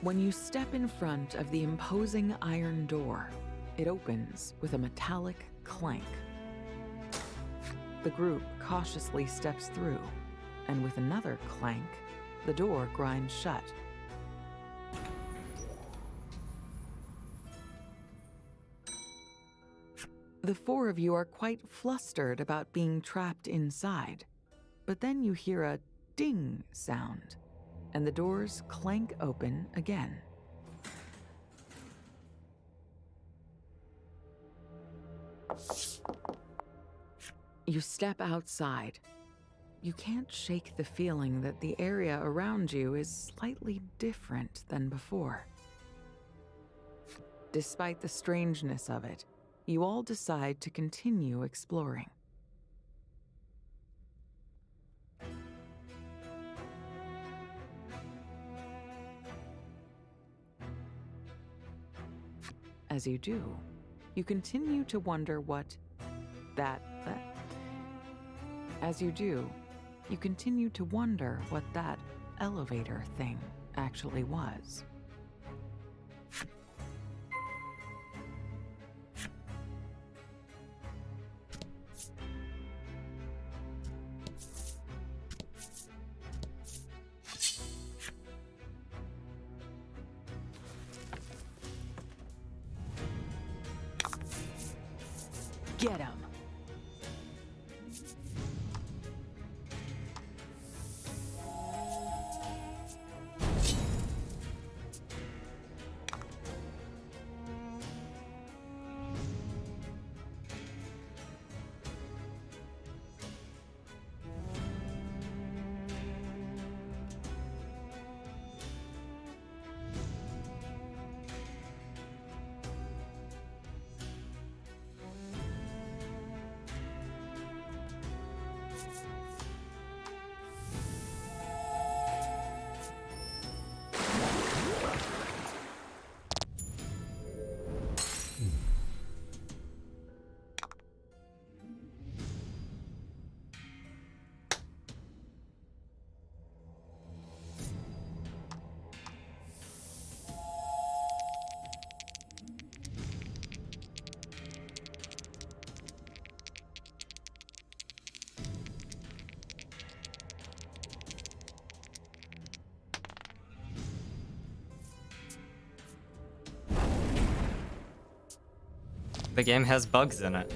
When you step in front of the imposing iron door, it opens with a metallic clank. The group cautiously steps through, and with another clank, the door grinds shut. The four of you are quite flustered about being trapped inside, but then you hear a ding sound, and the doors clank open again. You step outside. You can't shake the feeling that the area around you is slightly different than before. Despite the strangeness of it, you all decide to continue exploring. As you do, you continue to wonder what that elevator thing actually was. Get him. The game has bugs in it.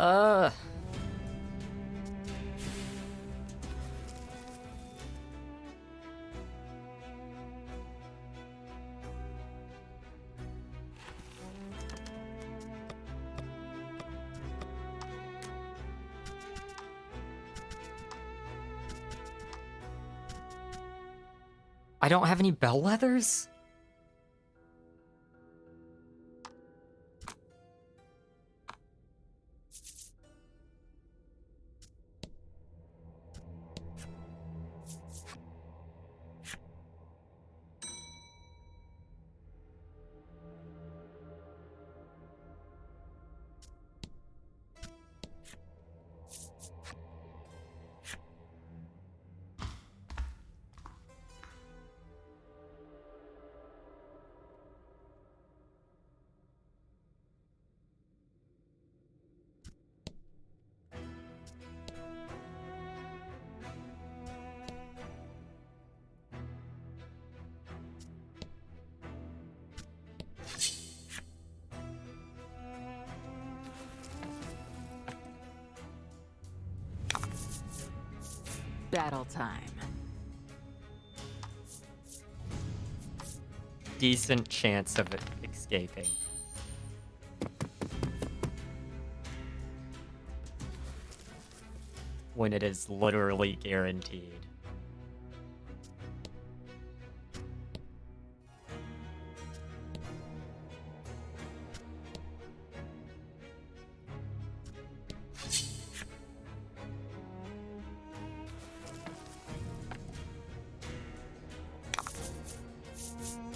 Uh. I don't have any bellwethers? Battle time. Decent chance of it escaping. When it is literally guaranteed.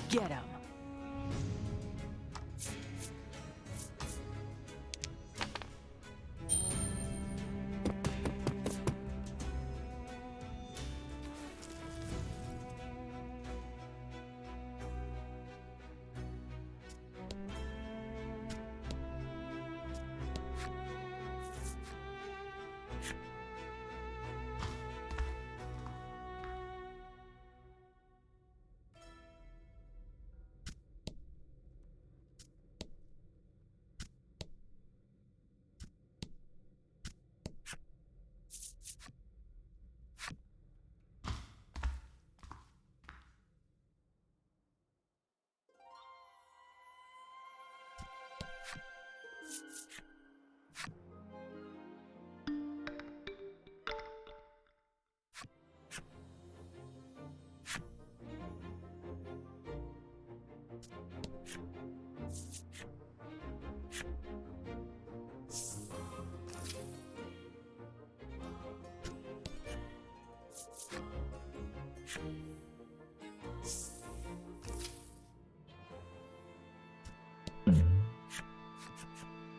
Get him.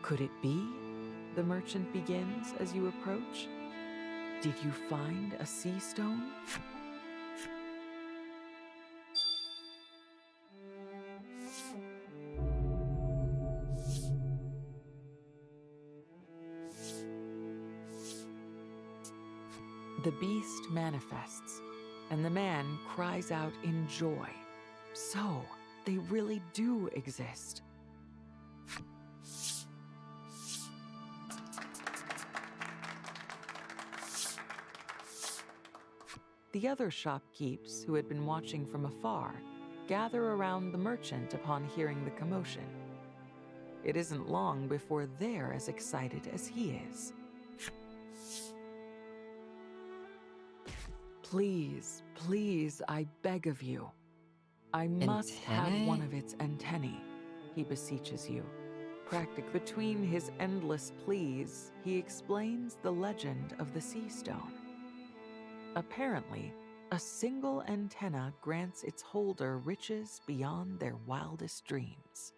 Could it be? The merchant begins as you approach. Did you find a sea stone? The beast manifests, and the man cries out in joy. So, they really do exist. The other shopkeepers, who had been watching from afar, gather around the merchant upon hearing the commotion. It isn't long before they're as excited as he is. Please, please, I beg of you. I must have one of its antennae, he beseeches you. Between his endless pleas, he explains the legend of the sea stone. Apparently, a single antenna grants its holder riches beyond their wildest dreams.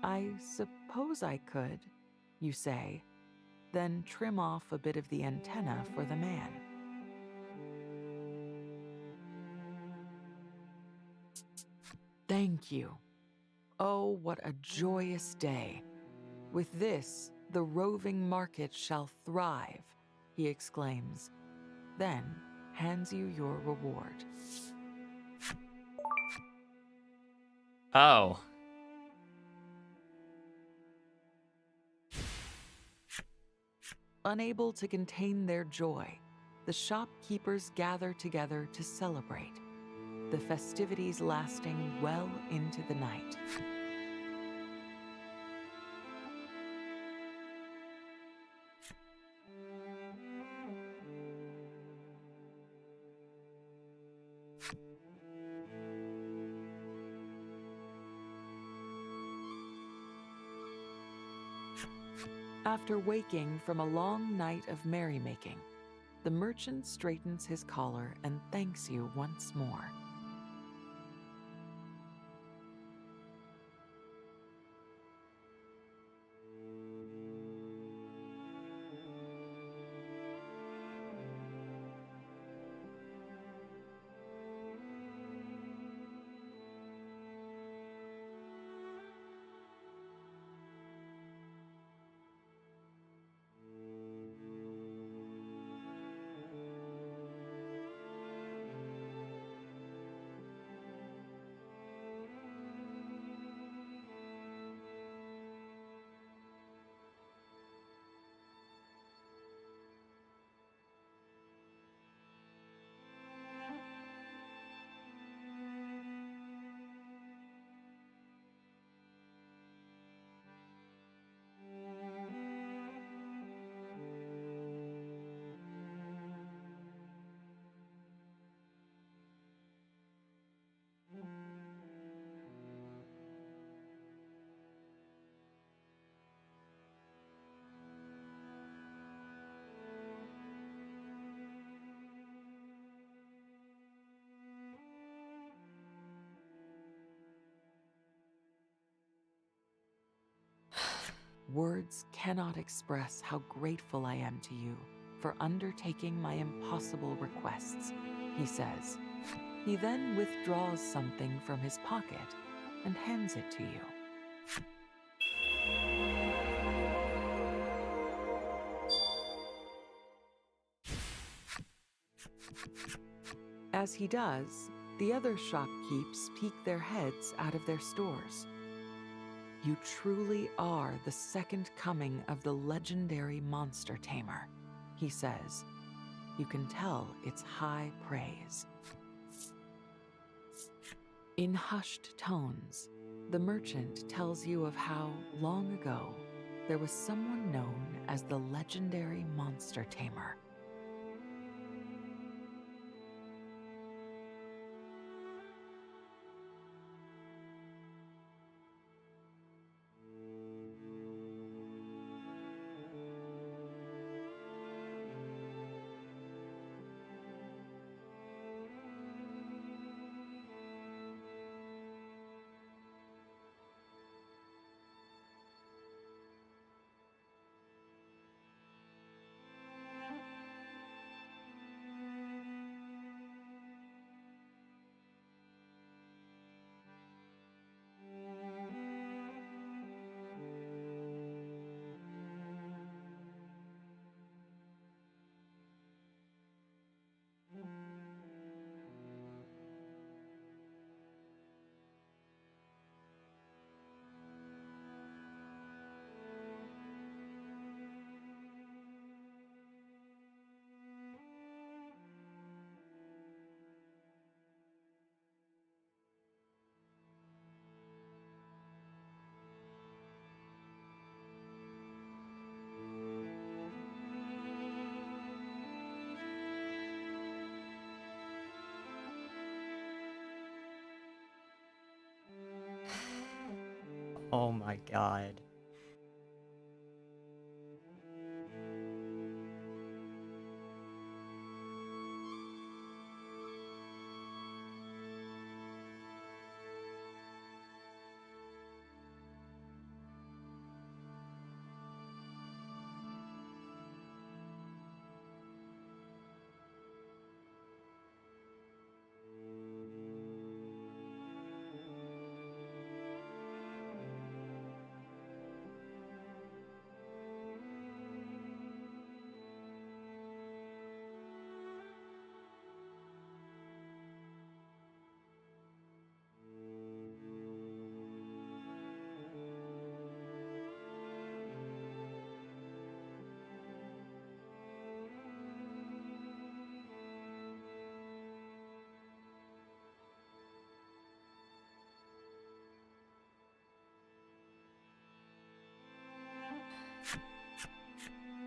I suppose I could, you say, then trim off a bit of the antenna for the man. Thank you. Oh, what a joyous day. With this, the roving market shall thrive, he exclaims, then hands you your reward. Oh. Unable to contain their joy, the shopkeepers gather together to celebrate, the festivities lasting well into the night. After waking from a long night of merrymaking, the merchant straightens his collar and thanks you once more. Words cannot express how grateful I am to you for undertaking my impossible requests, he says. He then withdraws something from his pocket and hands it to you. As he does, the other shopkeepers peek their heads out of their stores. You truly are the second coming of the legendary monster tamer, he says. You can tell it's high praise. In hushed tones, the merchant tells you of how, long ago, there was someone known as the legendary monster tamer. Oh my god.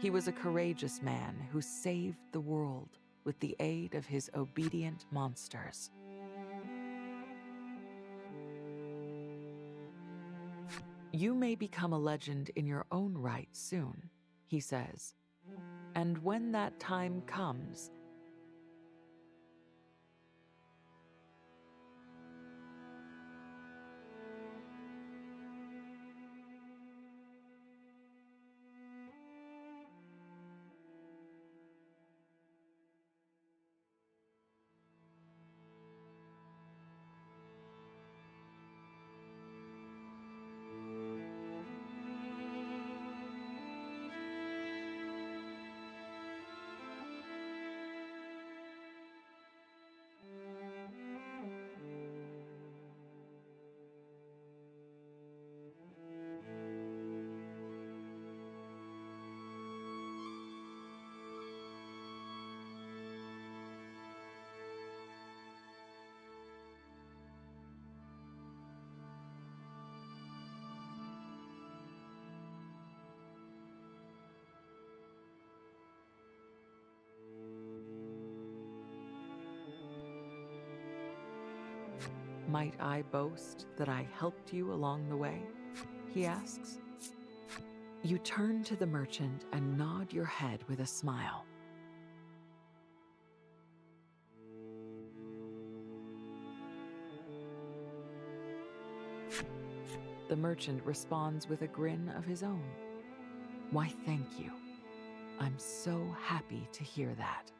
He was a courageous man who saved the world with the aid of his obedient monsters. You may become a legend in your own right soon, he says. And when that time comes, might I boast that I helped you along the way? He asks. You turn to the merchant and nod your head with a smile. The merchant responds with a grin of his own. Why, thank you. I'm so happy to hear that.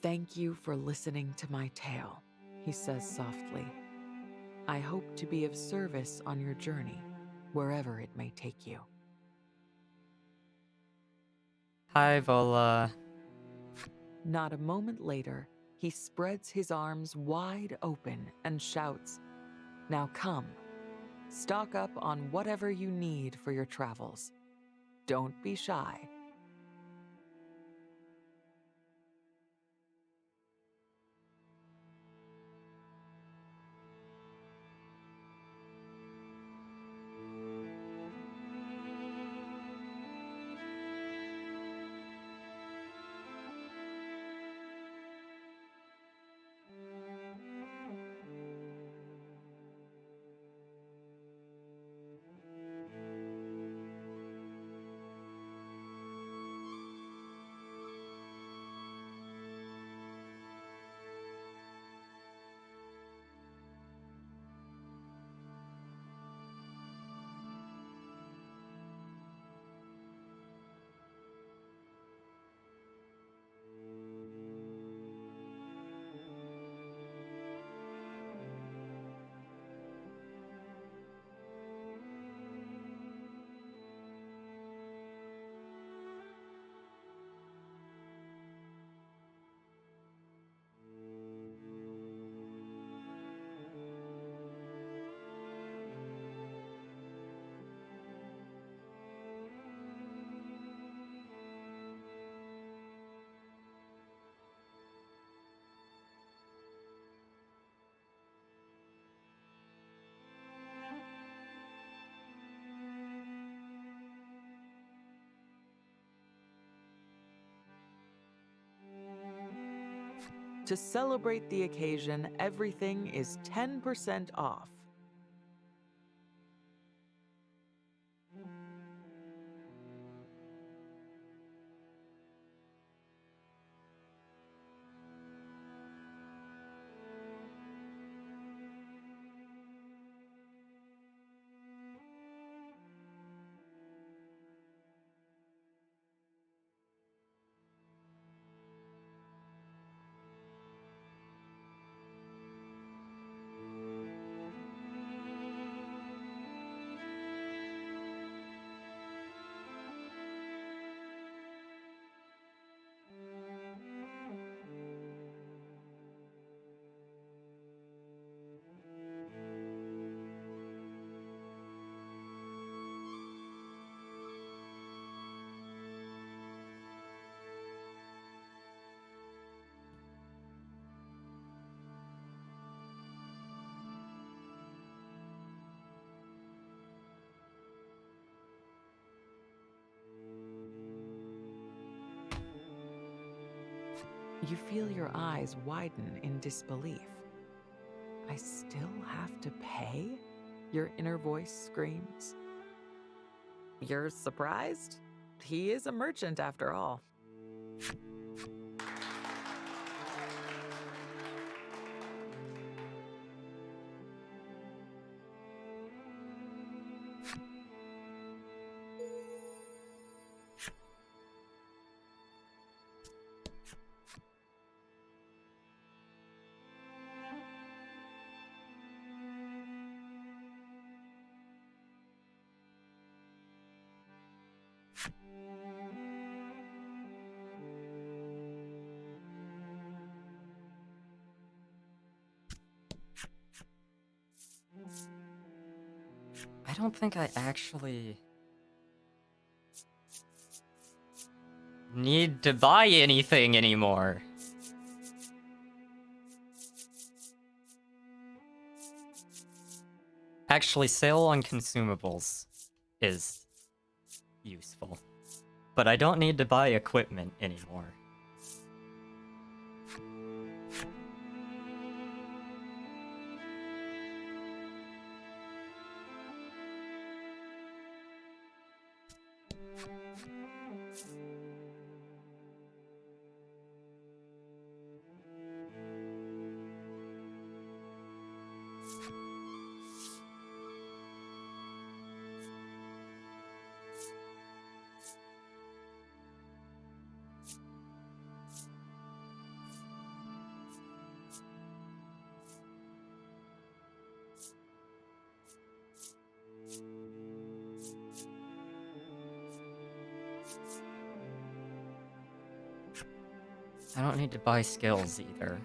Thank you for listening to my tale, he says softly. I hope to be of service on your journey, wherever it may take you. Hi, Vola. Not a moment later, he spreads his arms wide open and shouts, Now come, stock up on whatever you need for your travels. Don't be shy. To celebrate the occasion, everything is 10% off. You feel your eyes widen in disbelief. I still have to pay? Your inner voice screams. You're surprised? He is a merchant after all. I don't think I actually need to buy anything anymore. Actually, sale on consumables is useful. But I don't need to buy equipment anymore. I don't need to buy skills either.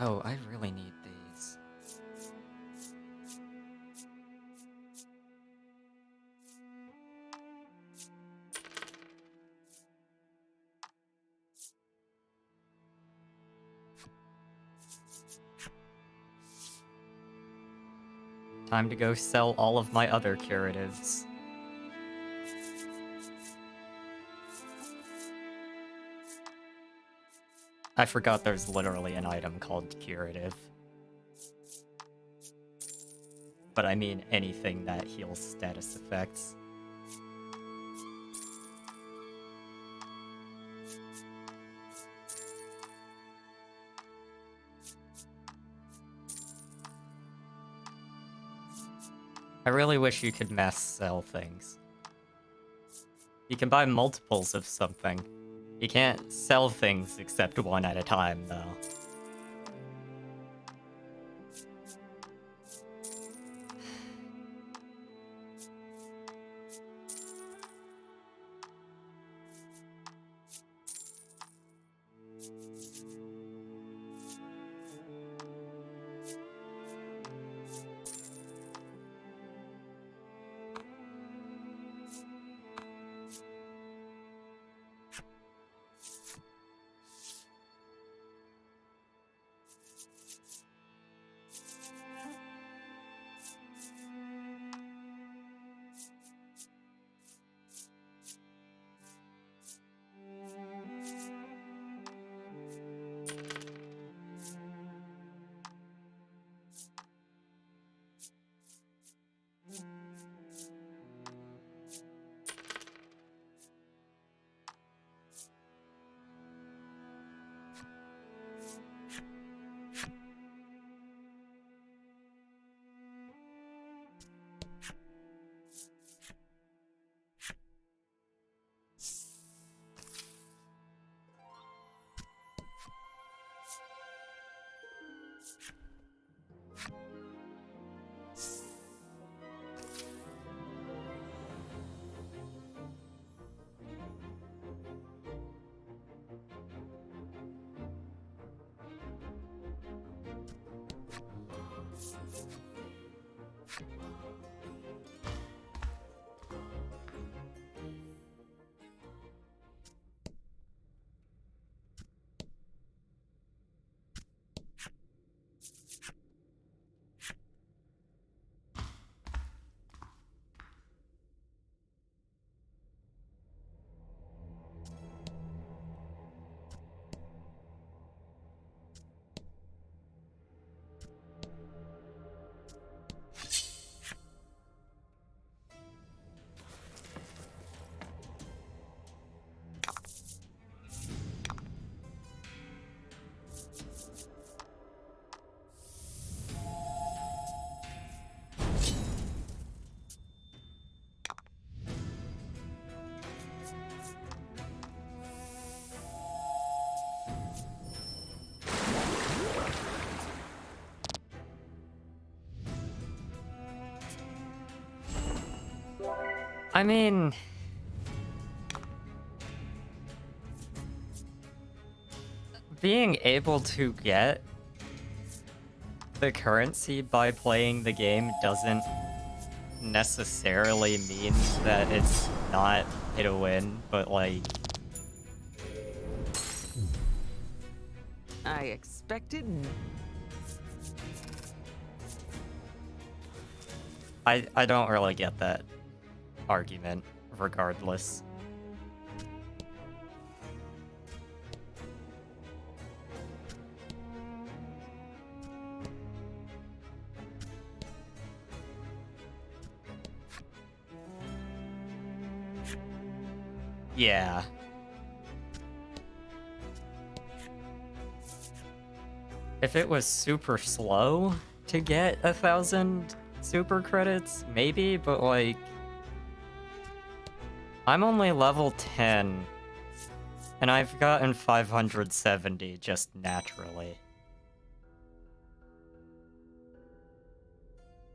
Oh, I really need these. Time to go sell all of my other curatives. I forgot there's literally an item called curative. But I mean anything that heals status effects. I really wish you could mass sell things. You can buy multiples of something. You can't sell things except one at a time, though. I mean... being able to get the currency by playing the game doesn't necessarily mean that it's not pay to win, but like... I expected... I don't really get that argument, regardless. Yeah. If it was super slow to get 1,000 super credits, maybe, but like... I'm only level 10, and I've gotten 570 just naturally.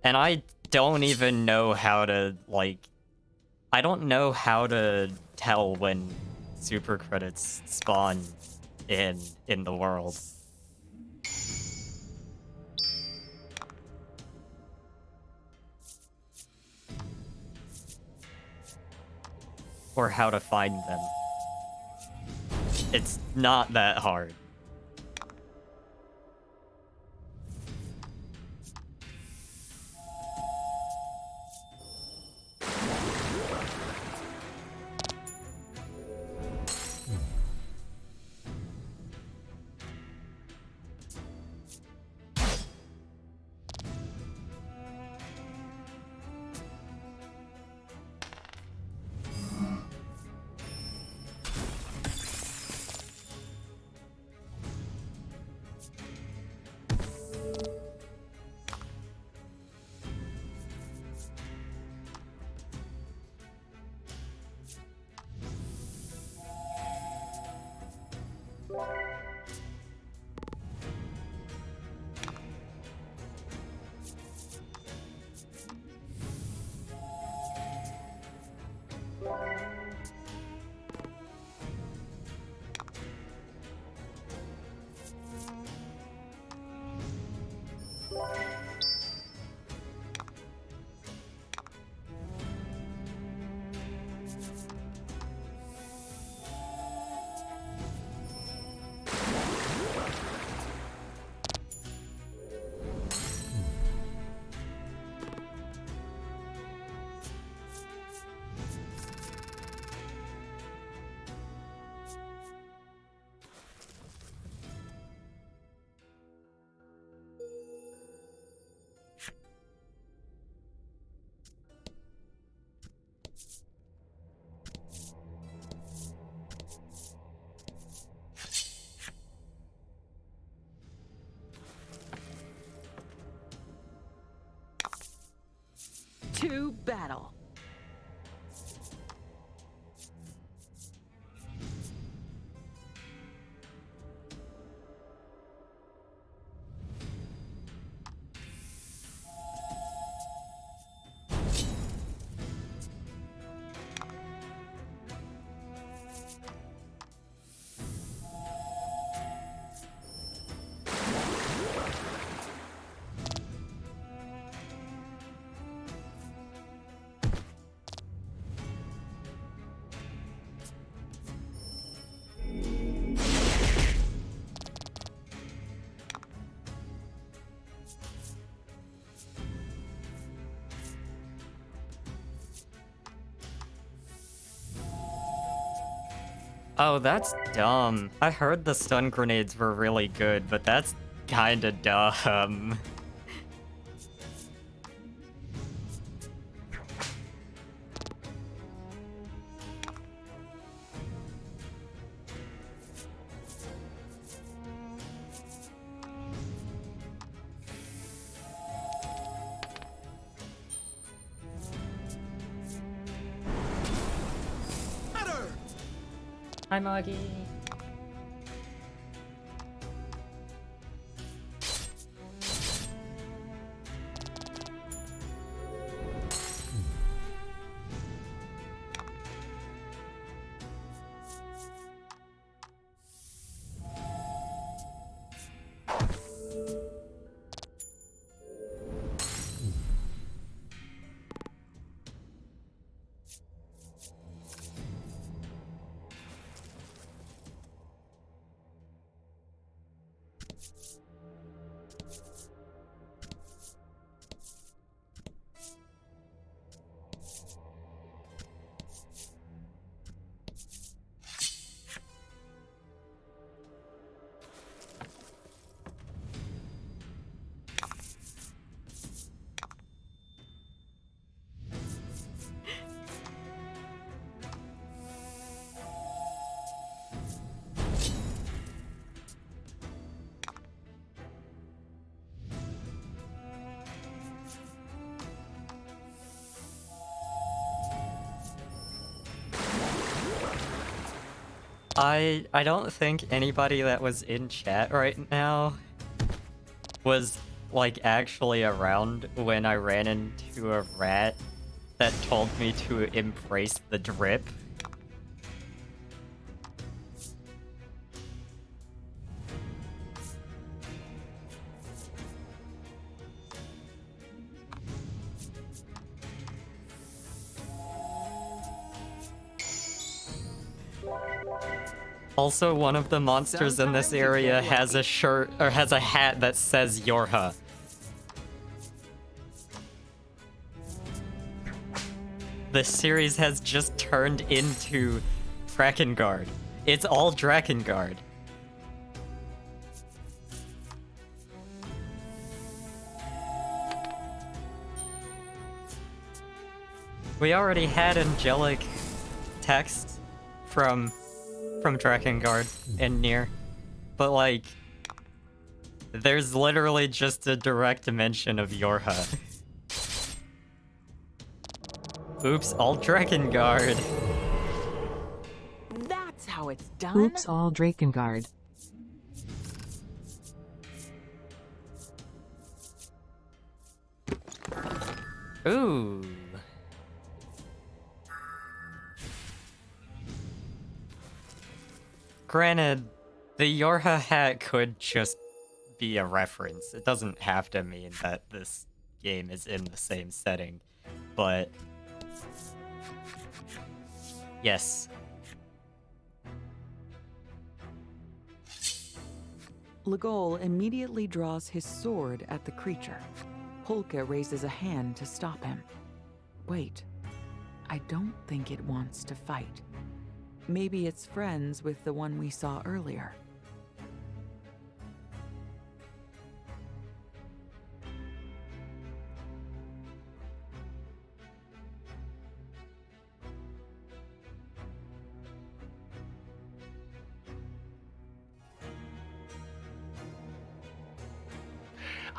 And I don't even know how to, like... I don't know how to tell when super credits spawn in the world. Or how to find them. It's not that hard. To battle. Oh, that's dumb. I heard the stun grenades were really good, but that's kinda dumb. Ladder! Hi, Moggy. I don't think anybody that was in chat right now was like actually around when I ran into a rat that told me to embrace the drip. Also, one of the monsters in this Sometimes you area get has a lucky. shirt or has a hat that says Yorha. This series has just turned into Drakengard. It's all Drakengard. We already had angelic text from Drakengard and Nier, but like, there's literally just a direct mention of Yorha. Oops, all Drakengard. That's how it's done. Oops, all Drakengard. Ooh. Granted, the Yorha hat could just be a reference. It doesn't have to mean that this game is in the same setting, but yes. Legol immediately draws his sword at the creature. Polka raises a hand to stop him. Wait, I don't think it wants to fight. Maybe it's friends with the one we saw earlier.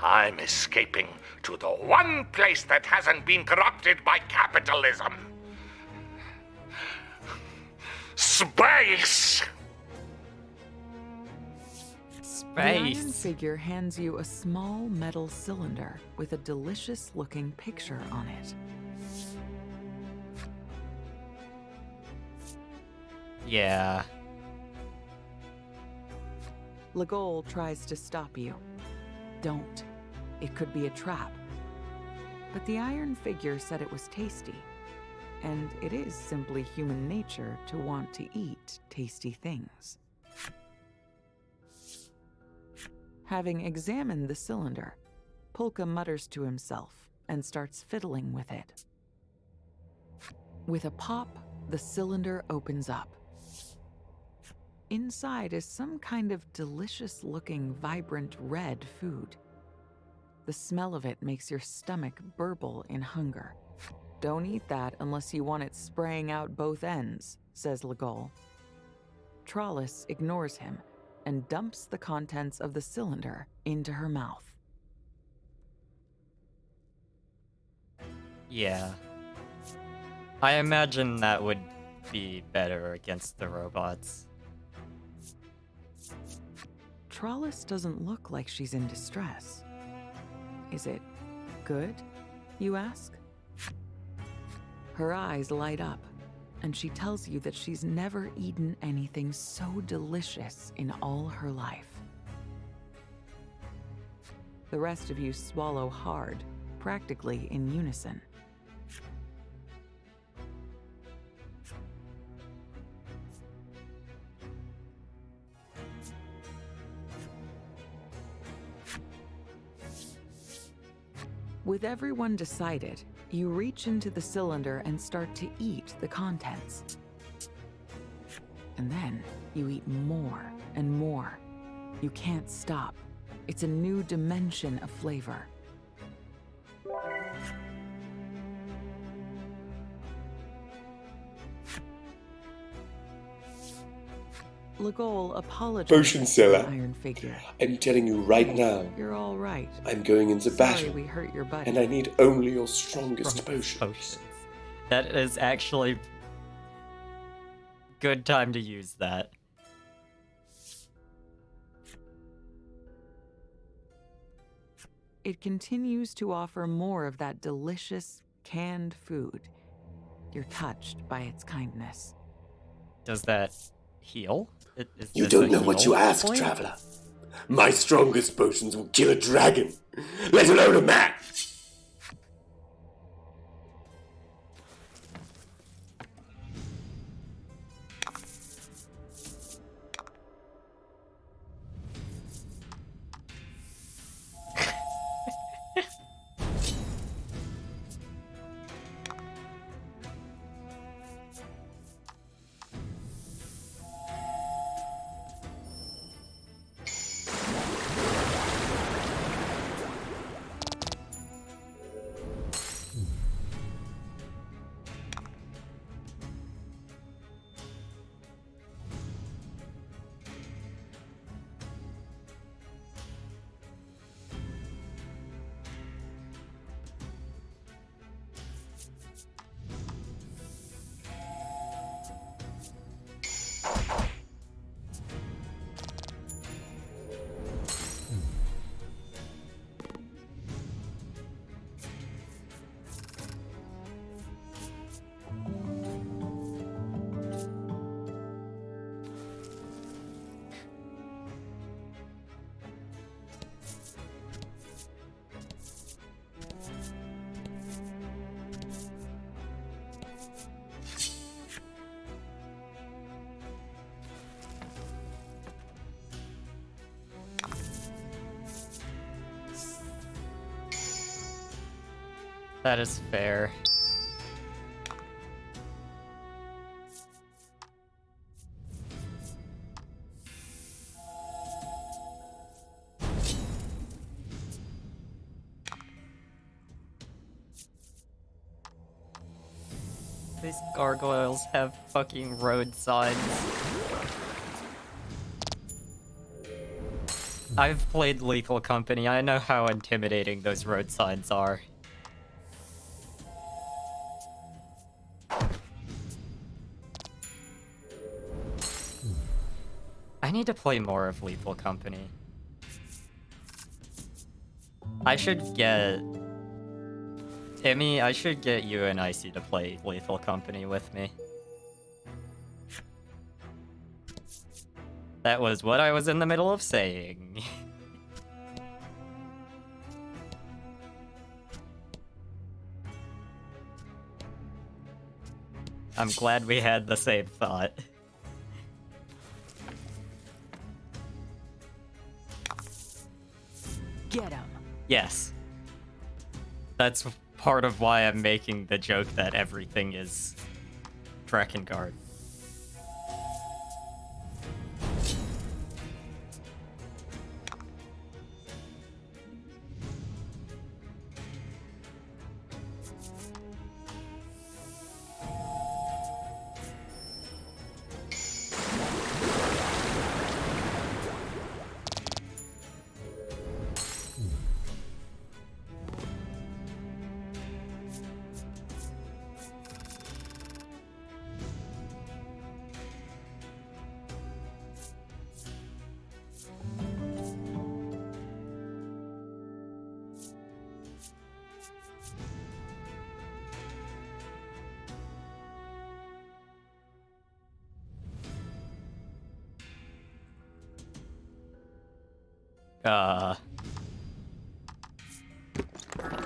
I'm escaping to the one place that hasn't been corrupted by capitalism. Space! The iron Space. figure hands you a small metal cylinder with a delicious-looking picture on it. Yeah. Legol tries to stop you. Don't. It could be a trap. But the iron figure said it was tasty. And it is simply human nature to want to eat tasty things. Having examined the cylinder, Polka mutters to himself and starts fiddling with it. With a pop, the cylinder opens up. Inside is some kind of delicious-looking, vibrant red food. The smell of it makes your stomach burble in hunger. Don't eat that unless you want it spraying out both ends, says Legol. Trollis ignores him and dumps the contents of the cylinder into her mouth. Yeah. I imagine that would be better against the robots. Trollis doesn't look like she's in distress. Is it good, you ask? Her eyes light up, and she tells you that she's never eaten anything so delicious in all her life. The rest of you swallow hard, practically in unison. With everyone decided, you reach into the cylinder and start to eat the contents. And then you eat more and more. You can't stop. It's a new dimension of flavor. Legol apologizes Potion to seller. the iron figure. I'm telling you right now, You're all right. I'm going into Sorry battle, we hurt your buddy. and I need only your strongest potions. Potions. That is actually good time to use that. It continues to offer more of that delicious, canned food. You're touched by its kindness. Does that heal? Is You this don't a know what heal you ask, point? traveler. My strongest potions will kill a dragon, let alone a man. That is fair. These gargoyles have fucking road signs. I've played Lethal Company. I know how intimidating those road signs are. I need to play more of Lethal Company. I should get... Timmy, I should get you and Icy to play Lethal Company with me. That was what I was in the middle of saying. I'm glad we had the same thought. Get him. Yes. That's part of why I'm making the joke that everything is Drakengard.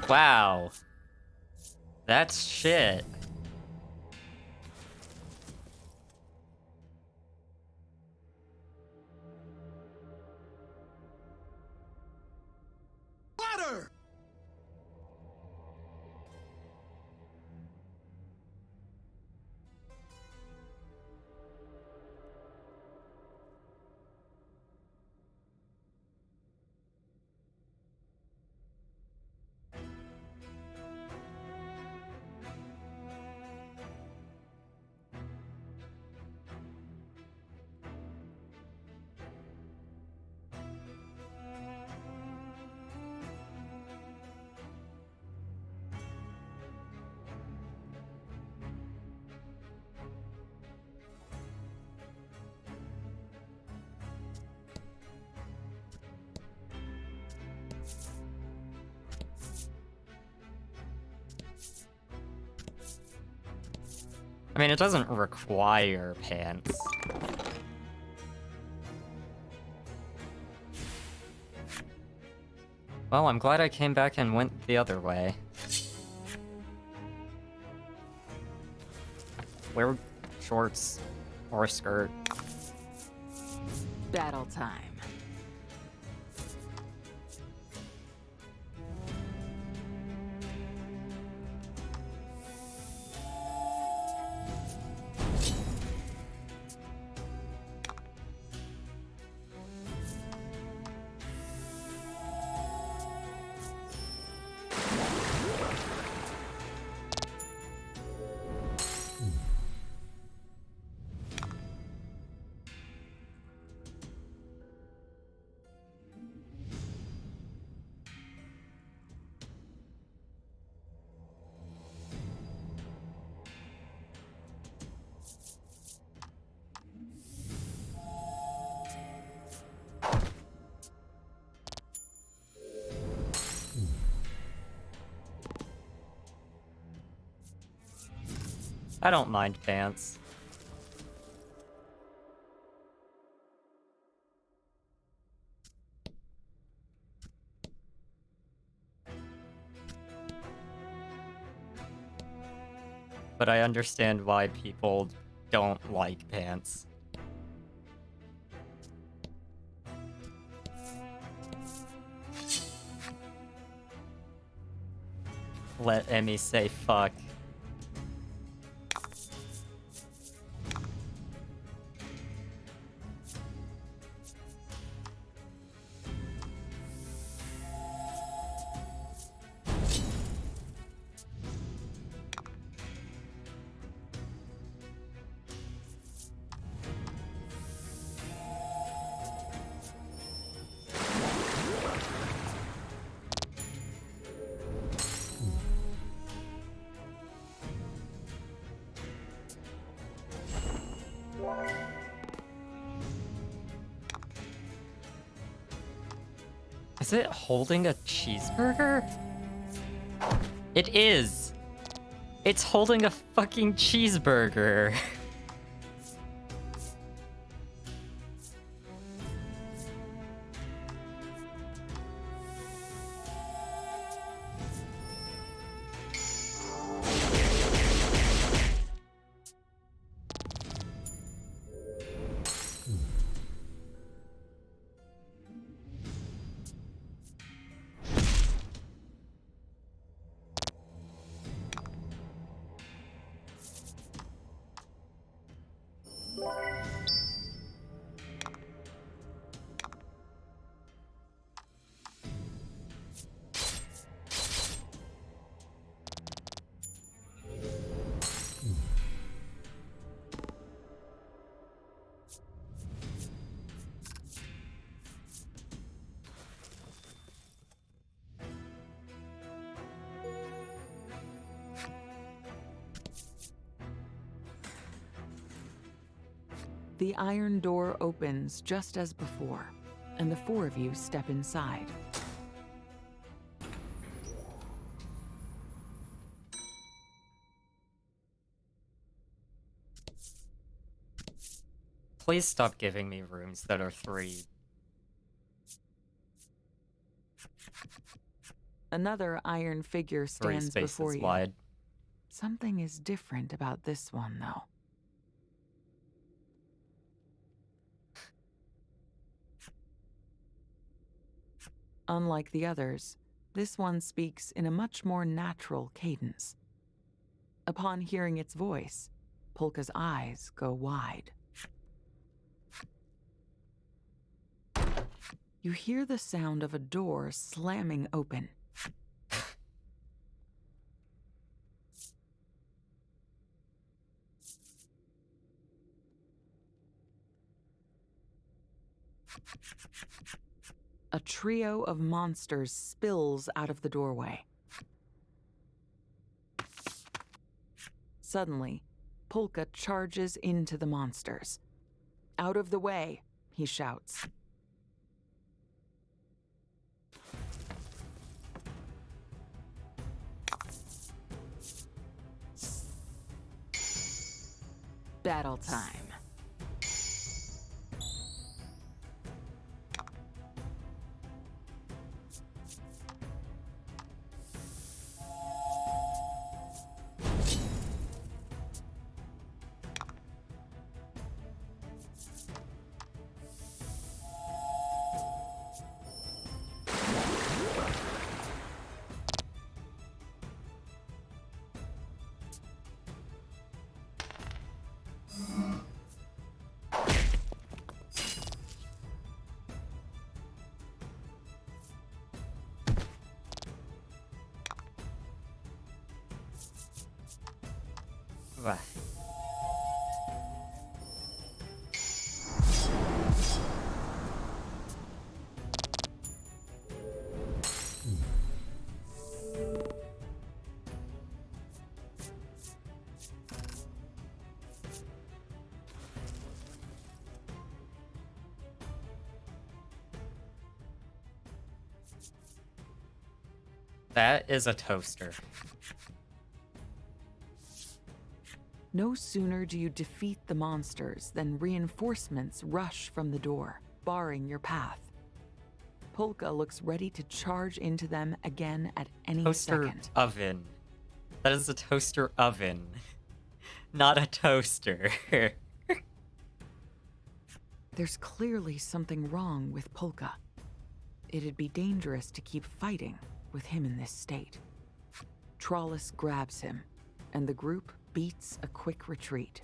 Wow. That's shit. I mean, it doesn't require pants. Well, I'm glad I came back and went the other way. Wear shorts or a skirt. Battle time. I don't mind pants. But I understand why people don't like pants. Let Emmy say fuck. Is it holding a cheeseburger? It is! It's holding a fucking cheeseburger. The iron door opens just as before, and the four of you step inside. Please stop giving me rooms that are 3. Another iron figure 3 stands spaces before you. wide. Something is different about this one, though. Unlike the others, this one speaks in a much more natural cadence. Upon hearing its voice, Polka's eyes go wide. You hear the sound of a door slamming open. A trio of monsters spills out of the doorway. Suddenly, Polka charges into the monsters. "Out of the way," he shouts. Battle time. Bah. That is a toaster. No sooner do you defeat the monsters than reinforcements rush from the door, barring your path. Polka looks ready to charge into them again at any Toaster second. oven. That is a toaster oven. Not a toaster. There's clearly something wrong with Polka. It'd be dangerous to keep fighting with him in this state. Trollis grabs him, and the group beats a quick retreat.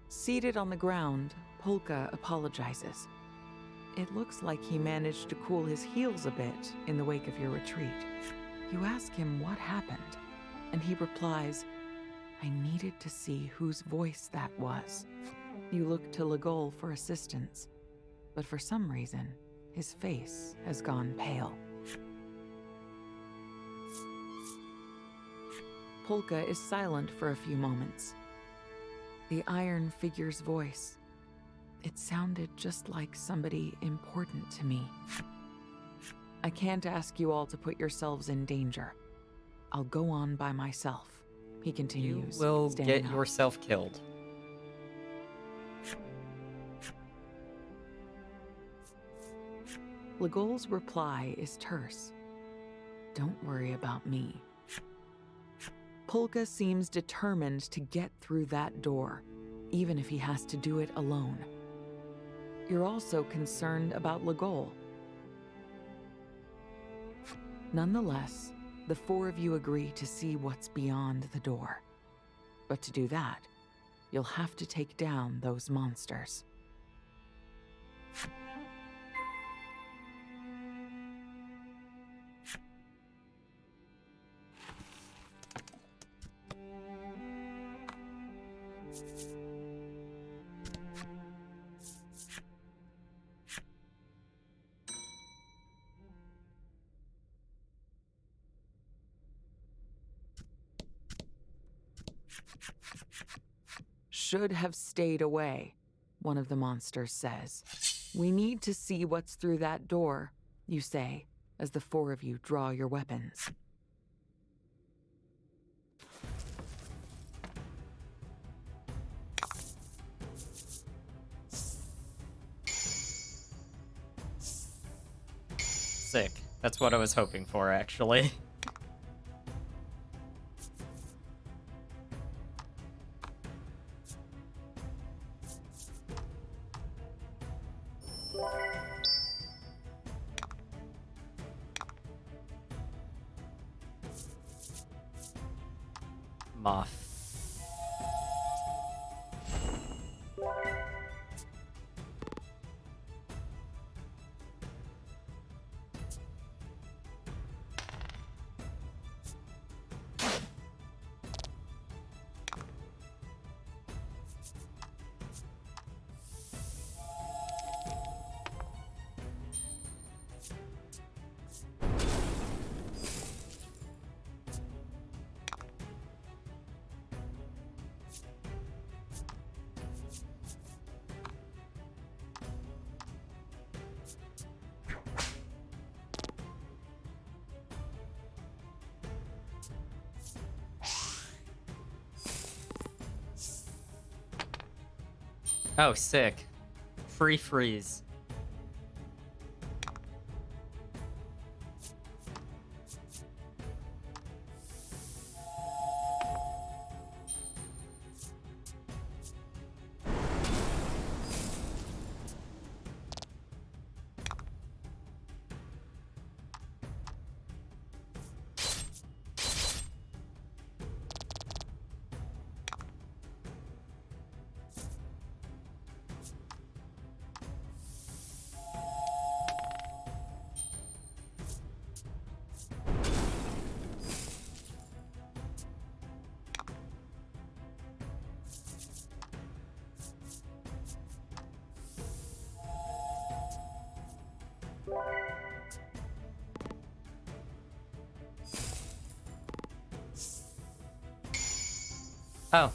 Seated on the ground, Polka apologizes. It looks like he managed to cool his heels a bit in the wake of your retreat. You ask him what happened, and he replies, "I needed to see whose voice that was." You look to Legol for assistance, but for some reason, His face has gone pale. Polka is silent for a few moments. The iron figure's voice. It sounded just like somebody important to me. I can't ask you all to put yourselves in danger. I'll go on by myself, he You continues. will standing get up. yourself killed. Legol's reply is terse. Don't worry about me. Polka seems determined to get through that door, even if he has to do it alone. You're also concerned about Legol. Nonetheless, the four of you agree to see what's beyond the door. But to do that, you'll have to take down those monsters. Should have stayed away, one of the monsters says. We need to see what's through that door, you say, as the four of you draw your weapons. Sick. That's what I was hoping for, actually. Moth. Oh, sick. Free freeze. Oh.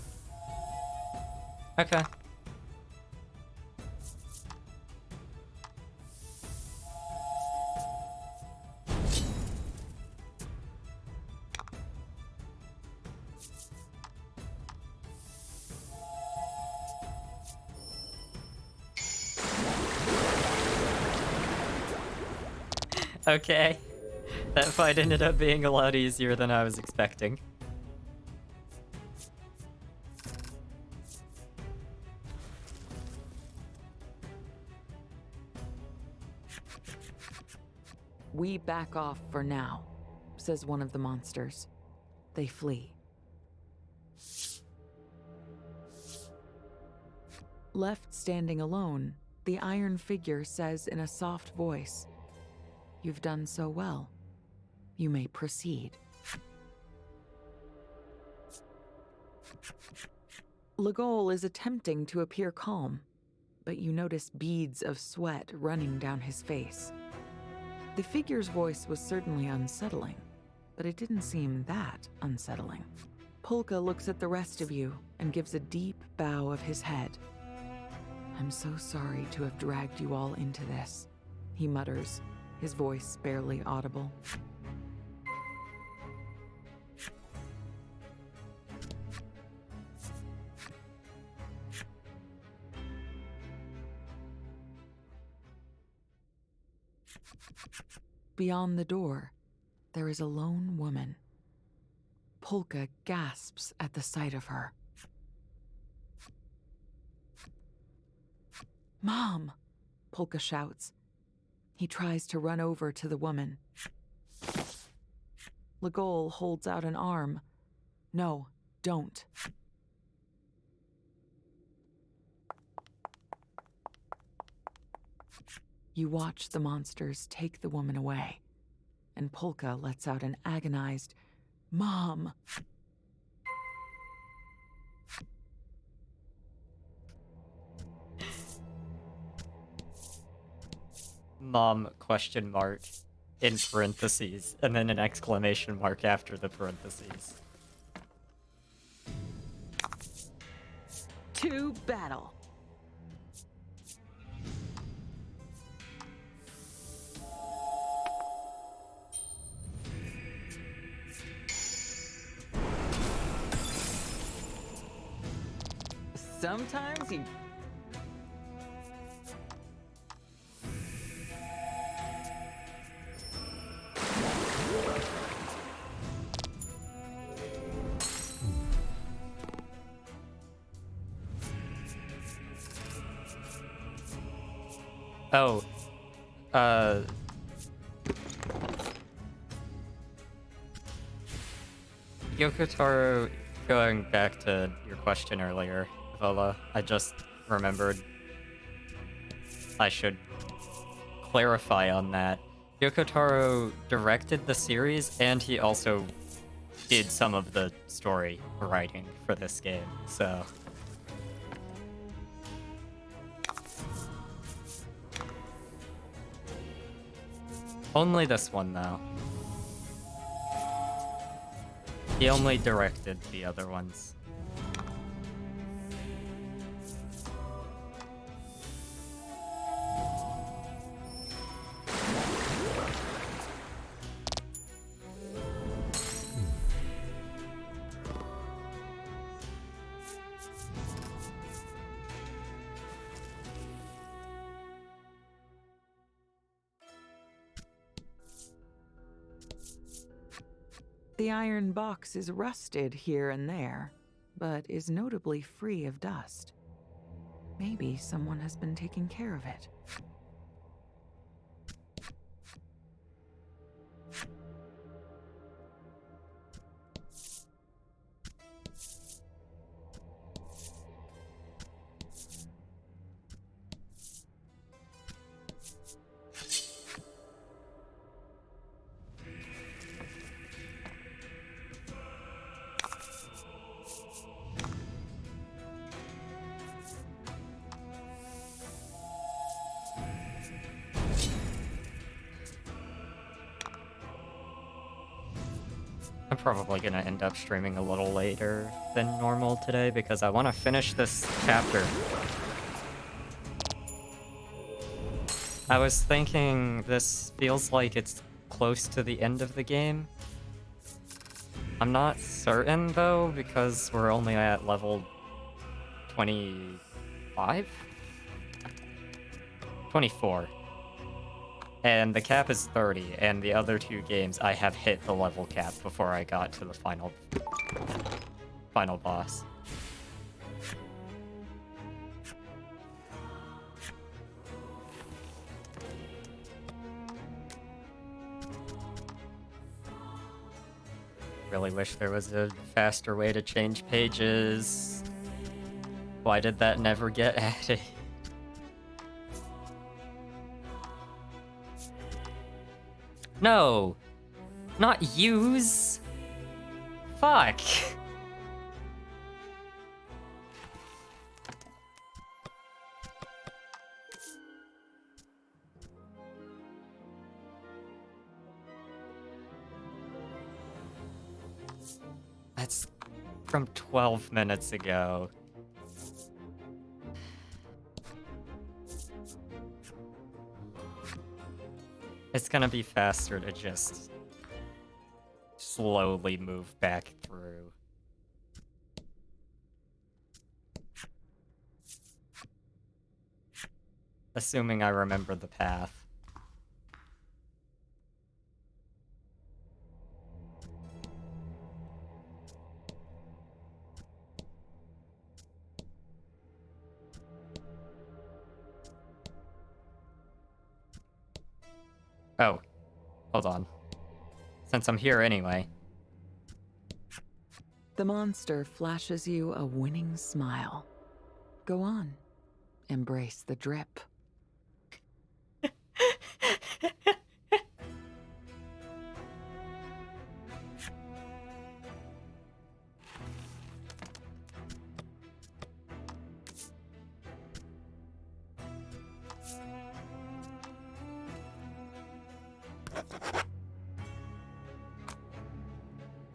Okay. Okay. That fight ended up being a lot easier than I was expecting. We back off for now, says one of the monsters. They flee. Left standing alone, the iron figure says in a soft voice, "You've done so well. You may proceed." Legol is attempting to appear calm, but you notice beads of sweat running down his face. The figure's voice was certainly unsettling, but it didn't seem that unsettling. Polka looks at the rest of you and gives a deep bow of his head. "I'm so sorry to have dragged you all into this," he mutters, his voice barely audible. Beyond the door, there is a lone woman. Polka gasps at the sight of her. "Mom!" Polka shouts. He tries to run over to the woman. Legol holds out an arm. "No, don't." You watch the monsters take the woman away, and Polka lets out an agonized, "Mom!" Mom, question mark, in parentheses, and then an exclamation mark after the parentheses. To battle. Sometimes you... Oh, Yokotaro, going back to your question earlier, Vola, I just remembered I should clarify on that. Yokotaro directed the series, and he also did some of the story writing for this game, so... Only this one, though. He only directed the other ones. The iron box is rusted here and there, but is notably free of dust. Maybe someone has been taking care of it. I'm probably gonna end up streaming a little later than normal today because I want to finish this chapter. I was thinking this feels like it's close to the end of the game. I'm not certain though because we're only at level 25? 24. And the cap is 30, and the other two games I have hit the level cap before I got to the final boss. Really wish there was a faster way to change pages. Why did that never get added? No! Not use! Fuck! That's from 12 minutes ago. It's gonna be faster to just slowly move back through. Assuming I remember the path. Oh, hold on. Since I'm here anyway. The monster flashes you a winning smile. Go on. Embrace the drip.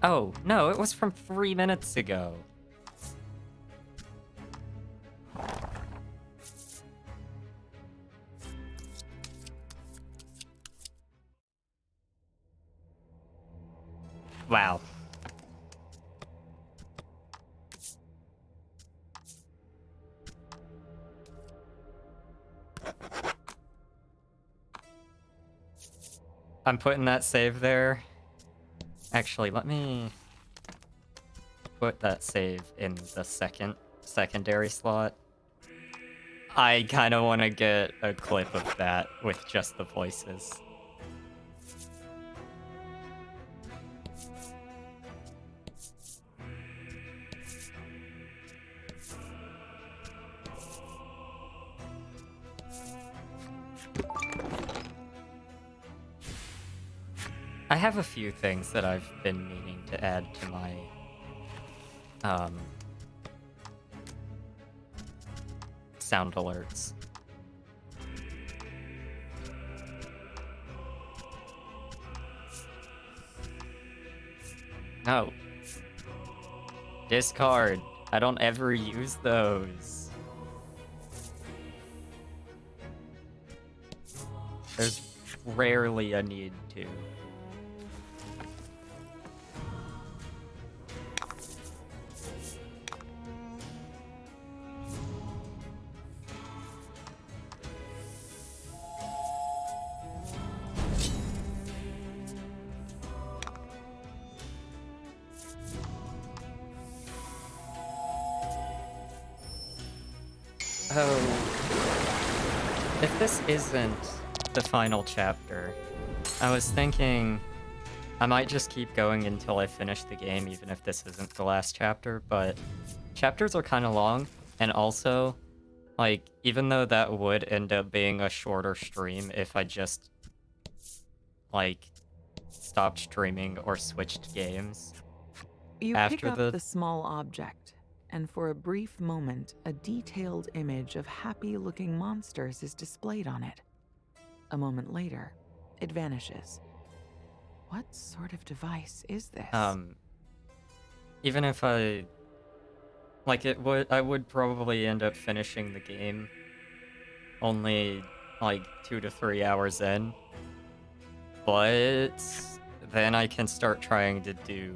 Oh, no, it was from 3 minutes ago. Wow. I'm putting that save there. Actually, let me put that save in the secondary slot. I kind of want to get a clip of that with just the voices. I have a few things that I've been meaning to add to my sound alerts. No. Discard. I don't ever use those. There's rarely a need to. Oh. If this isn't the final chapter, I was thinking I might just keep going until I finish the game, even if this isn't the last chapter, but chapters are kind of long, and also, like, even though that would end up being a shorter stream if I just, like, stopped streaming or switched games. You After pick up the- the small object, and for a brief moment, a detailed image of happy-looking monsters is displayed on it. A moment later, it vanishes. What sort of device is this? Even if I... Like, I would probably end up finishing the game only, like, 2 to 3 hours in. But then I can start trying to do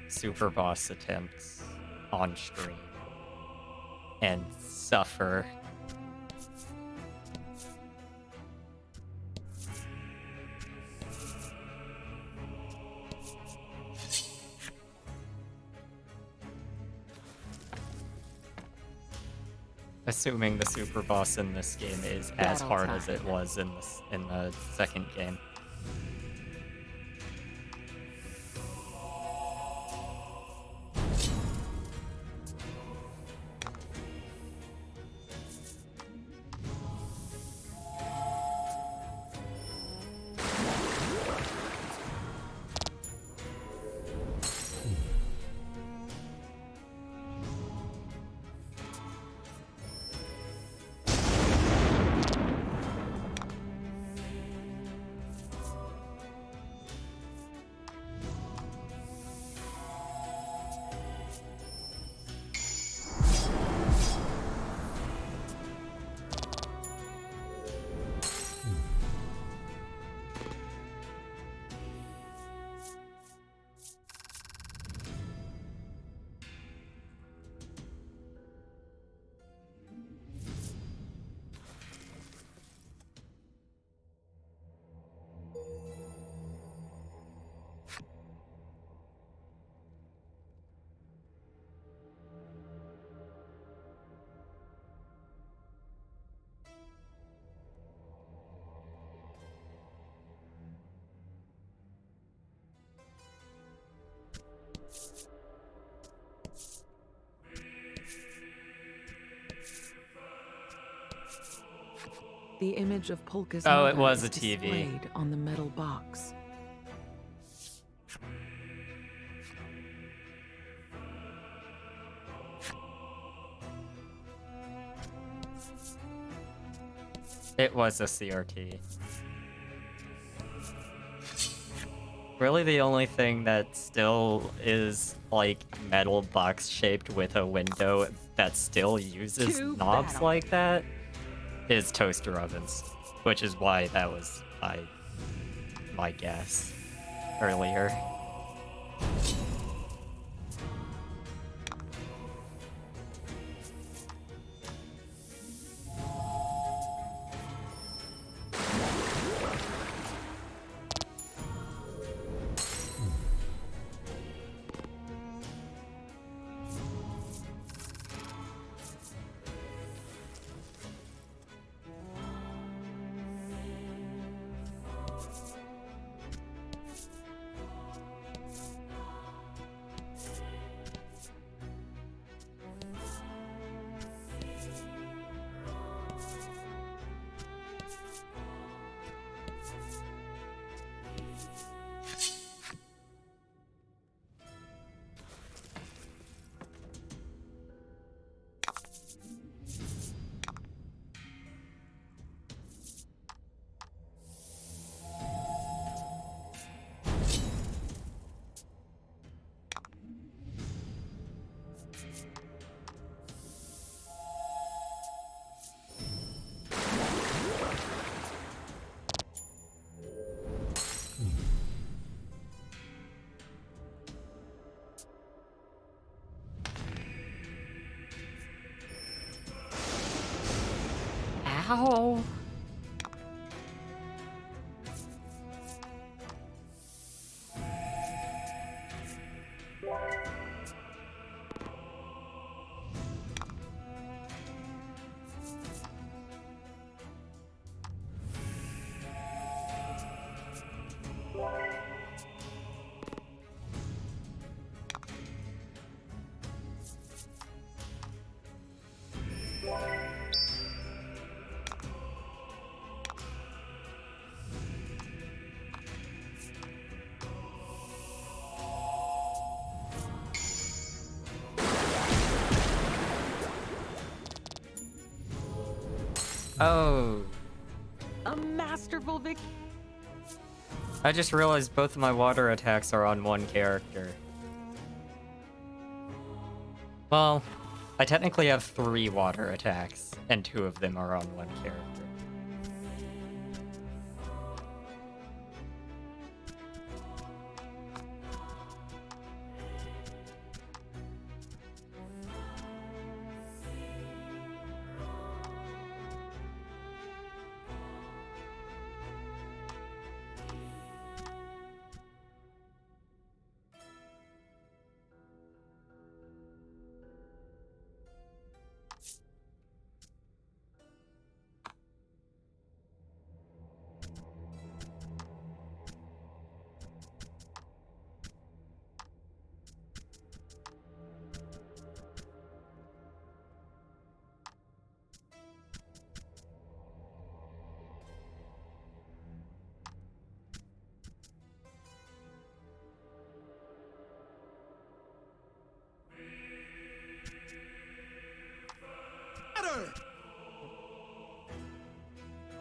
super boss attempts on stream and suffer. Assuming the super boss in this game is as Battle hard as time. it was in the second game. The image of Polka's Oh, it mother was is a TV. displayed on the metal box. It was a CRT. Really, the only thing that still is like metal box shaped with a window that still uses To knobs battle. like that is toaster ovens, which is why that was my guess earlier. Ow! Oh, A masterful victory. I just realized both of my water attacks are on one character. Well, I technically have 3 water attacks, and 2 of them are on one character.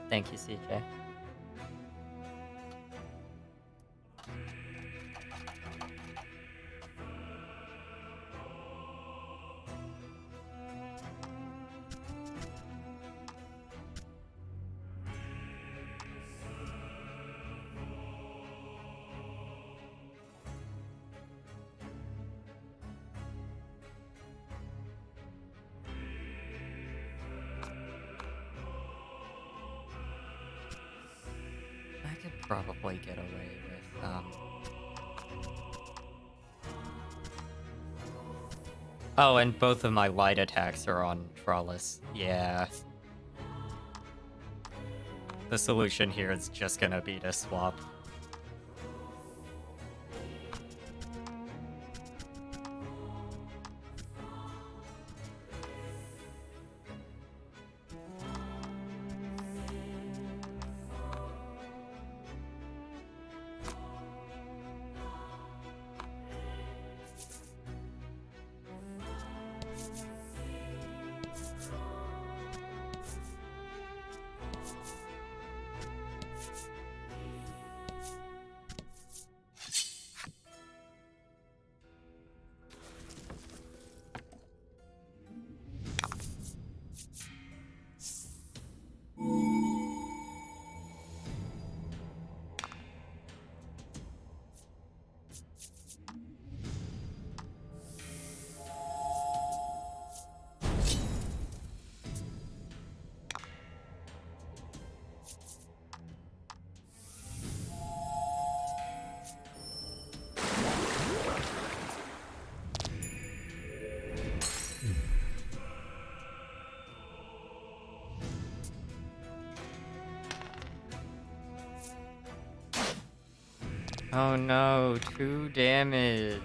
Thank you, CJ. I could probably get away with, Oh, and both of my light attacks are on Trollis. Yeah. The solution here is just gonna be to swap. Oh no, 2 damage.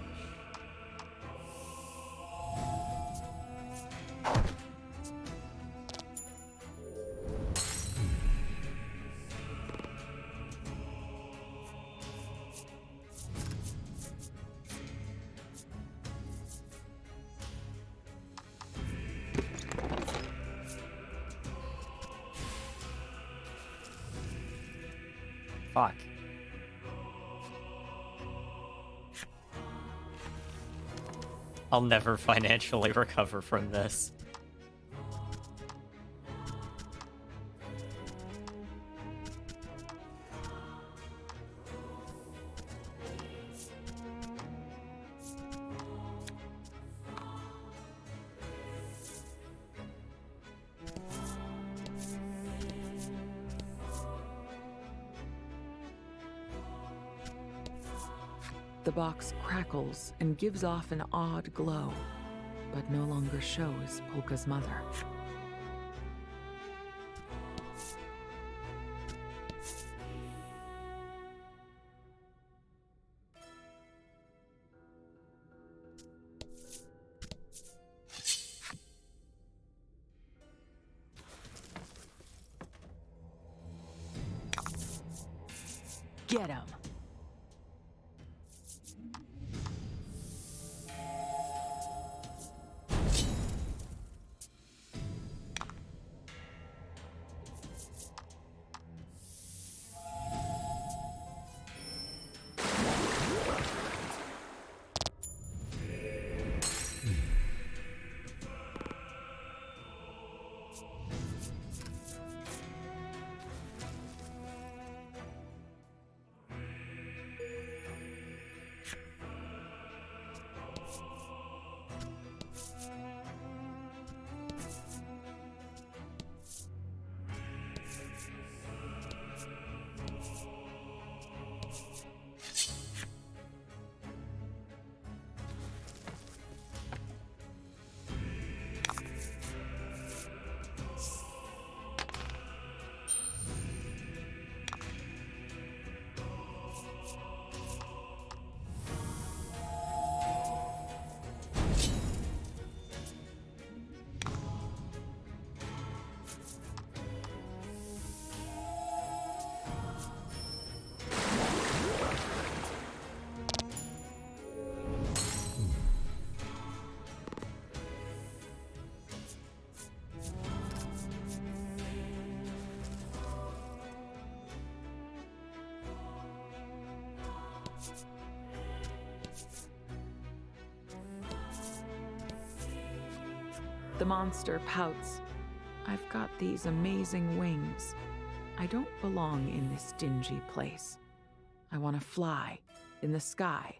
Fuck. I'll never financially recover from this. The box crackles and gives off an odd glow, but no longer shows Polka's mother. Get him! The monster pouts. I've got these amazing wings. I don't belong in this dingy place. I want to fly in the sky.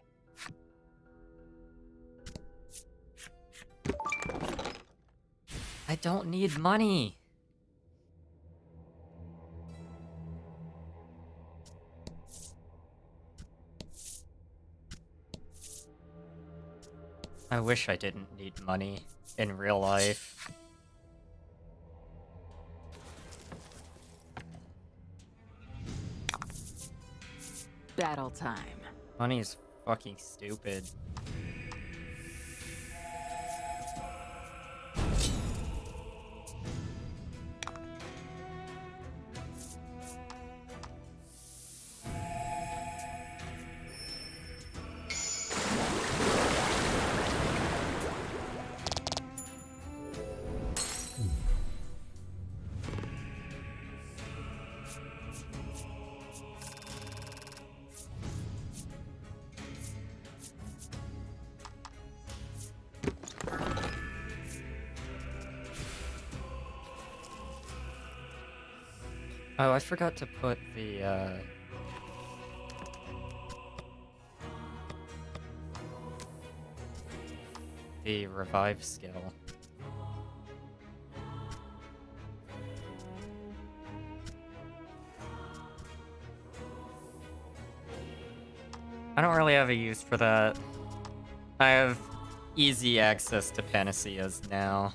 I don't need money. I wish I didn't need money in real life. Battle time. Money's fucking stupid. Oh, I forgot to put the revive skill. I don't really have a use for that. I have easy access to panaceas now.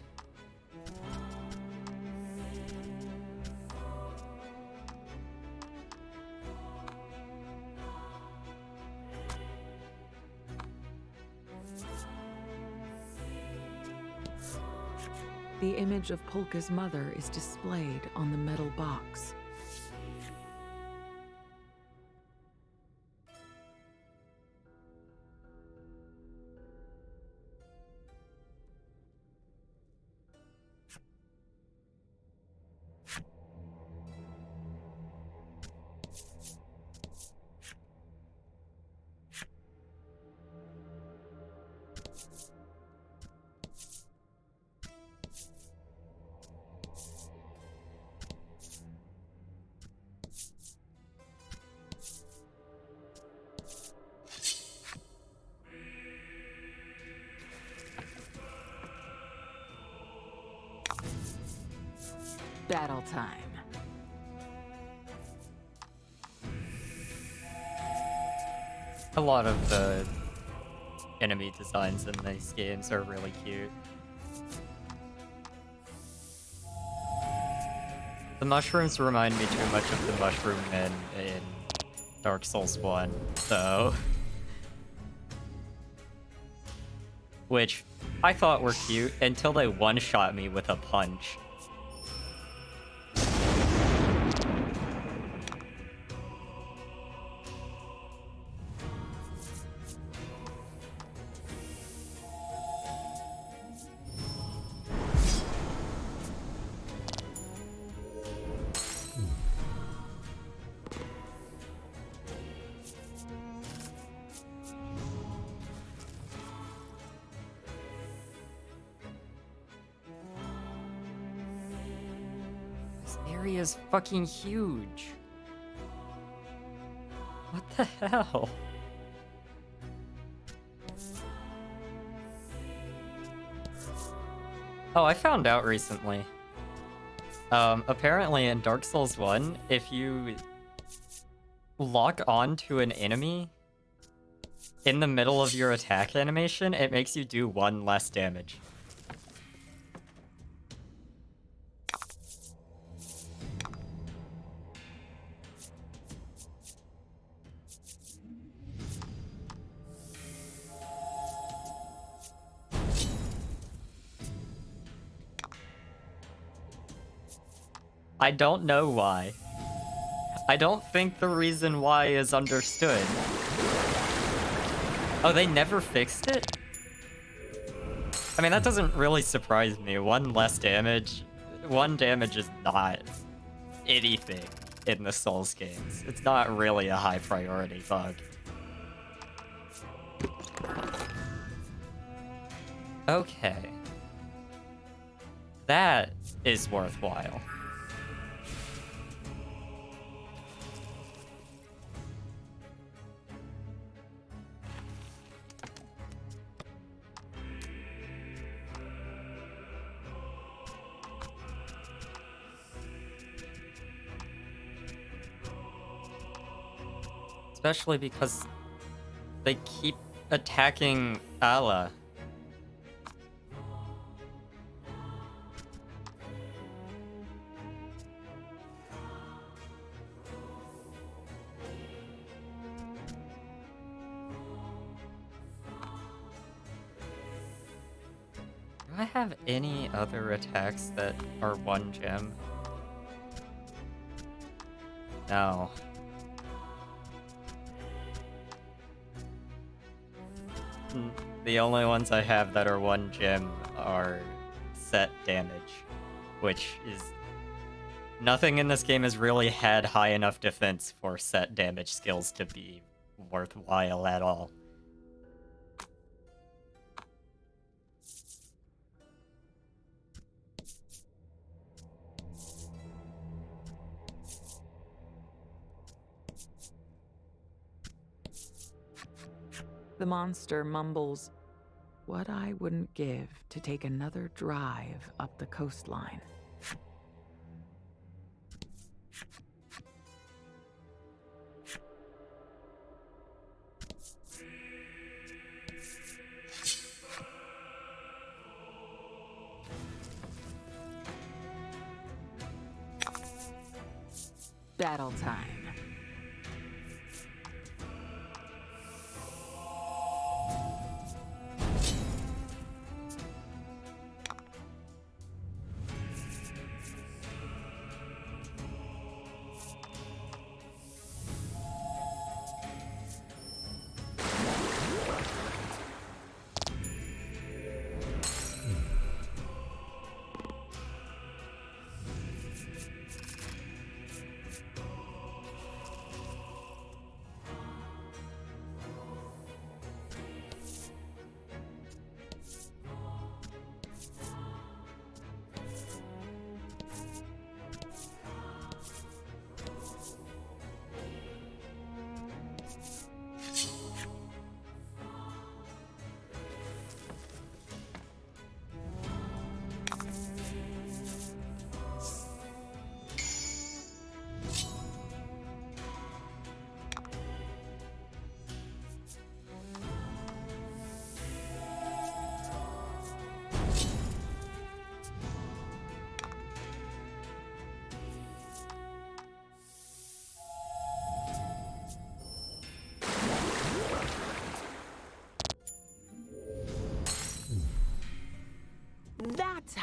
The image of Polka's mother is displayed on the metal box. Battle time. A lot of the enemy designs in these games are really cute. The mushrooms remind me too much of the mushroom men in Dark Souls 1, though. Which I thought were cute until they one-shot me with a punch. Is fucking huge. What the hell? Oh, I found out recently. Apparently in Dark Souls 1, if you lock on to an enemy in the middle of your attack animation, it makes you do 1 less damage. I don't know why. I don't think the reason why is understood. Oh, they never fixed it? I mean, that doesn't really surprise me. 1 less damage. 1 damage is not anything in the Souls games. It's not really a high priority bug. Okay. That is worthwhile. Especially because they keep attacking Allah. Do I have any other attacks that are 1 gem? No. The only ones I have that are 1 gem are set damage, which is... Nothing in this game has really had high enough defense for set damage skills to be worthwhile at all. The monster mumbles, "What I wouldn't give to take another drive up the coastline." Battle time.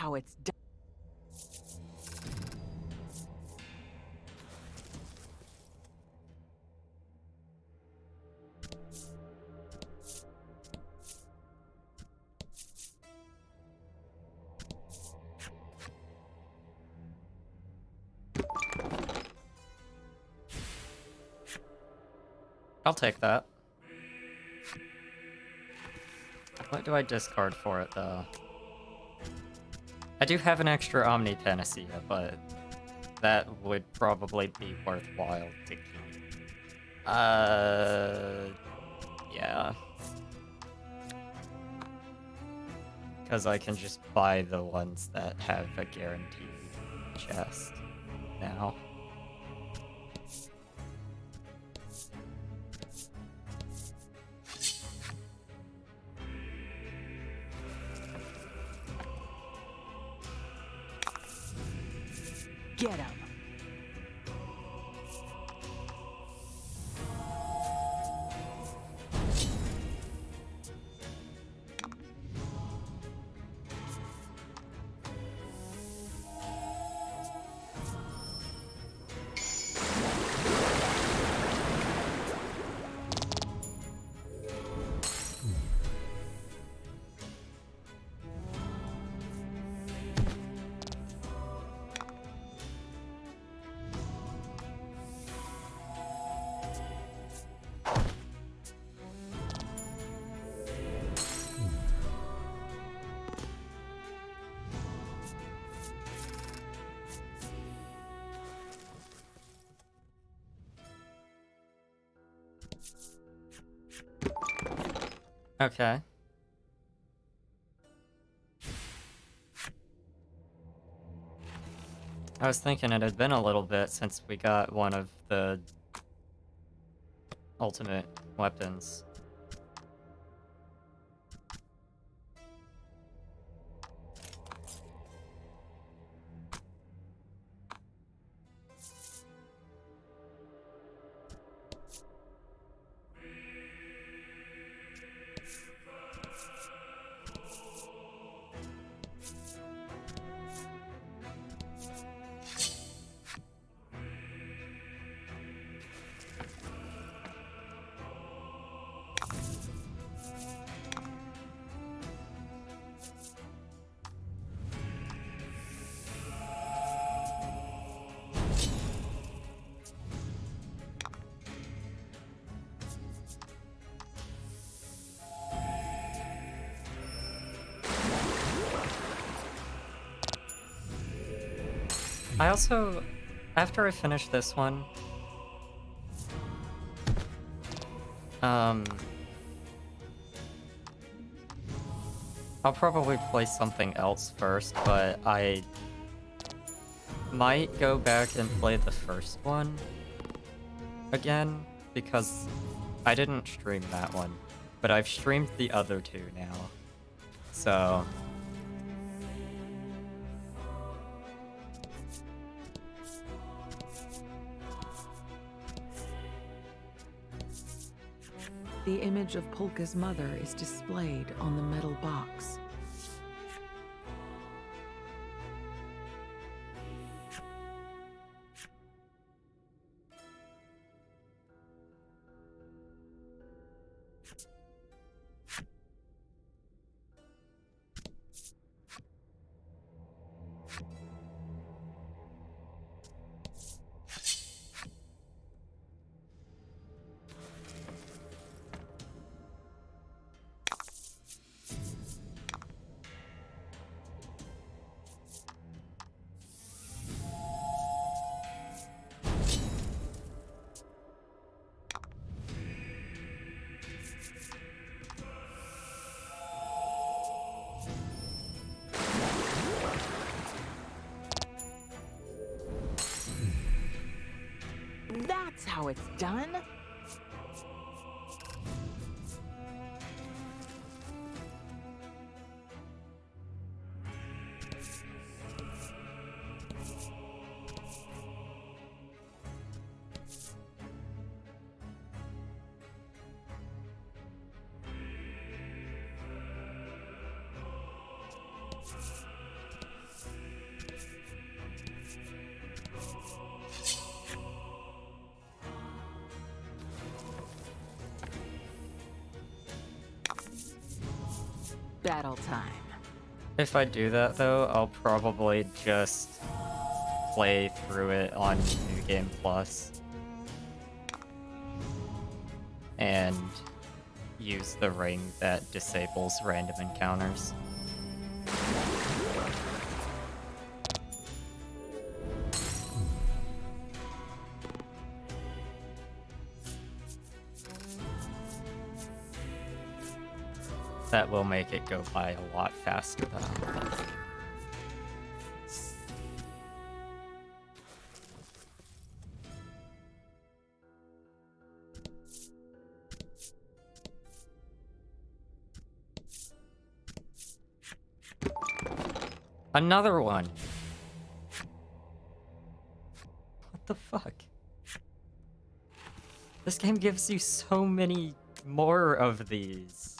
how it's done. I'll take that. What do I discard for it, though? I do have an extra Omni Panacea, but that would probably be worthwhile to keep. Yeah. Because I can just buy the ones that have a guaranteed chest now. Get him. Okay. I was thinking it had been a little bit since we got one of the ultimate weapons. I also, after I finish this one, I'll probably play something else first, but I might go back and play the first one again, because I didn't stream that one, but I've streamed the other two now, so... The image of Polka's mother is displayed on the metal box. That's how it's done. Battle time. If I do that though, I'll probably just play through it on New Game Plus and use the ring that disables random encounters. That will make it go by a lot faster though. Another one. What the fuck? This game gives you so many more of these.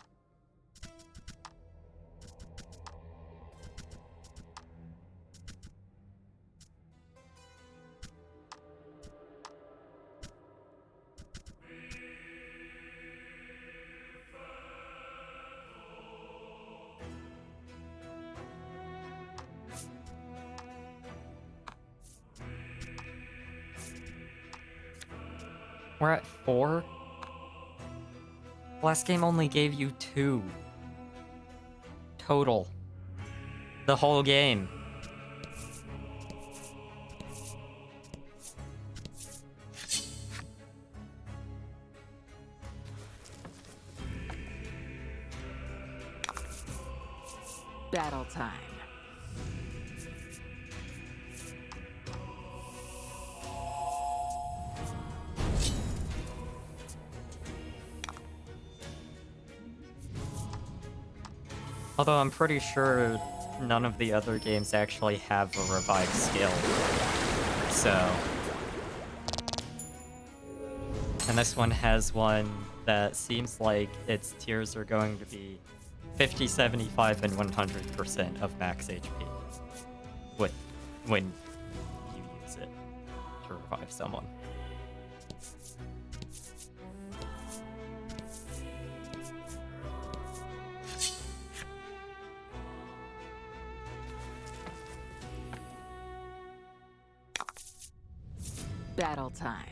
We're at 4? Last game only gave you 2. Total. The whole game. Battle time. Although I'm pretty sure none of the other games actually have a revive skill. So... And this one has one that seems like its tiers are going to be 50, 75, and 100% of max HP when you use it to revive someone. Battle time.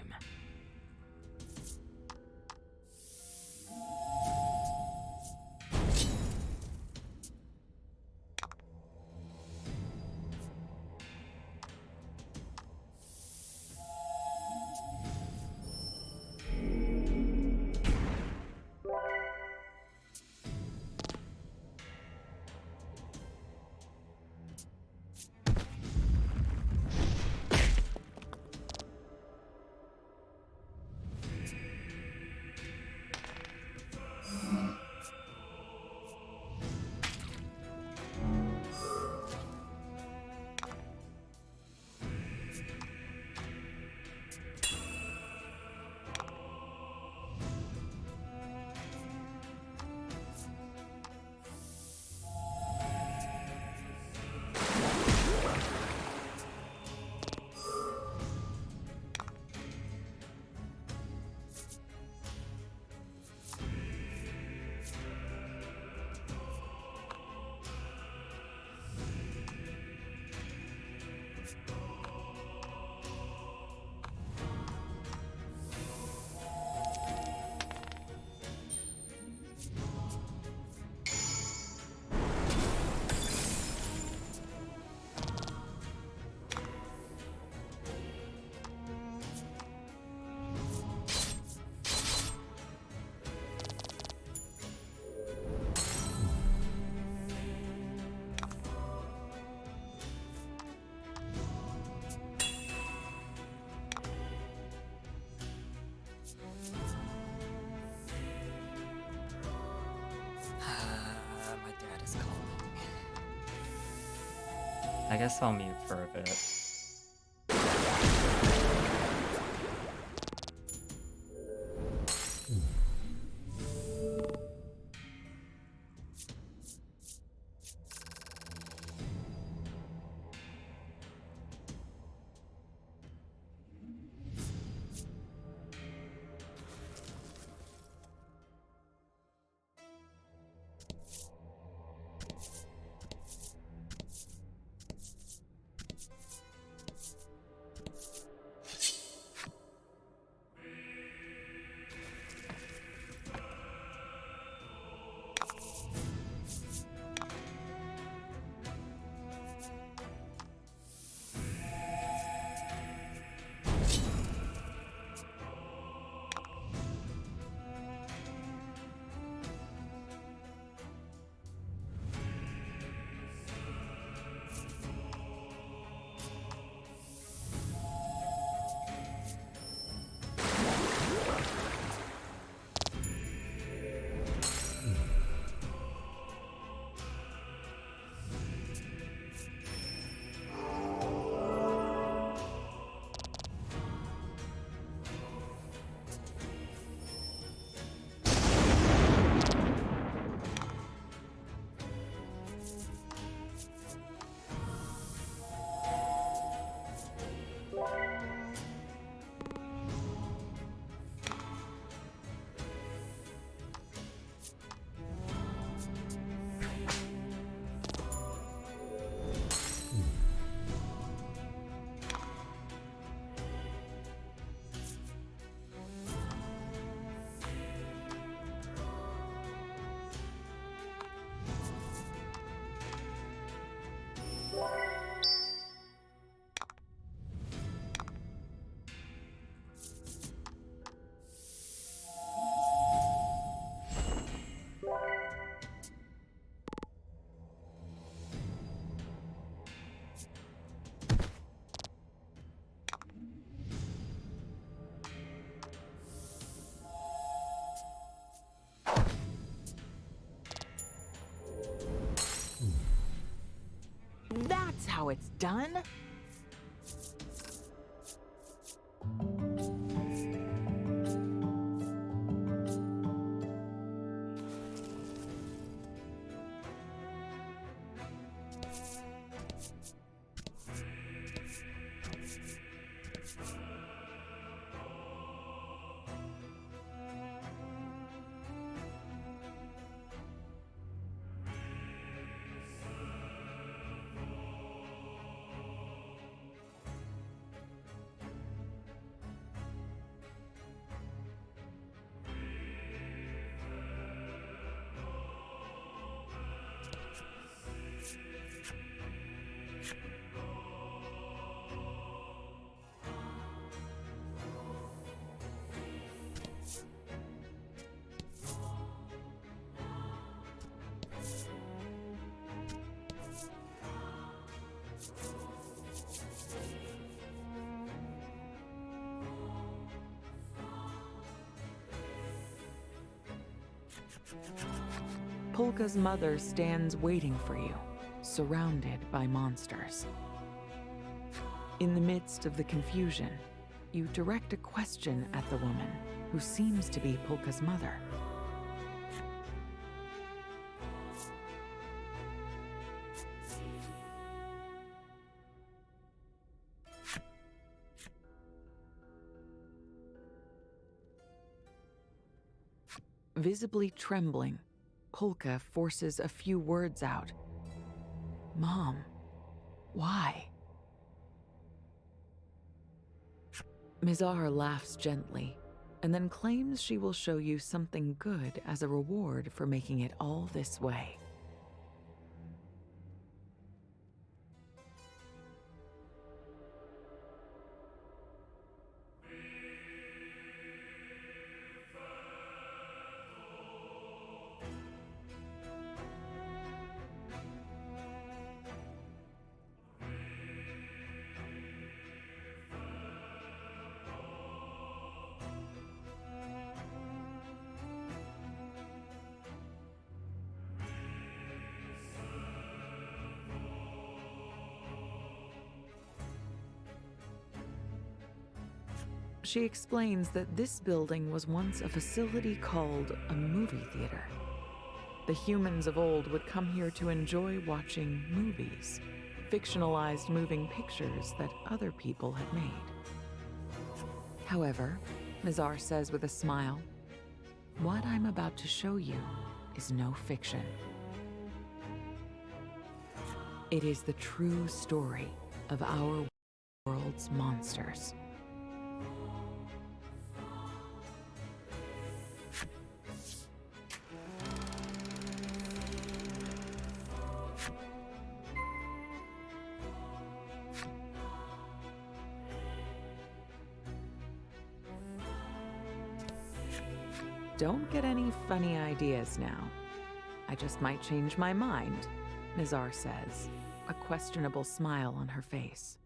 My dad is calling. I guess I'll mute for a bit. That's how it's done. Polka's mother stands waiting for you, surrounded by monsters. In the midst of the confusion, you direct a question at the woman, who seems to be Polka's mother. Visibly trembling, Polka forces a few words out. Mom, why? Mizar laughs gently, and then claims she will show you something good as a reward for making it all this way. She explains that this building was once a facility called a movie theater. The humans of old would come here to enjoy watching movies, fictionalized moving pictures that other people had made. However, Mizar says with a smile, what I'm about to show you is no fiction. It is the true story of our world's monsters. Don't get any funny ideas now. I just might change my mind, Mizar says, a questionable smile on her face.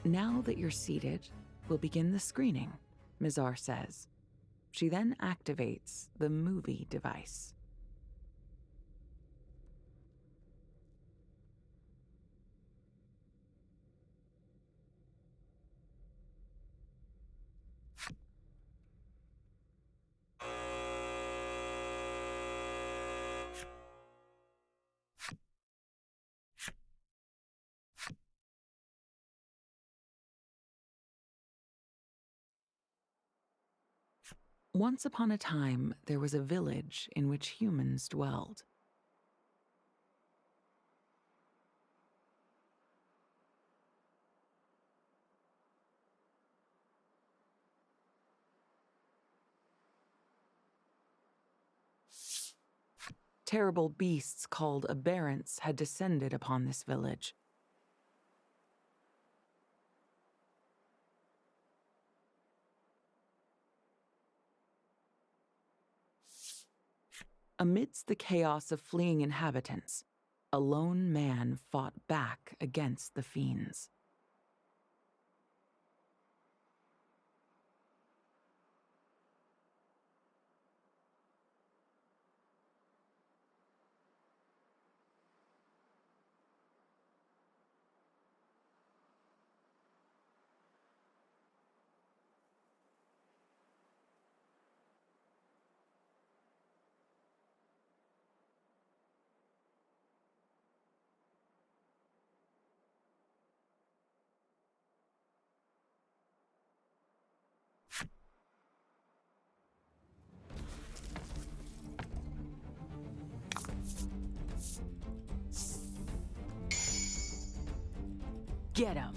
Now that you're seated, we'll begin the screening, Mizar says. She then activates the movie device. Once upon a time, there was a village in which humans dwelled. Terrible beasts called aberrants had descended upon this village. Amidst the chaos of fleeing inhabitants, a lone man fought back against the fiends. Get him!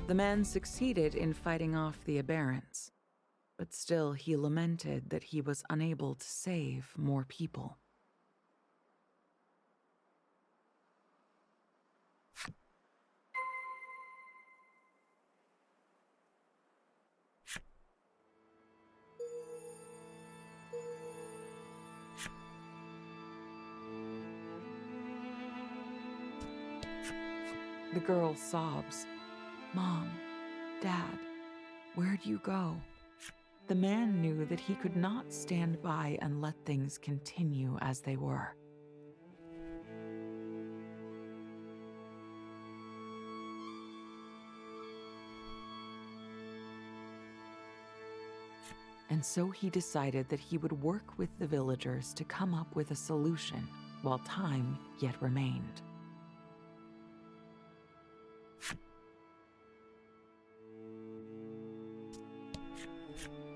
The man succeeded in fighting off the aberrants, but still he lamented that he was unable to save more people. The girl sobs, "Mom, Dad, where'd you go?" The man knew that he could not stand by and let things continue as they were. And so he decided that he would work with the villagers to come up with a solution while time yet remained.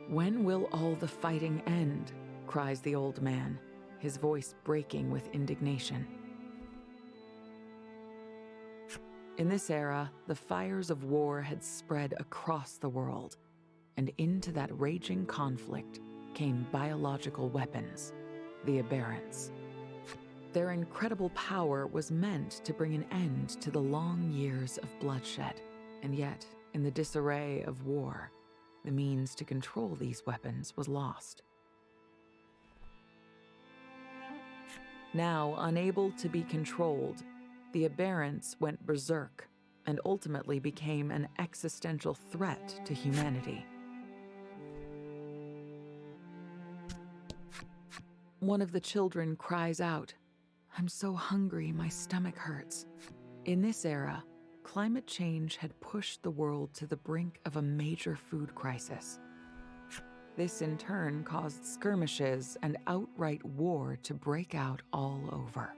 "When will all the fighting end?" cries the old man, his voice breaking with indignation. In this era, the fires of war had spread across the world, and into that raging conflict came biological weapons, the Aberrants. Their incredible power was meant to bring an end to the long years of bloodshed, and yet, in the disarray of war, the means to control these weapons was lost. Now, unable to be controlled, the Aberrants went berserk and ultimately became an existential threat to humanity. One of the children cries out, "I'm so hungry, my stomach hurts." In this era, climate change had pushed the world to the brink of a major food crisis. This in turn caused skirmishes and outright war to break out all over.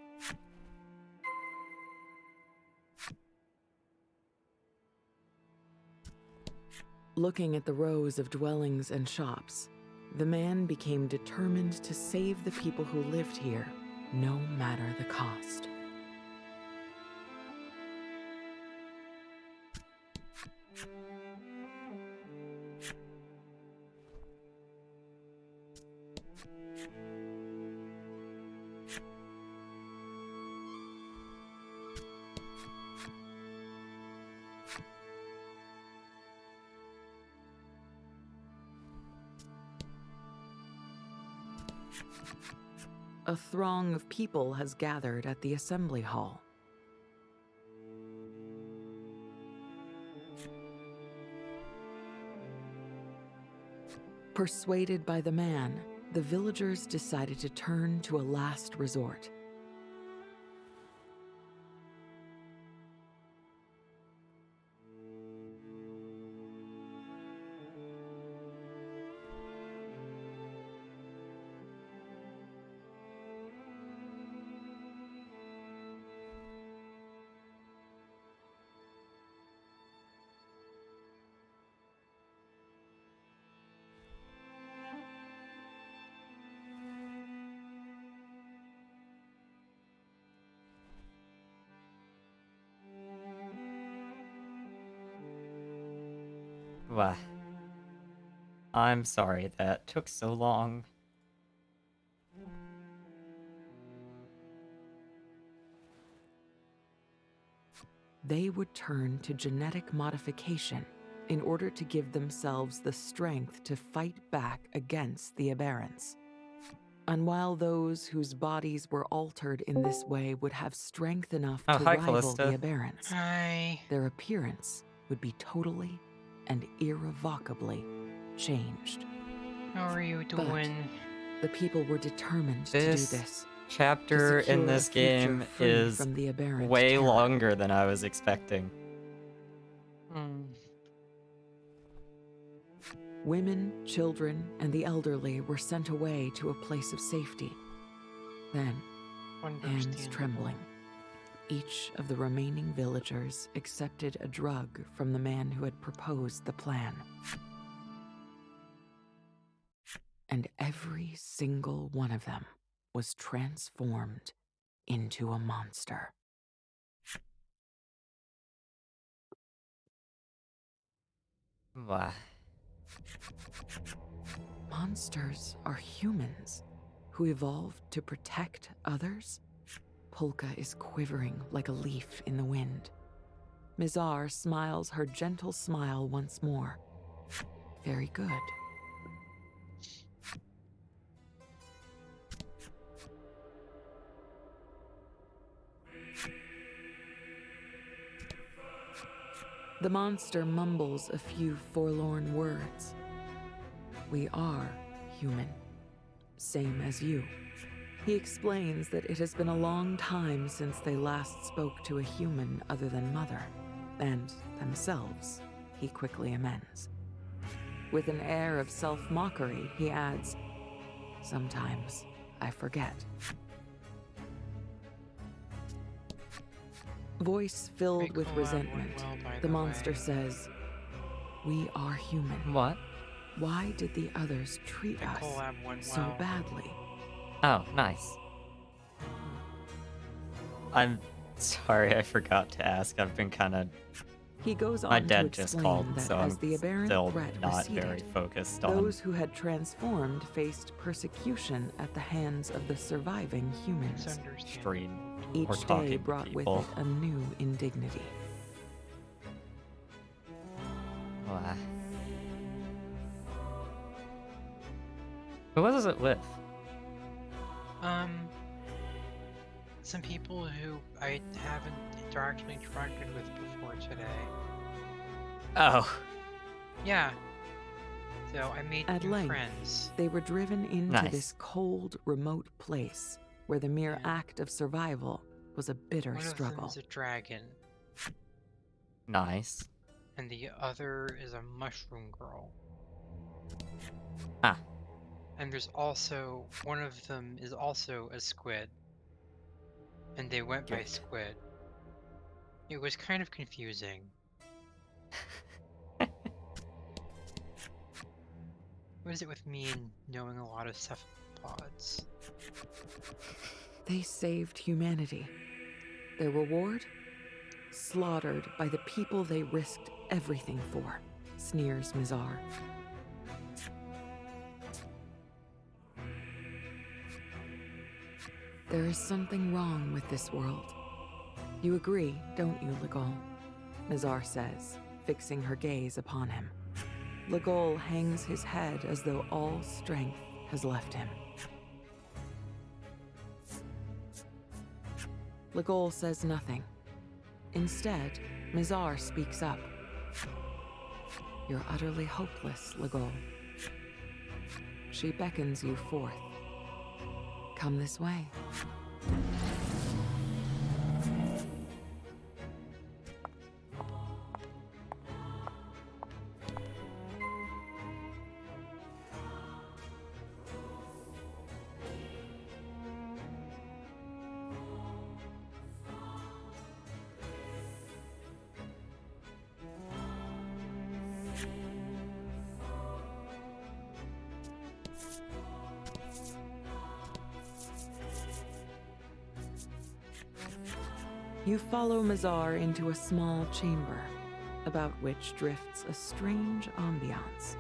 Looking at the rows of dwellings and shops, the man became determined to save the people who lived here, no matter the cost. A throng of people has gathered at the assembly hall. Persuaded by the man, the villagers decided to turn to a last resort. Wah. I'm sorry that took so long. They would turn to genetic modification in order to give themselves the strength to fight back against the Aberrants. And while those whose bodies were altered in this way would have strength enough Oh, to hi, rival Callista. the Aberrants, Hi. their appearance would be totally and irrevocably changed. How are you doing? The people were determined to do this. Chapter to secure in this a future game free is from the Aberrant way terror. longer than I was expecting. Women, children, and the elderly were sent away to a place of safety. Then, hands Understandable. trembling, each of the remaining villagers accepted a drug from the man who had proposed the plan. And every single one of them was transformed into a monster. Why? Monsters are humans who evolved to protect others? Polka is quivering like a leaf in the wind. Mizar smiles her gentle smile once more. Very good. The monster mumbles a few forlorn words. We are human, same as you. He explains that it has been a long time since they last spoke to a human other than Mother, and themselves, he quickly amends. With an air of self-mockery, he adds, "Sometimes I forget." Voice filled Big with collab went resentment, well, by the the monster way. says, "We are human. What? Why did the others treat The us collab went so well. badly?" Oh, nice. I'm sorry, I forgot to ask. I've been kind of. He goes My on to dad just explain called, that so as I'm the aberrant still threat not very receded, focused on those who had transformed faced persecution at the hands of the surviving It's humans. understandable. stream or Each day talking to brought with people. it a new indignity. Why? Who was it with? Some people who I haven't interacted with before today. Oh, Yeah. So I made At new length, friends. they were driven into Nice. this cold, remote place where the mere Yeah. act of survival was a bitter One of struggle. them's a dragon, nice. and the other is a mushroom girl. Ah. And there's also one of them is also a squid. And they went by Good. squid. It was kind of confusing. What is it with me and knowing a lot of cephalopods? They saved humanity. Their reward? Slaughtered by the people they risked everything for, sneers Mizar. There is something wrong with this world. You agree, don't you, Legol? Mizar says, fixing her gaze upon him. Legol hangs his head as though all strength has left him. Legol says nothing. Instead, Mizar speaks up. You're utterly hopeless, Legol. She beckons you forth. Come this way. You follow Mizar into a small chamber, about which drifts a strange ambiance.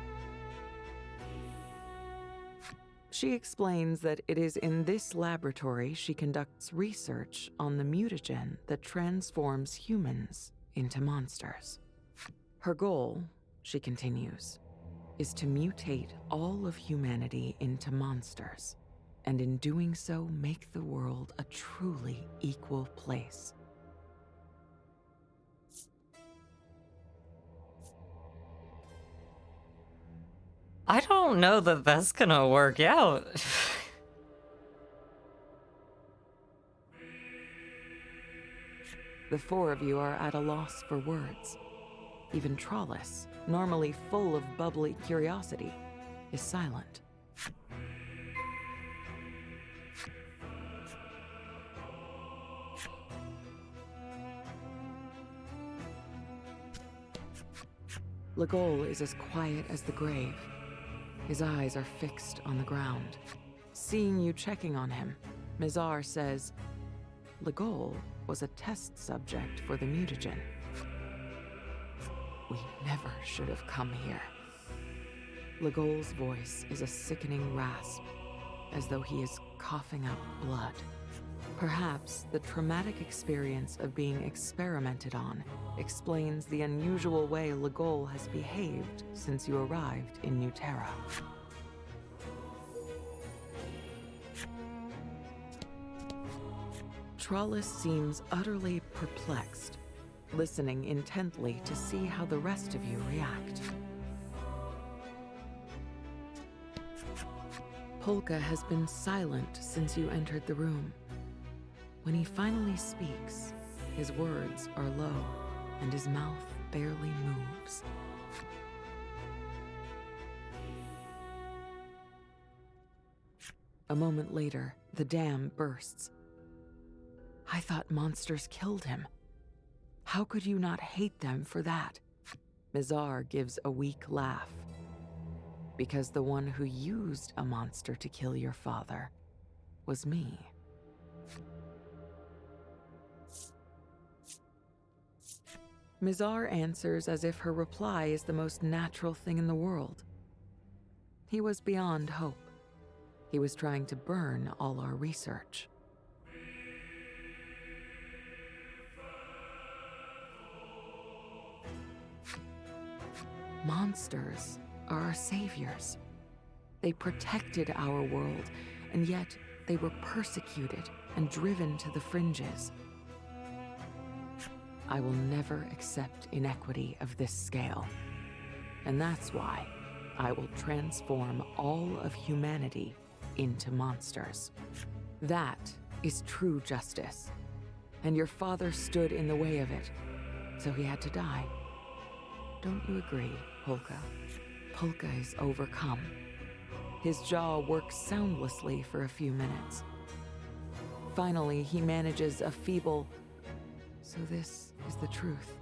She explains that it is in this laboratory she conducts research on the mutagen that transforms humans into monsters. Her goal, she continues, is to mutate all of humanity into monsters, and in doing so make the world a truly equal place. I don't know that that's gonna work out. The four of you are at a loss for words. Even Trollis, normally full of bubbly curiosity, is silent. Legol is as quiet as the grave. His eyes are fixed on the ground. Seeing you checking on him, Mizar says, Legol was a test subject for the mutagen. We never should have come here. Legol's voice is a sickening rasp, as though he is coughing up blood. Perhaps the traumatic experience of being experimented on explains the unusual way Legol has behaved since you arrived in New Terra. Trollis seems utterly perplexed, listening intently to see how the rest of you react. Polka has been silent since you entered the room. When he finally speaks, his words are low, and his mouth barely moves. A moment later, the dam bursts. I thought monsters killed him. How could you not hate them for that? Mizar gives a weak laugh. Because the one who used a monster to kill your father was me. Mizar answers as if her reply is the most natural thing in the world. He was beyond hope. He was trying to burn all our research. Monsters are our saviors. They protected our world, and yet they were persecuted and driven to the fringes. I will never accept inequity of this scale, and that's why I will transform all of humanity into monsters. That is true justice, and your father stood in the way of it, so he had to die. Don't you agree, Polka? Polka is overcome. His jaw works soundlessly for a few minutes. Finally, he manages a feeble, "So this is the truth."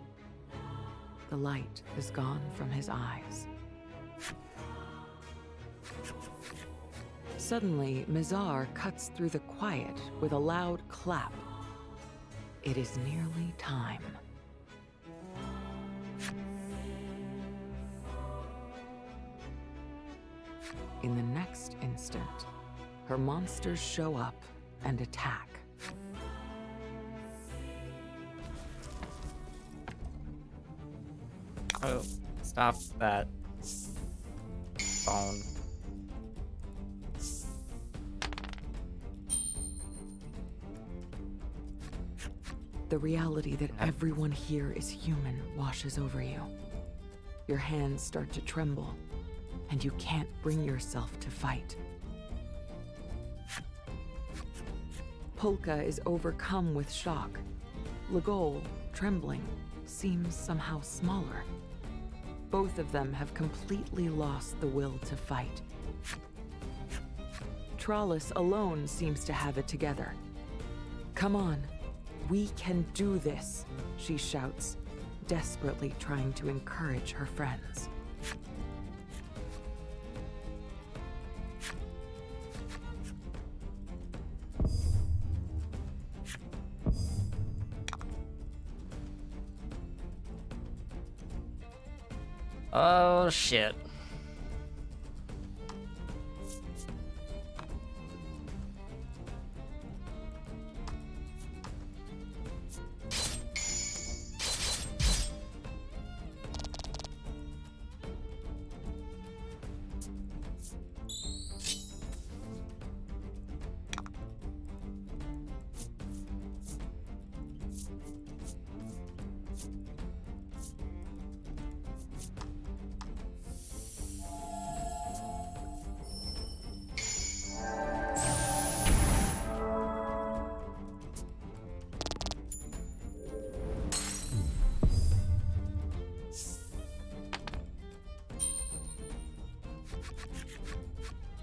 The light is gone from his eyes. Suddenly, Mizar cuts through the quiet with a loud clap. It is nearly time. In the next instant, her monsters show up and attack. Oh, stop that phone. The reality that everyone here is human washes over you. Your hands start to tremble, and you can't bring yourself to fight. Polka is overcome with shock. Legol, trembling, seems somehow smaller. Both of them have completely lost the will to fight. Trollis alone seems to have it together. "Come on, we can do this," she shouts, desperately trying to encourage her friends. Oh shit.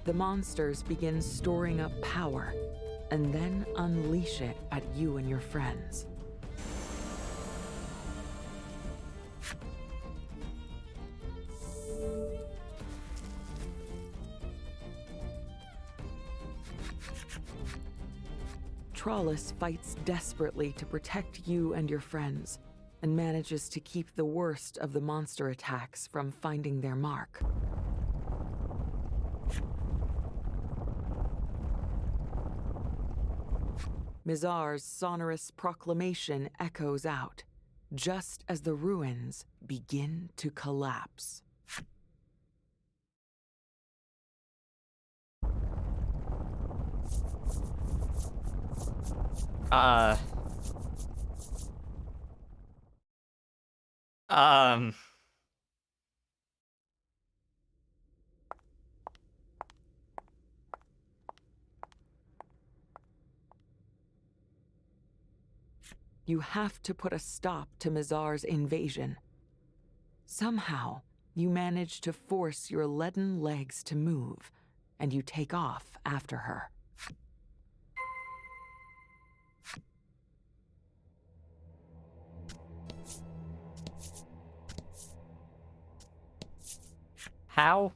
The monsters begin storing up power, and then unleash it at you and your friends. Trollis fights desperately to protect you and your friends, and manages to keep the worst of the monster attacks from finding their mark. Mizar's sonorous proclamation echoes out, just as the ruins begin to collapse. Um... You have to put a stop to Mizar's invasion. Somehow, you manage to force your leaden legs to move, and you take off after her. How?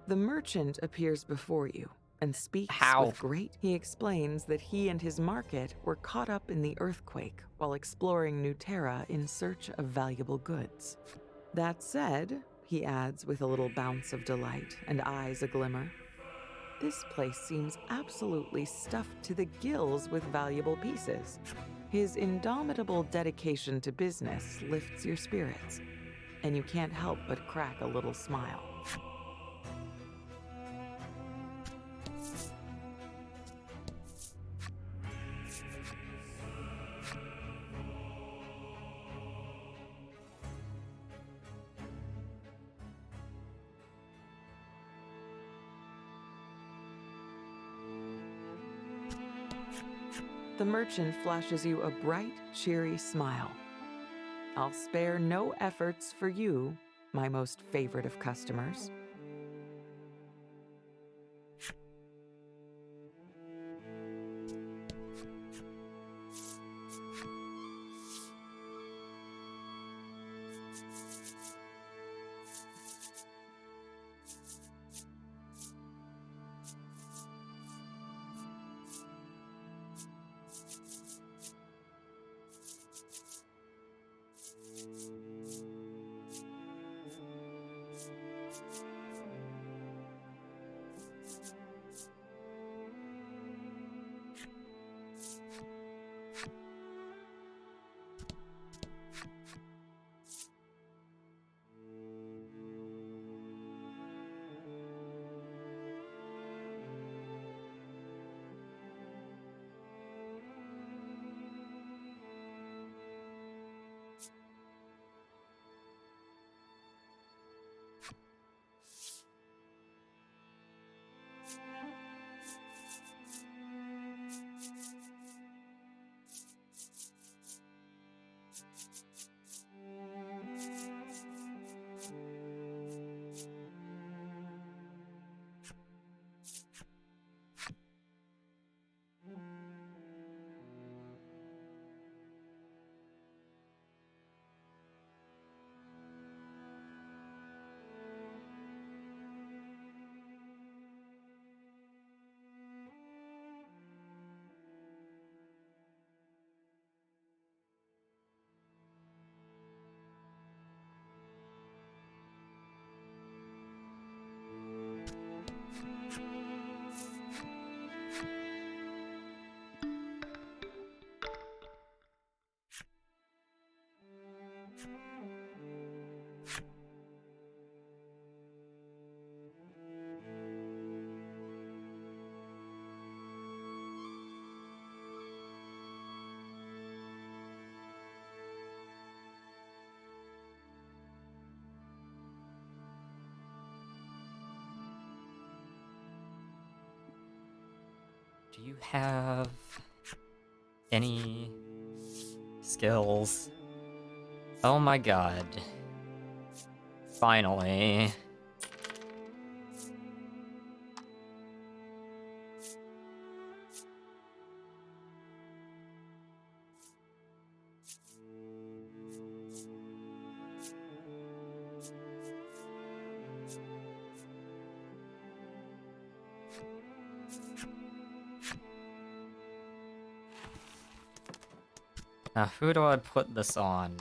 The merchant appears before you and speaks How? with great. He explains that he and his market were caught up in the earthquake while exploring New Terra in search of valuable goods. That said, he adds with a little bounce of delight and eyes aglimmer, this place seems absolutely stuffed to the gills with valuable pieces. His indomitable dedication to business lifts your spirits, and you can't help but crack a little smile. The merchant flashes you a bright, cheery smile. I'll spare no efforts for you, my most favorite of customers. Do you have any skills? Oh my god. Finally. Now, who do I put this on?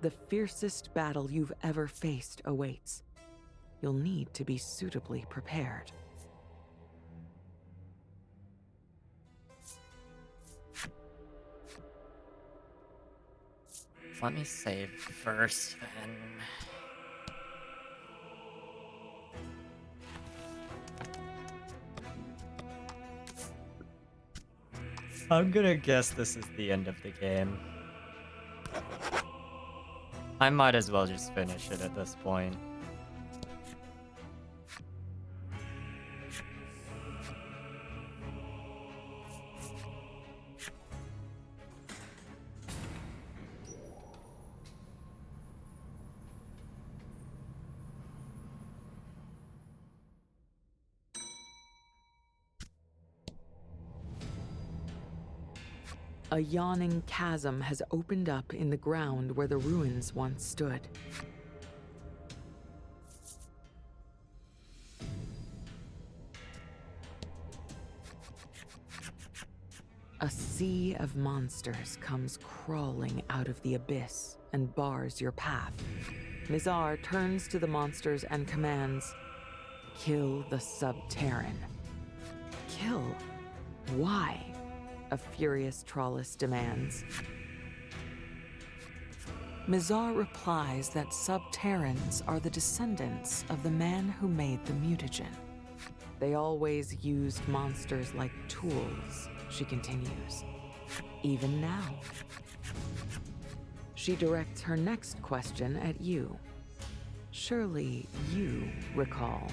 The fiercest battle you've ever faced awaits. You'll need to be suitably prepared. Let me save first, then. I'm gonna guess this is the end of the game. I might as well just finish it at this point. A yawning chasm has opened up in the ground where the ruins once stood. A sea of monsters comes crawling out of the abyss and bars your path. Mizar turns to the monsters and commands, "Kill the Subterran." Kill? Why? A furious Trollus demands. Mizar replies that Subterrans are the descendants of the man who made the mutagen. They always used monsters like tools, she continues. Even now. She directs her next question at you. Surely you recall.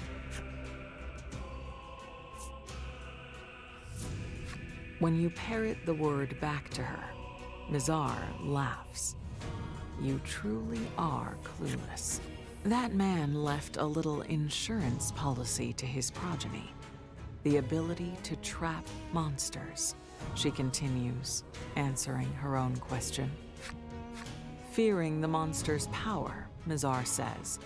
When you parrot the word back to her, Mizar laughs. You truly are clueless. That man left a little insurance policy to his progeny. The ability to trap monsters, she continues, answering her own question. Fearing the monster's power, Mizar says,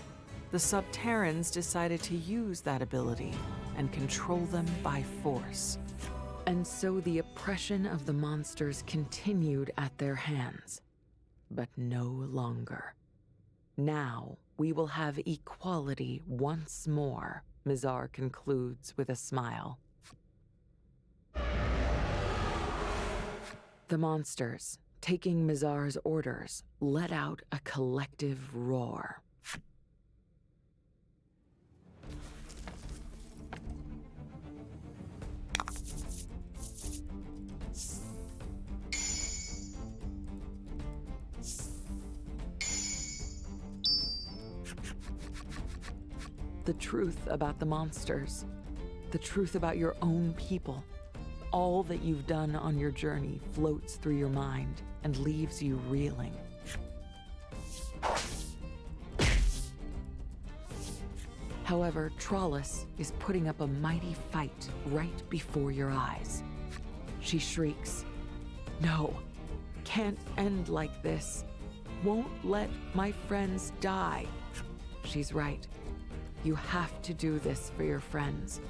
the Subterrans decided to use that ability and control them by force. And so the oppression of the monsters continued at their hands, but no longer. Now we will have equality once more, Mizar concludes with a smile. The monsters, taking Mizar's orders, let out a collective roar. The truth about the monsters, the truth about your own people, all that you've done on your journey floats through your mind and leaves you reeling. However, Trollus is putting up a mighty fight right before your eyes. She shrieks, "No, can't end like this. Won't let my friends die." She's right. You have to do this for your friends.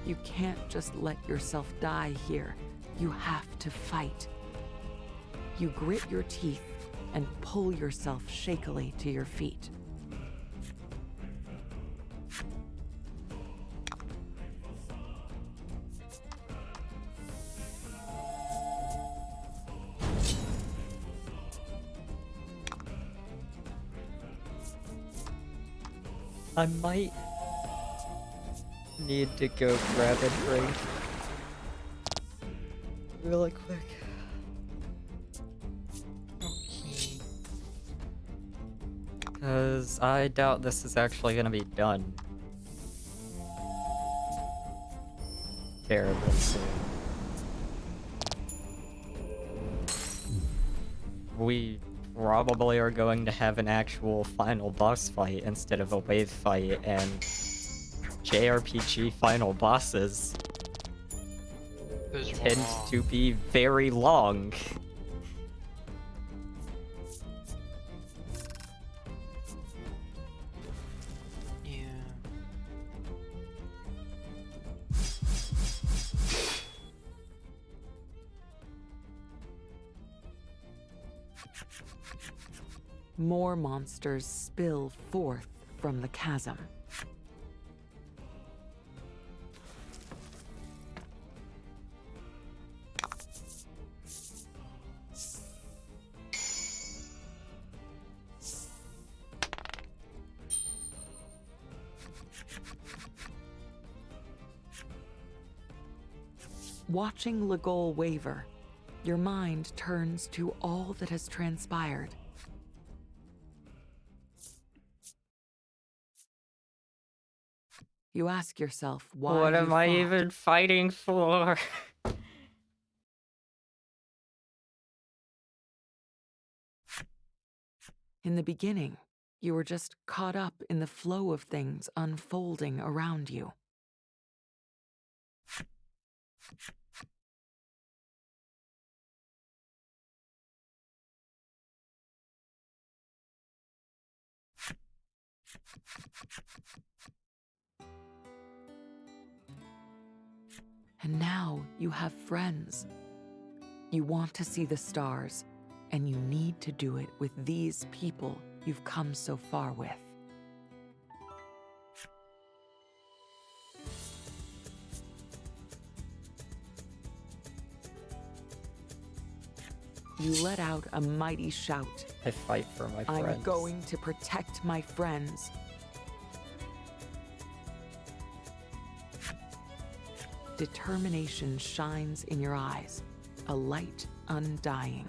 You can't just let yourself die here. You have to fight. You grit your teeth and pull yourself shakily to your feet. I might need to go grab a drink really quick. Okay. Because I doubt this is actually gonna be done terribly soon. We probably are going to have an actual final boss fight instead of a wave fight, and JRPG final bosses Those were tend long. to be very long. Yeah. More monsters spill forth from the chasm. Watching Legol waver, your mind turns to all that has transpired. You ask yourself why What you am I fought. even fighting for? In the beginning, you were just caught up in the flow of things unfolding around you. And now you have friends. You want to see the stars, and you need to do it with these people you've come so far with. You let out a mighty shout. I fight for my friends. I'm going to protect my friends. Determination shines in your eyes, a light undying.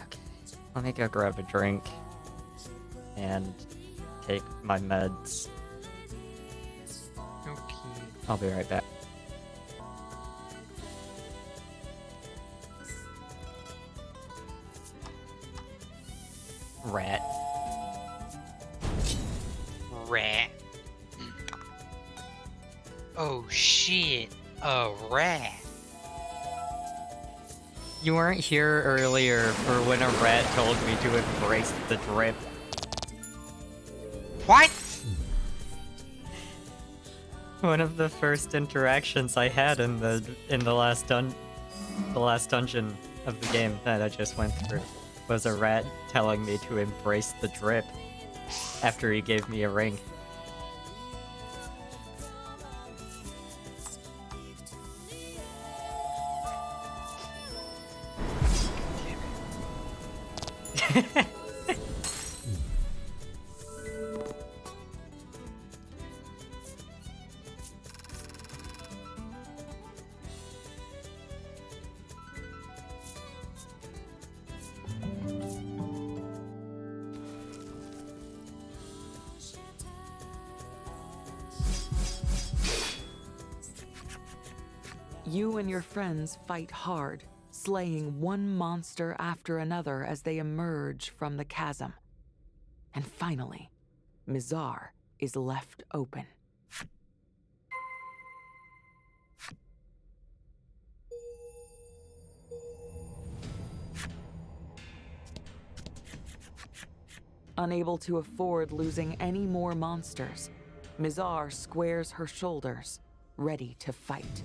Okay, let me go grab a drink and take my meds. Okay. I'll be right back. Rat. Rat. Oh shit. A rat. You weren't here earlier for when a rat told me to embrace the drip. What? One of the first interactions I had in the last dungeon of the game that I just went through was a rat telling me to embrace the drip after he gave me a ring. You and your friends fight hard, slaying one monster after another as they emerge from the chasm. And finally, Mizar is left open. Unable to afford losing any more monsters, Mizar squares her shoulders, ready to fight.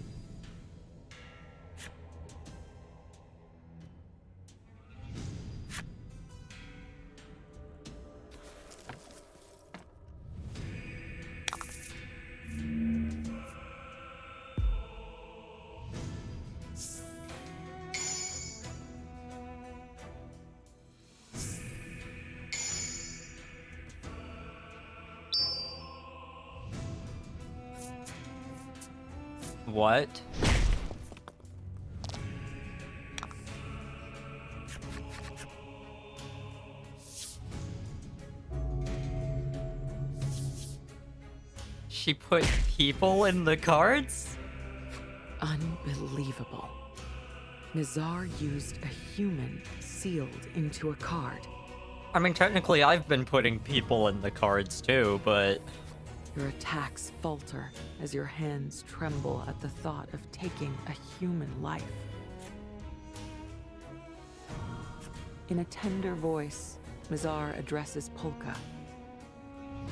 What? She put people in the cards? Unbelievable. Nizar used a human sealed into a card. I mean, technically I've been putting people in the cards too, but... Your attacks falter as your hands tremble at the thought of taking a human life. In a tender voice, Mizar addresses Polka.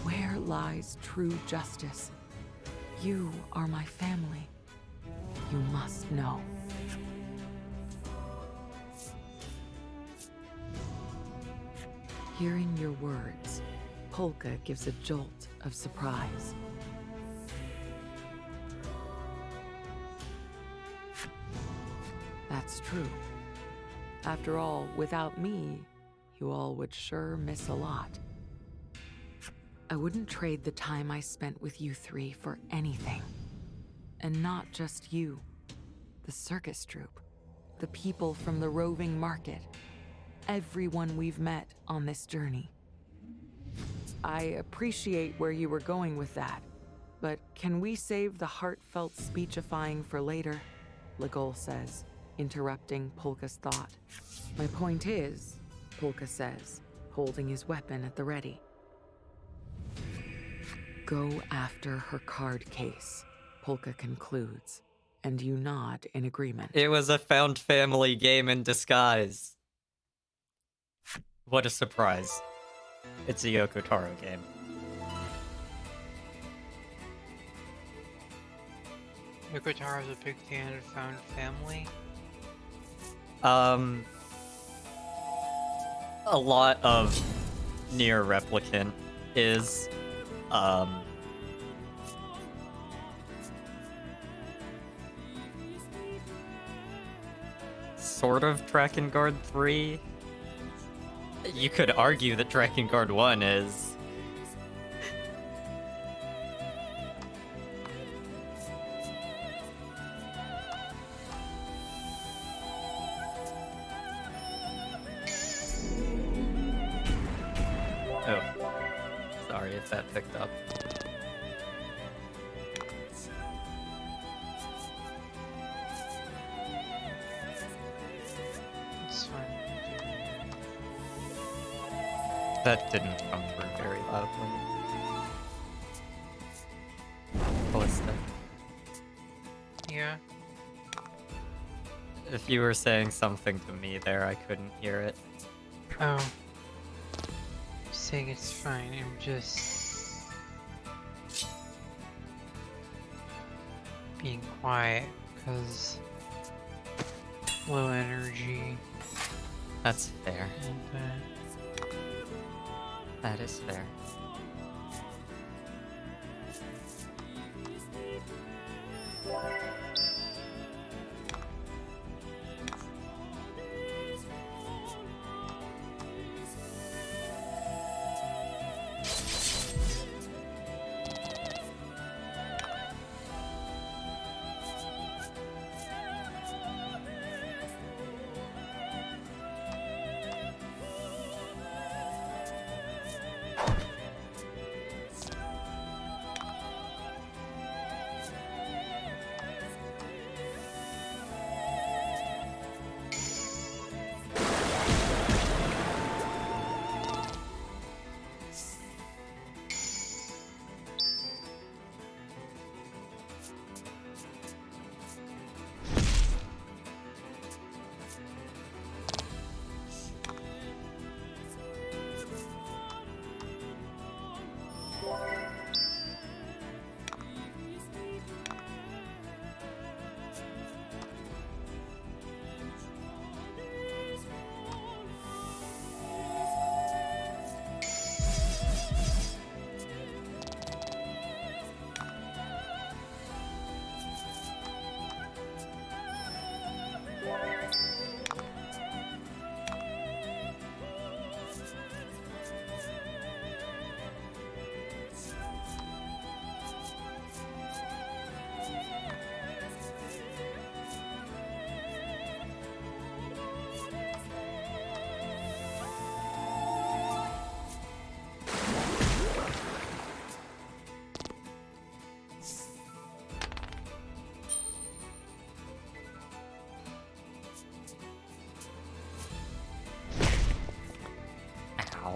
Where lies true justice? You are my family. You must know. Hearing your words, Polka gives a jolt of surprise. That's true. After all, without me, you all would sure miss a lot. I wouldn't trade the time I spent with you three for anything. And not just you. The circus troupe. The people from the roving market. Everyone we've met on this journey. I appreciate where you were going with that, but can we save the heartfelt speechifying for later? Legol says, interrupting Polka's thought. My point is, Polka says, holding his weapon at the ready. Go after her card case, Polka concludes, and you nod in agreement. It was a found family game in disguise. What a surprise. It's a Yoko Taro game. Yoko Taro's a big fan of Found Family. A lot of Nier Replicant is, sort of Drakengard 3. You could argue that Drakengard 1 is. Oh. Sorry if that picked up. It's fine. That didn't come through very loudly. Ballista. Yeah. If you were saying something to me there, I couldn't hear it. Oh. Saying it's fine, I'm just being quiet because low energy That's fair. and That is fair.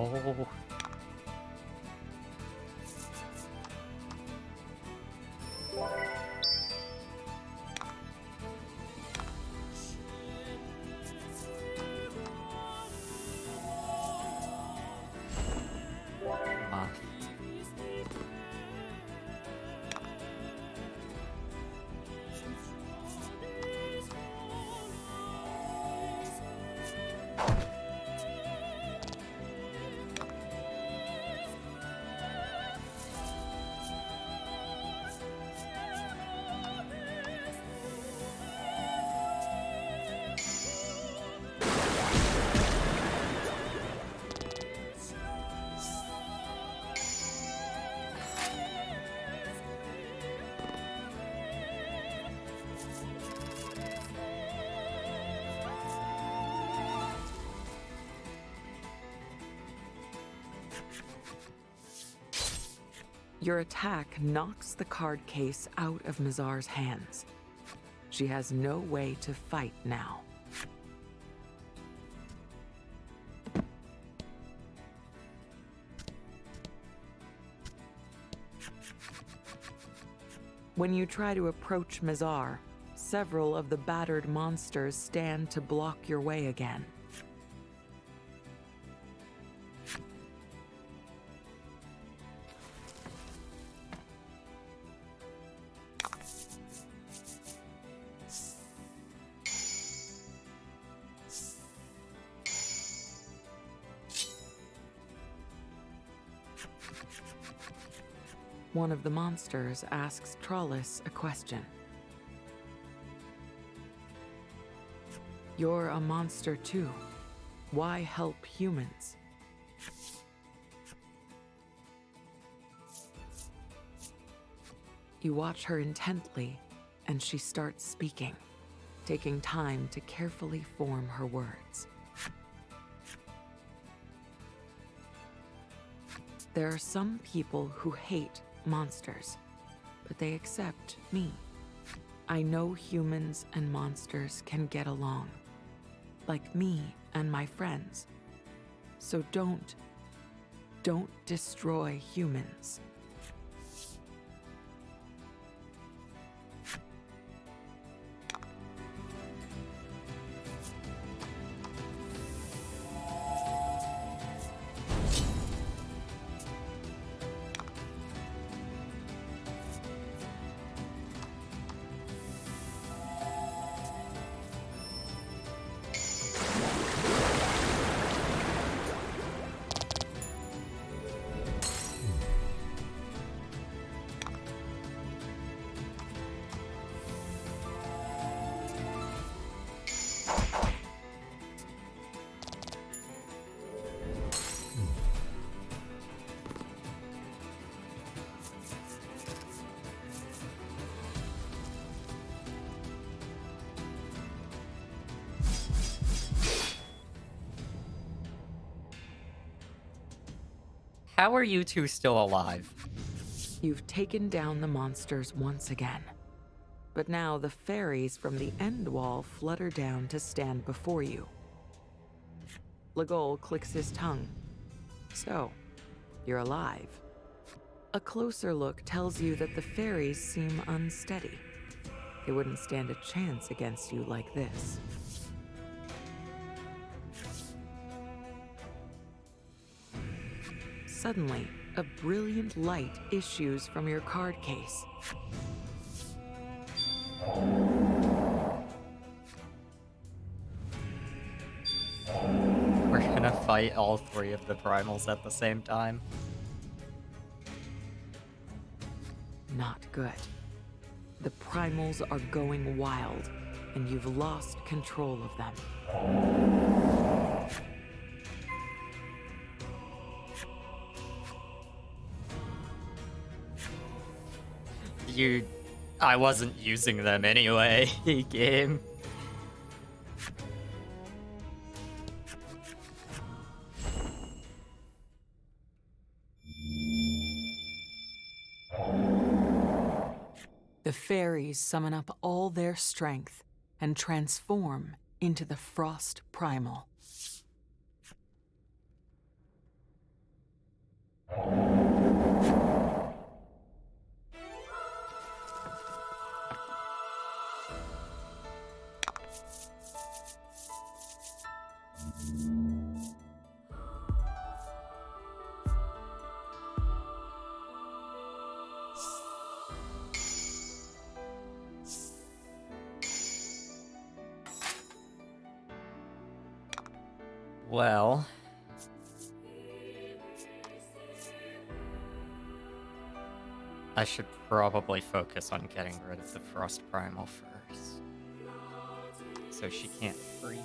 No. Ah. Your attack knocks the card case out of Mizar's hands. She has no way to fight now. When you try to approach Mizar, several of the battered monsters stand to block your way again. One of the monsters asks Trollis a question. You're a monster too. Why help humans? You watch her intently, and she starts speaking, taking time to carefully form her words. There are some people who hate monsters, but they accept me. I know humans and monsters can get along, like me and my friends. So don't destroy humans. How are you two still alive? You've taken down the monsters once again. But now the fairies from the end wall flutter down to stand before you. Legol clicks his tongue. So, you're alive. A closer look tells you that the fairies seem unsteady. They wouldn't stand a chance against you like this. Suddenly, a brilliant light issues from your card case. We're gonna fight all three of the primals at the same time. Not good. The primals are going wild, and you've lost control of them. I wasn't using them anyway, game. The fairies summon up all their strength and transform into the Frost Primal. Well, I should probably focus on getting rid of the Frost Primal first, so she can't freeze.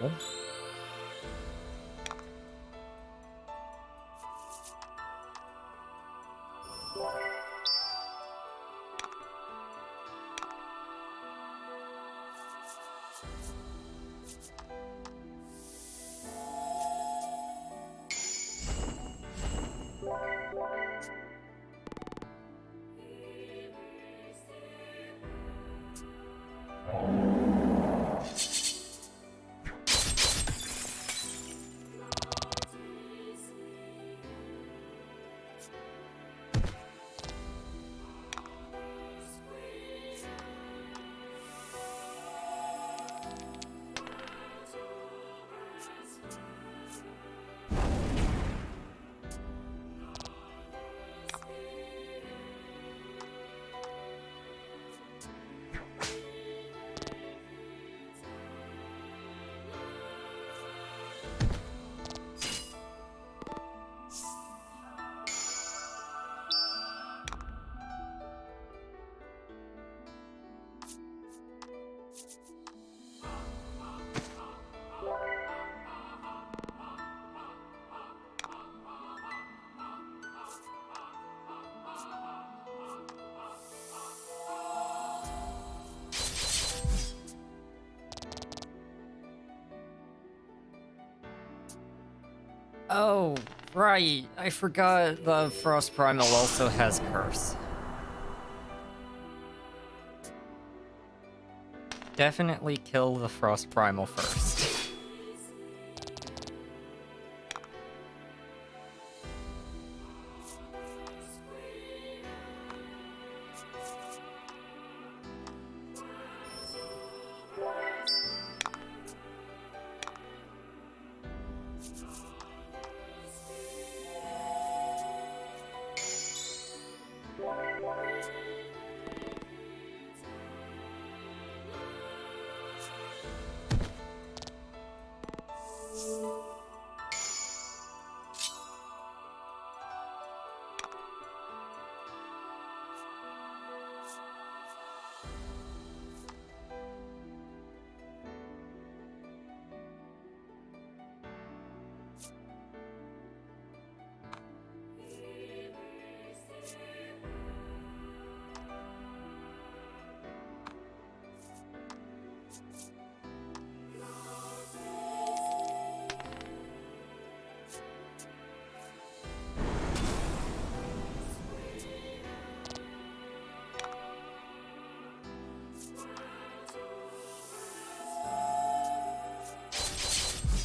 Cool. Oh, right. I forgot the Frost Primal also has Curse. Definitely kill the Frost Primal first.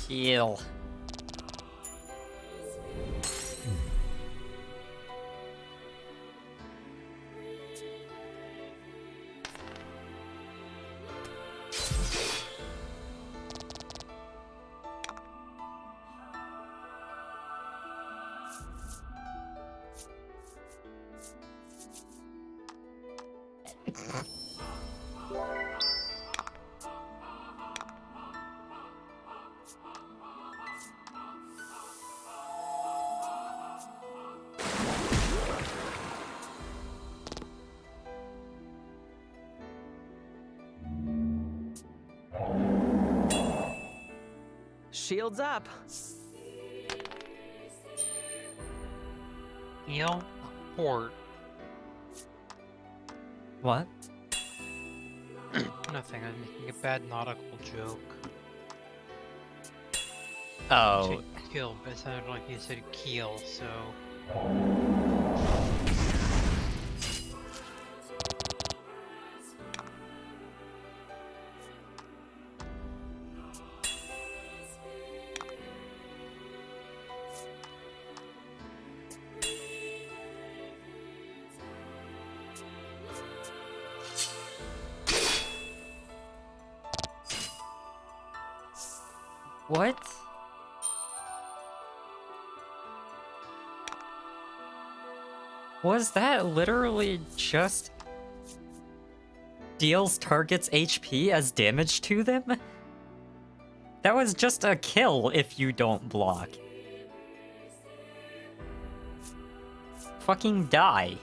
Heal. Shields up. Heal? Port. What? Nothing, I was making a bad nautical joke. You Oh, said kill, but it sounded like you said keel, so... what? Was that literally just deals targets HP as damage to them? That was just a kill if you don't block. Fucking die.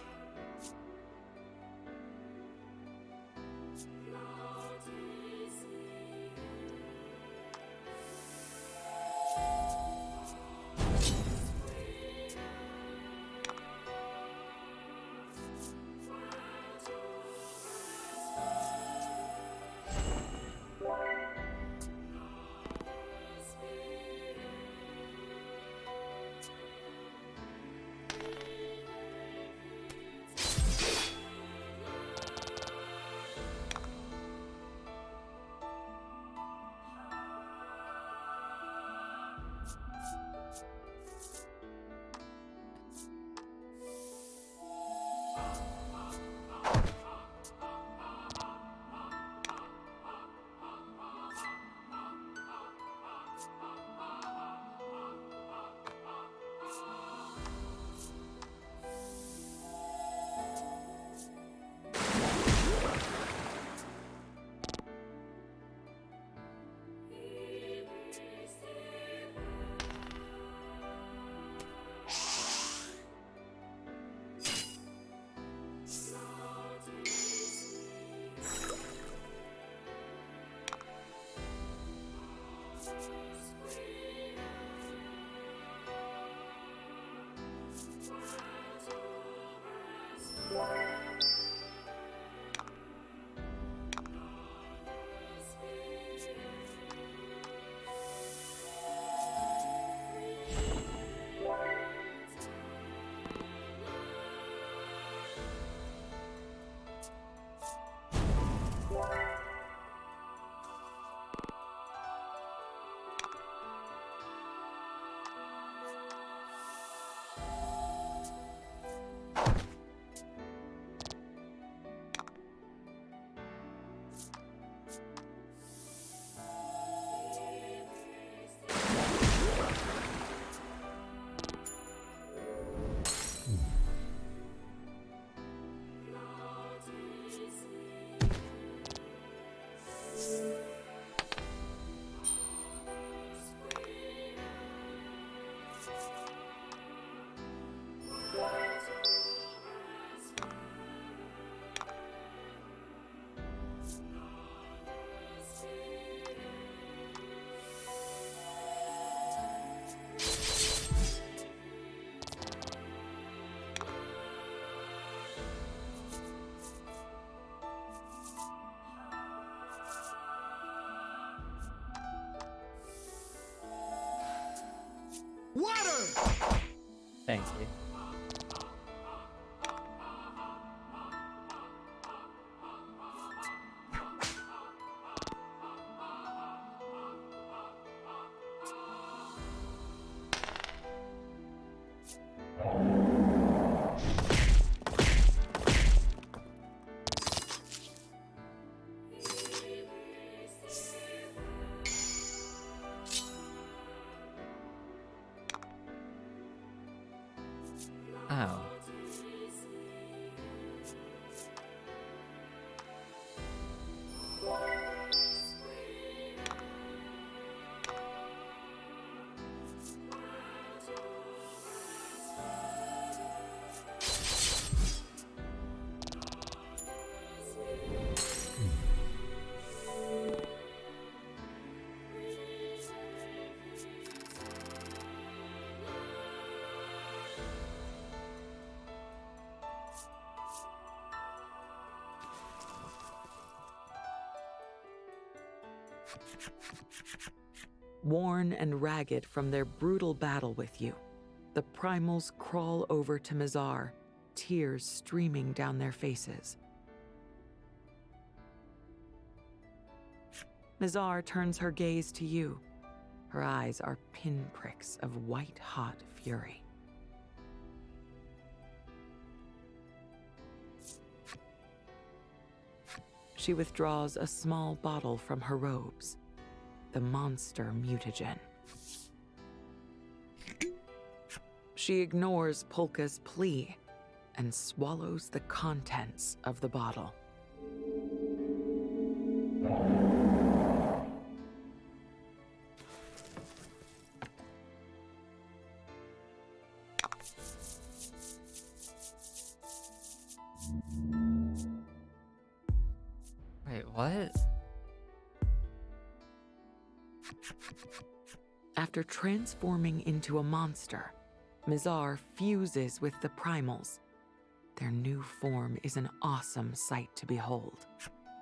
Thank you. Oh. Worn and ragged from their brutal battle with you, the primals crawl over to Mizar, tears streaming down their faces. Mizar turns her gaze to you. Her eyes are pinpricks of white-hot fury. She withdraws a small bottle from her robes. The monster mutagen. She ignores Polka's plea and swallows the contents of the bottle. Wait, what? After transforming into a monster, Mizar fuses with the primals. Their new form is an awesome sight to behold.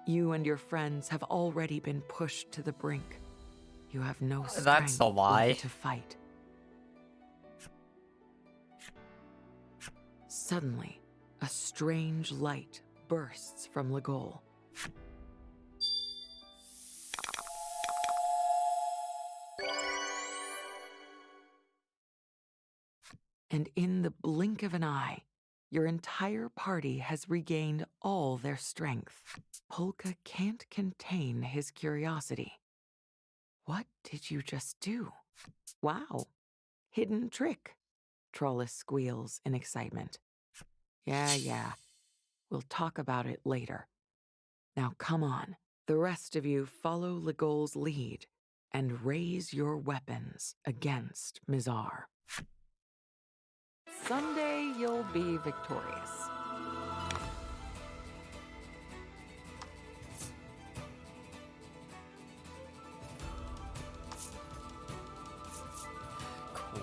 You and your friends have already been pushed to the brink. You have no strength That's a lie. left to fight. Suddenly, a strange light bursts from Legol. And in the blink of an eye, your entire party has regained all their strength. Polka can't contain his curiosity. What did you just do? Wow, hidden trick, Trollus squeals in excitement. Yeah, we'll talk about it later. Now come on, the rest of you follow Legol's lead and raise your weapons against Mizar. Someday you'll be victorious. Cool.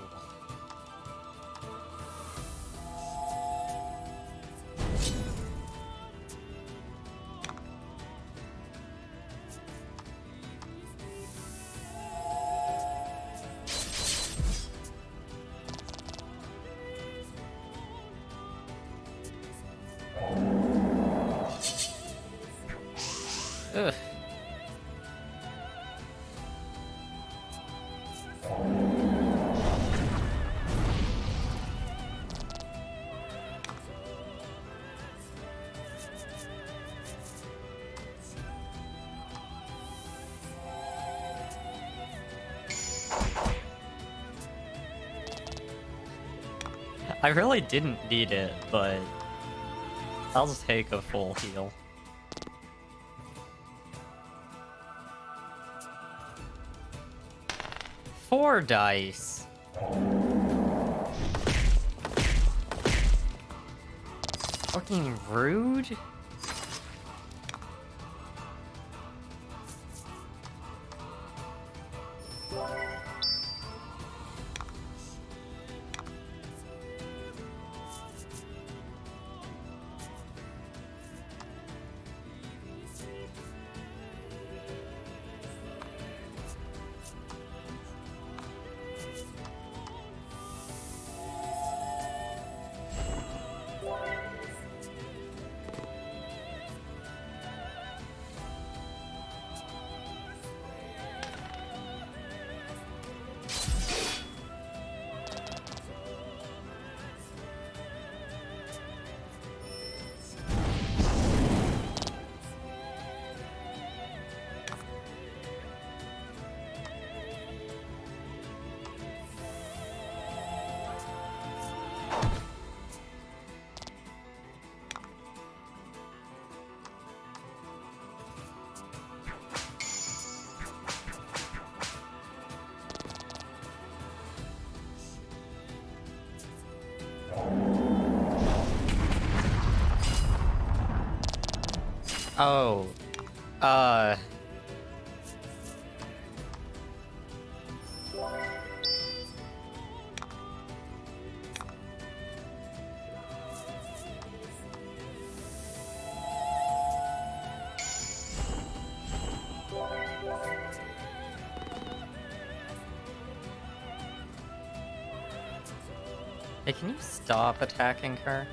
Ugh. I really didn't need it, but I'll just take a full heal. Four dice. Fucking rude. Oh. Uh... Hey, can you stop attacking her?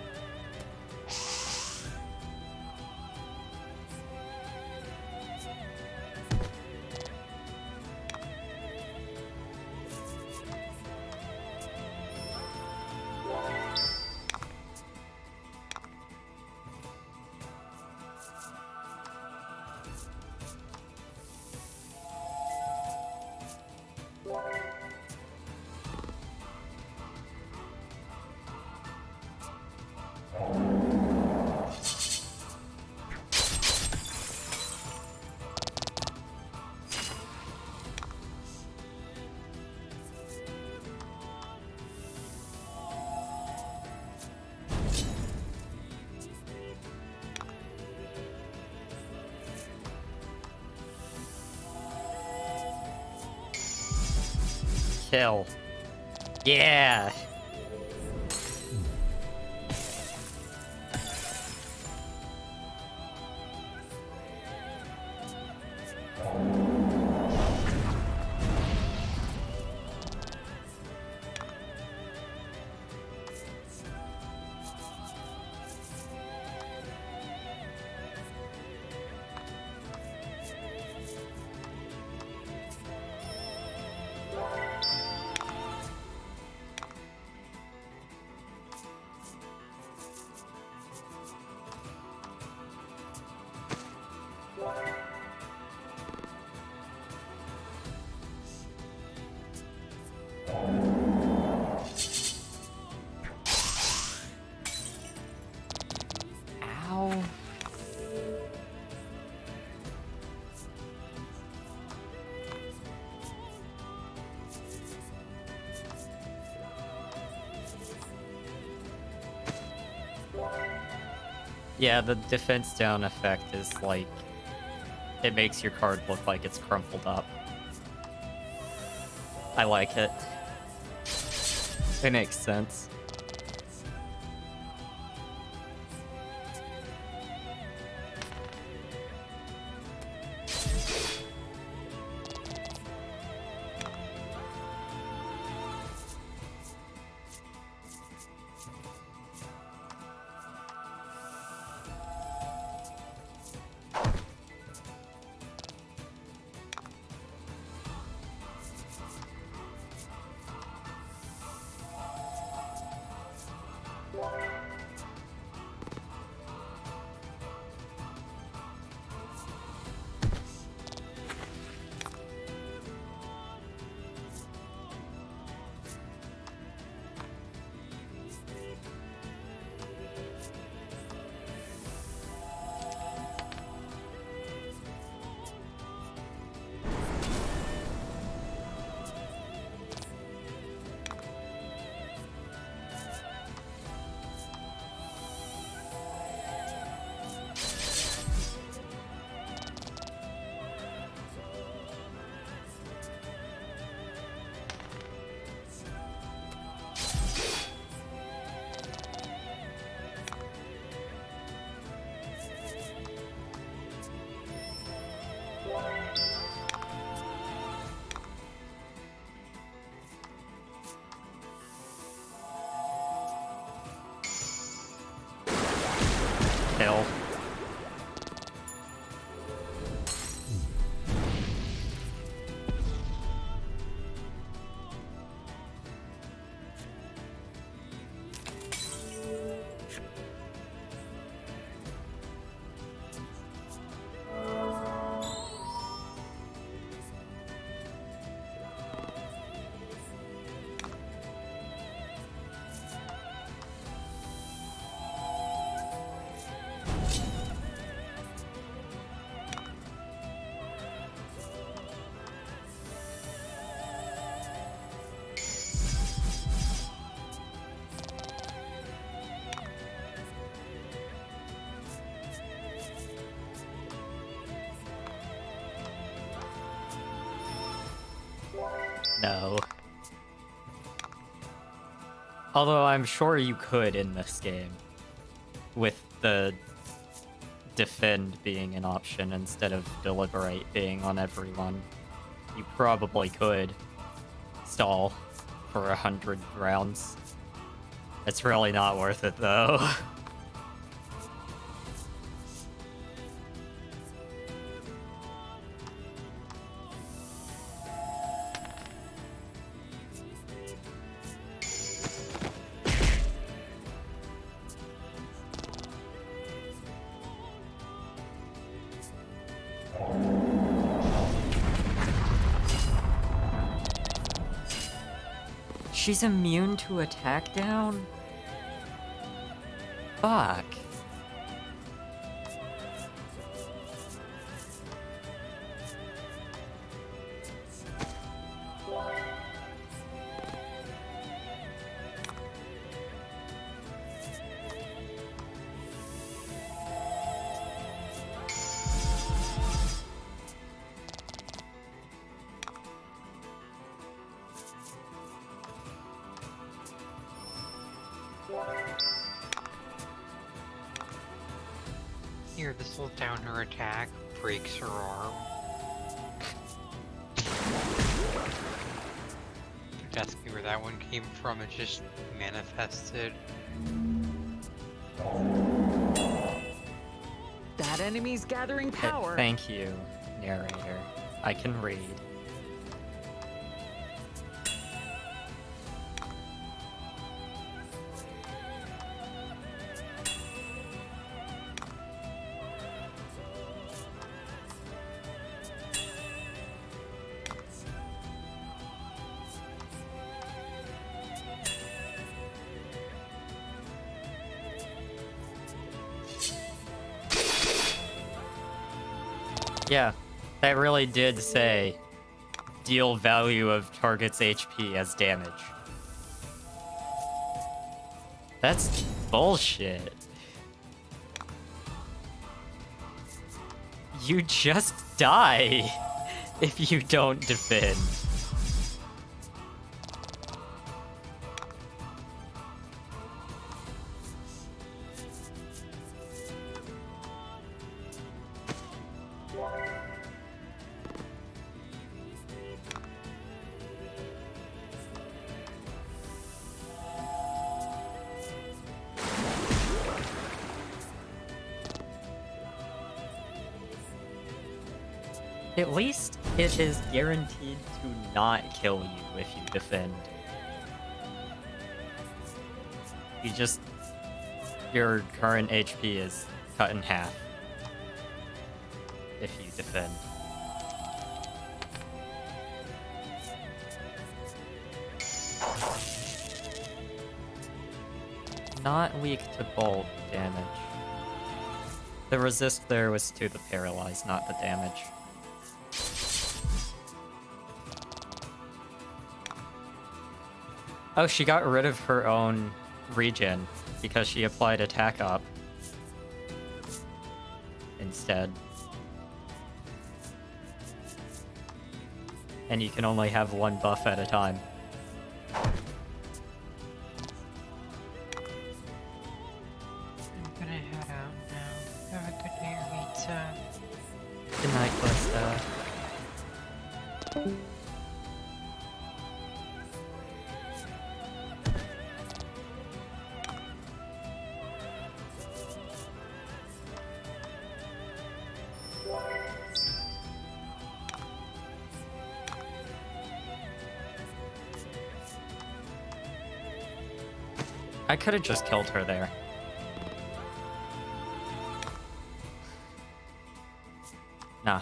Kill. Yeah! Ow. Yeah, the defense down effect is like, it makes your card look like it's crumpled up. I like it. It makes sense. Kill. No. Although I'm sure you could in this game. With the defend being an option instead of deliberate being on everyone. You probably could stall for 100 rounds. It's really not worth it though. She's immune to attack down? Fuck. Here, this will down her attack, breaks her arm. That's where that one came from, it just manifested. That enemy's gathering power. Thank you, narrator. I can read. Yeah, that really did say deal value of target's HP as damage. That's bullshit. You just die if you don't defend. At least it is guaranteed to not kill you if you defend. Your current HP is cut in half if you defend. Not weak to bolt damage. The resist there was to the paralyze, not the damage. Oh, she got rid of her own regen because she applied attack up instead. And you can only have one buff at a time. I'm gonna head out now. Have a good day, Rita. Good night, Calista. I could have just killed her there. Nah.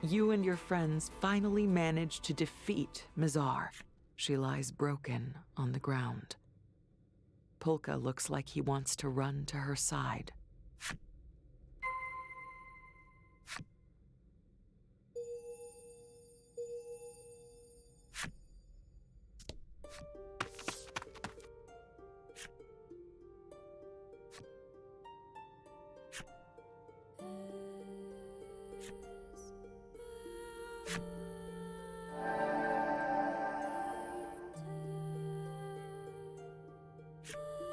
You and your friends finally manage to defeat Mizar. She lies broken on the ground. Polka looks like he wants to run to her side.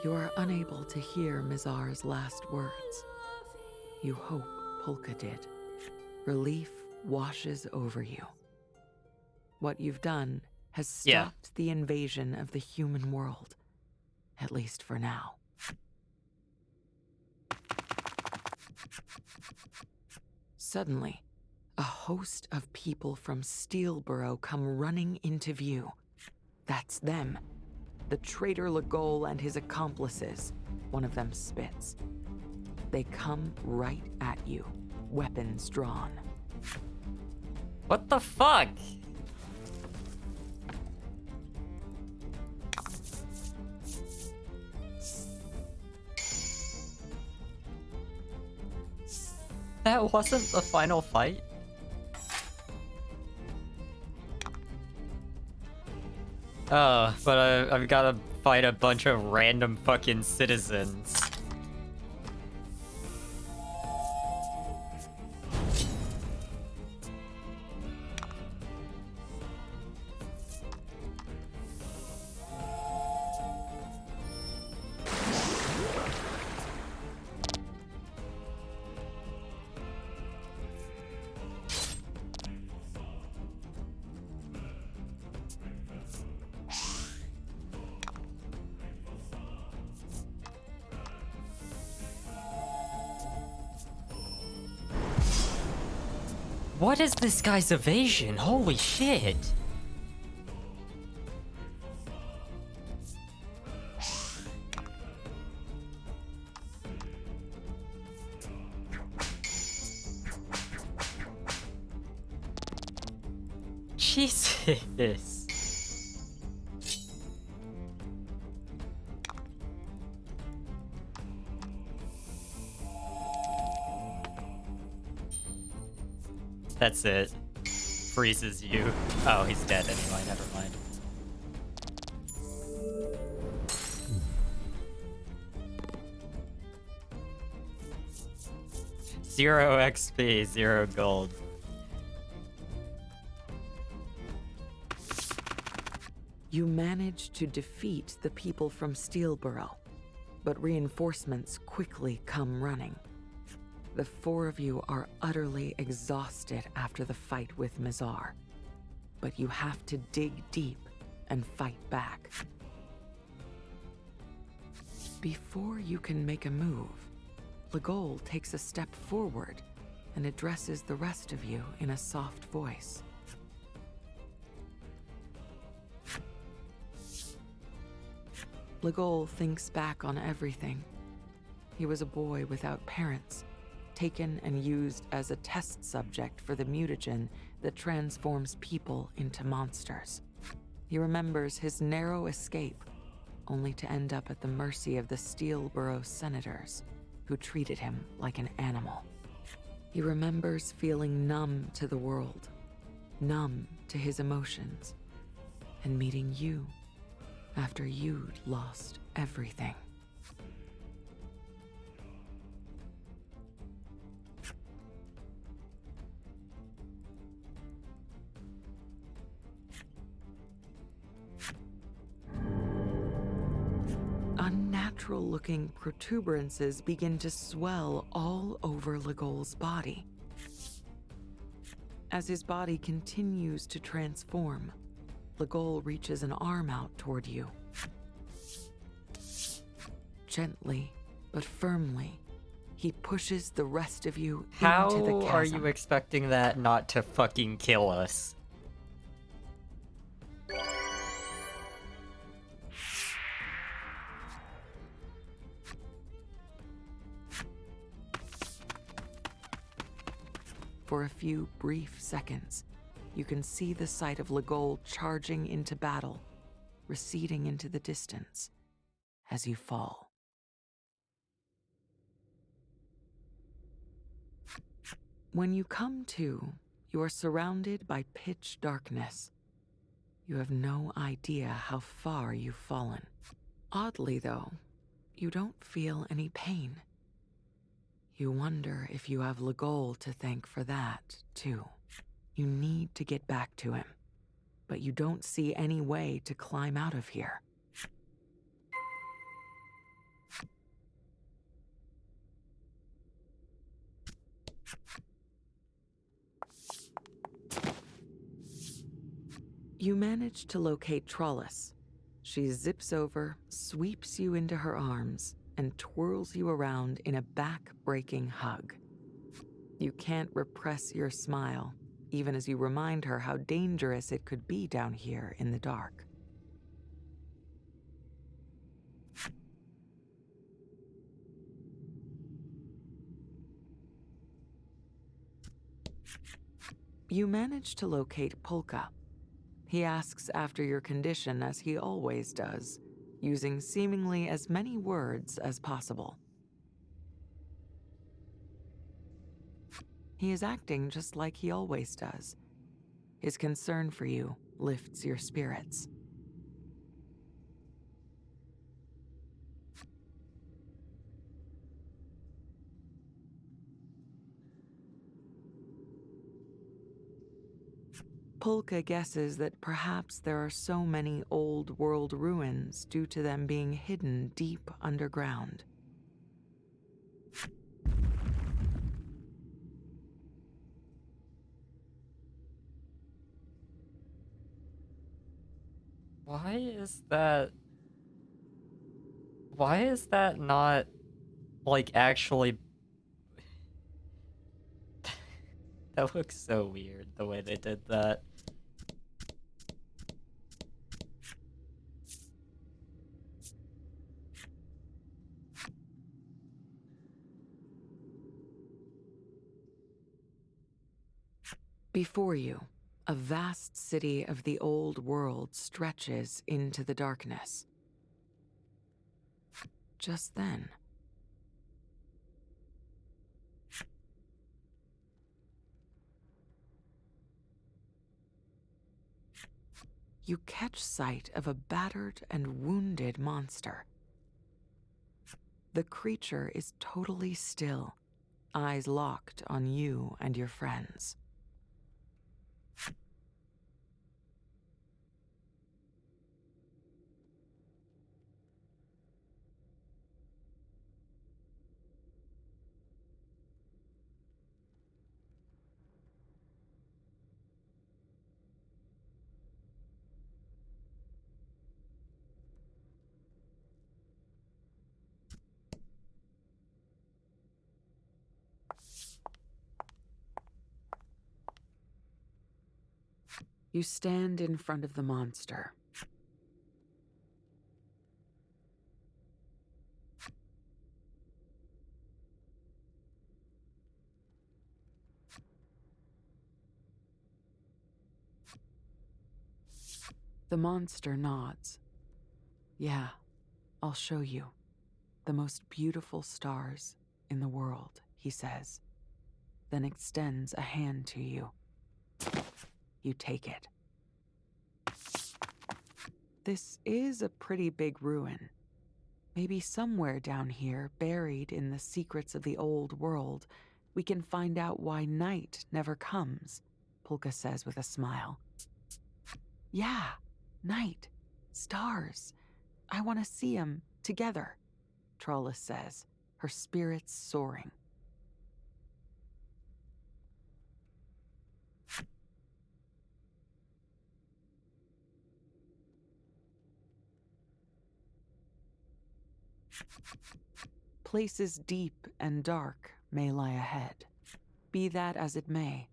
You are unable to hear Mizar's last words. You hope Polka did. Relief washes over you. What you've done has Yeah. stopped the invasion of the human world, at least for now. Suddenly, a host of people from Steelborough come running into view. That's them. The traitor Legol and his accomplices. One of them spits. They come right at you, weapons drawn. What the fuck? That wasn't the final fight? Oh, but I've gotta fight a bunch of random fucking citizens. What is this guy's evasion? Holy shit! Jesus! That's it. Freezes you. Oh, he's dead anyway, never mind. Zero XP, 0 gold. You manage to defeat the people from Steelborough, but reinforcements quickly come running. The 4 of you are utterly exhausted after the fight with Mizar, but you have to dig deep and fight back. Before you can make a move, Legol takes a step forward and addresses the rest of you in a soft voice. Legol thinks back on everything. He was a boy without parents, taken and used as a test subject for the mutagen that transforms people into monsters. He remembers his narrow escape, only to end up at the mercy of the Steelborough senators, who treated him like an animal. He remembers feeling numb to the world, numb to his emotions, and meeting you after you'd lost everything. Unnatural-looking protuberances begin to swell all over Legol's body. As his body continues to transform, Legol reaches an arm out toward you. Gently, but firmly, he pushes the rest of you into the How chasm. are you expecting that not to fucking kill us? For a few brief seconds, you can see the sight of Legol charging into battle, receding into the distance as you fall. When you come to, you are surrounded by pitch darkness. You have no idea how far you've fallen. Oddly, though, you don't feel any pain. You wonder if you have Legol to thank for that, too. You need to get back to him, but you don't see any way to climb out of here. You manage to locate Trollis. She zips over, sweeps you into her arms, and twirls you around in a back-breaking hug. You can't repress your smile, even as you remind her how dangerous it could be down here in the dark. You manage to locate Polka. He asks after your condition as he always does, using seemingly as many words as possible. He is acting just like he always does. His concern for you lifts your spirits. Polka guesses that perhaps there are so many old world ruins due to them being hidden deep underground. Why is that not, like, actually... That looks so weird, the way they did that. Before you, a vast city of the old world stretches into the darkness. Just then, you catch sight of a battered and wounded monster. The creature is totally still, eyes locked on you and your friends. You stand in front of the monster. The monster nods. Yeah, I'll show you. The most beautiful stars in the world, he says, then extends a hand to you. You take it. This is a pretty big ruin. Maybe somewhere down here, buried in the secrets of the old world, we can find out why night never comes, Polka says with a smile. Yeah, night. Stars. I want to see 'em together, Trollis says, her spirits soaring. Places deep and dark may lie ahead. Be that as it may,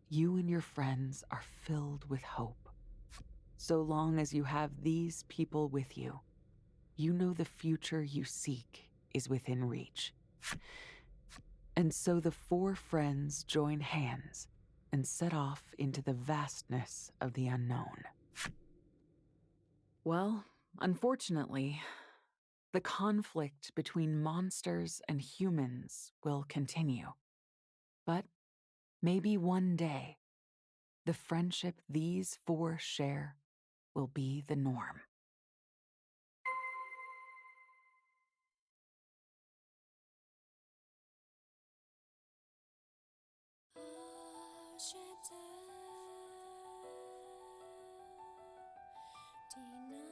you and your friends are filled with hope. So long as you have these people with you, you know the future you seek is within reach. And so the four friends join hands and set off into the vastness of the unknown. Well, unfortunately, the conflict between monsters and humans will continue. But maybe one day, the friendship these four share will be the norm.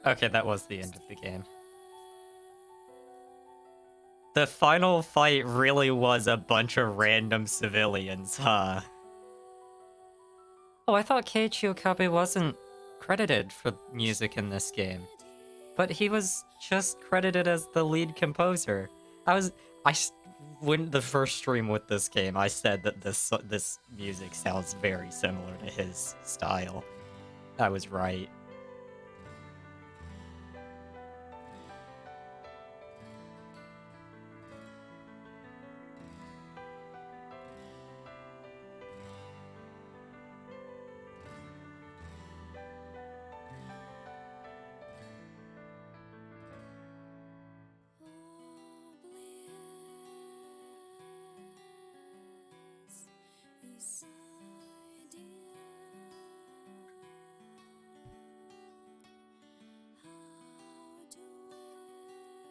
Okay, that was the end of the game. The final fight really was a bunch of random civilians, huh? Oh, I thought Keiichi Okabe wasn't credited for music in this game. But he was just credited as the lead composer. When the first stream with this game, I said that this music sounds very similar to his style. I was right.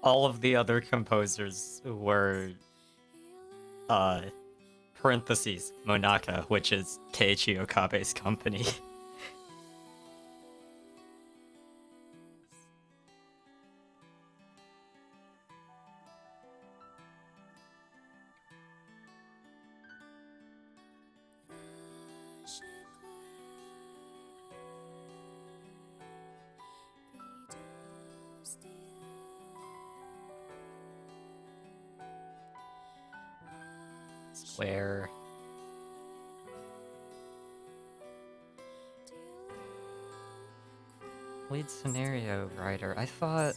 All of the other composers were, parentheses, Monaka, which is Keiichi Okabe's company. Square. Lead scenario writer. I thought...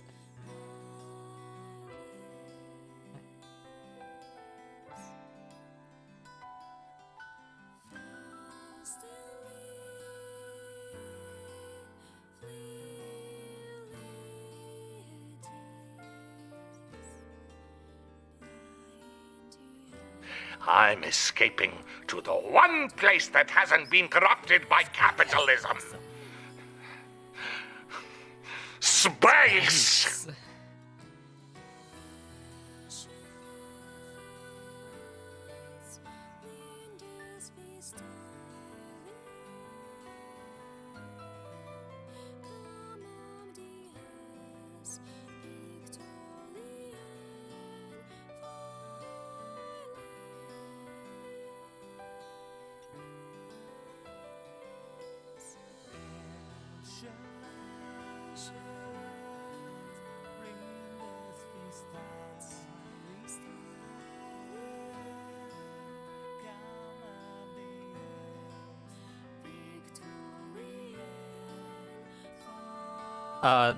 I'm escaping to the one place that hasn't been corrupted by capitalism. Space!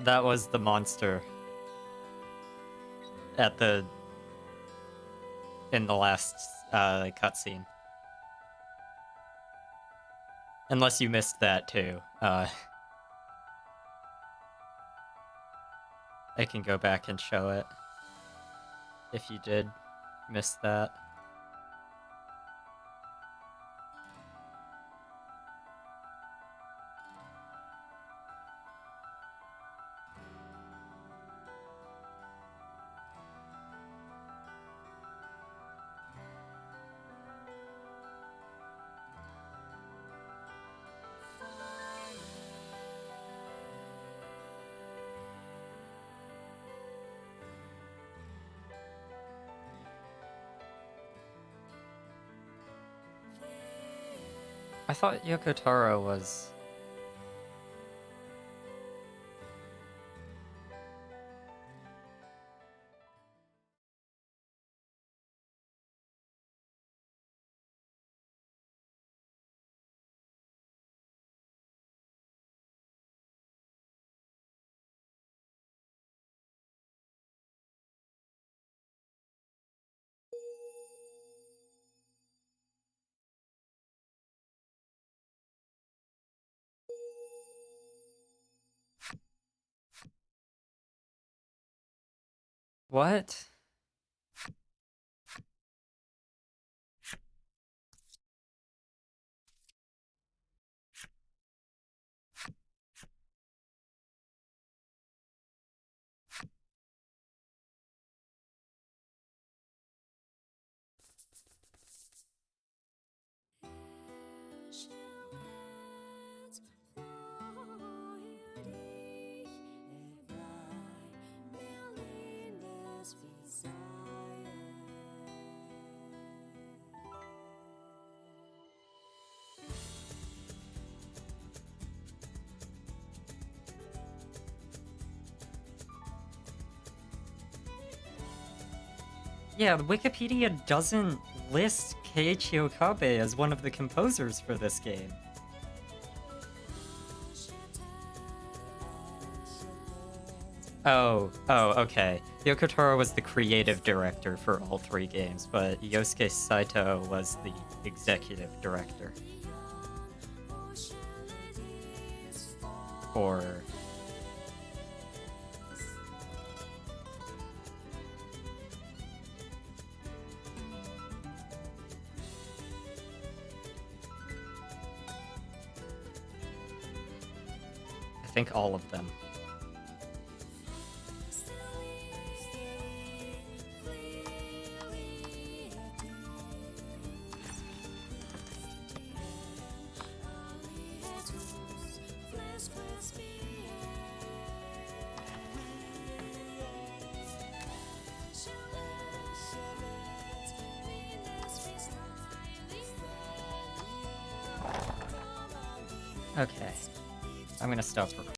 That was the monster in the last cutscene. Unless you missed that too. I can go back and show it if you did miss that. I thought Yoko Taro was... What? Yeah, Wikipedia doesn't list Keiichi Okabe as one of the composers for this game. Oh, okay. Yoko Taro was the creative director for all 3 games, but Yosuke Saito was the executive director. For... I think all of them. Okay. I'm gonna stop recording.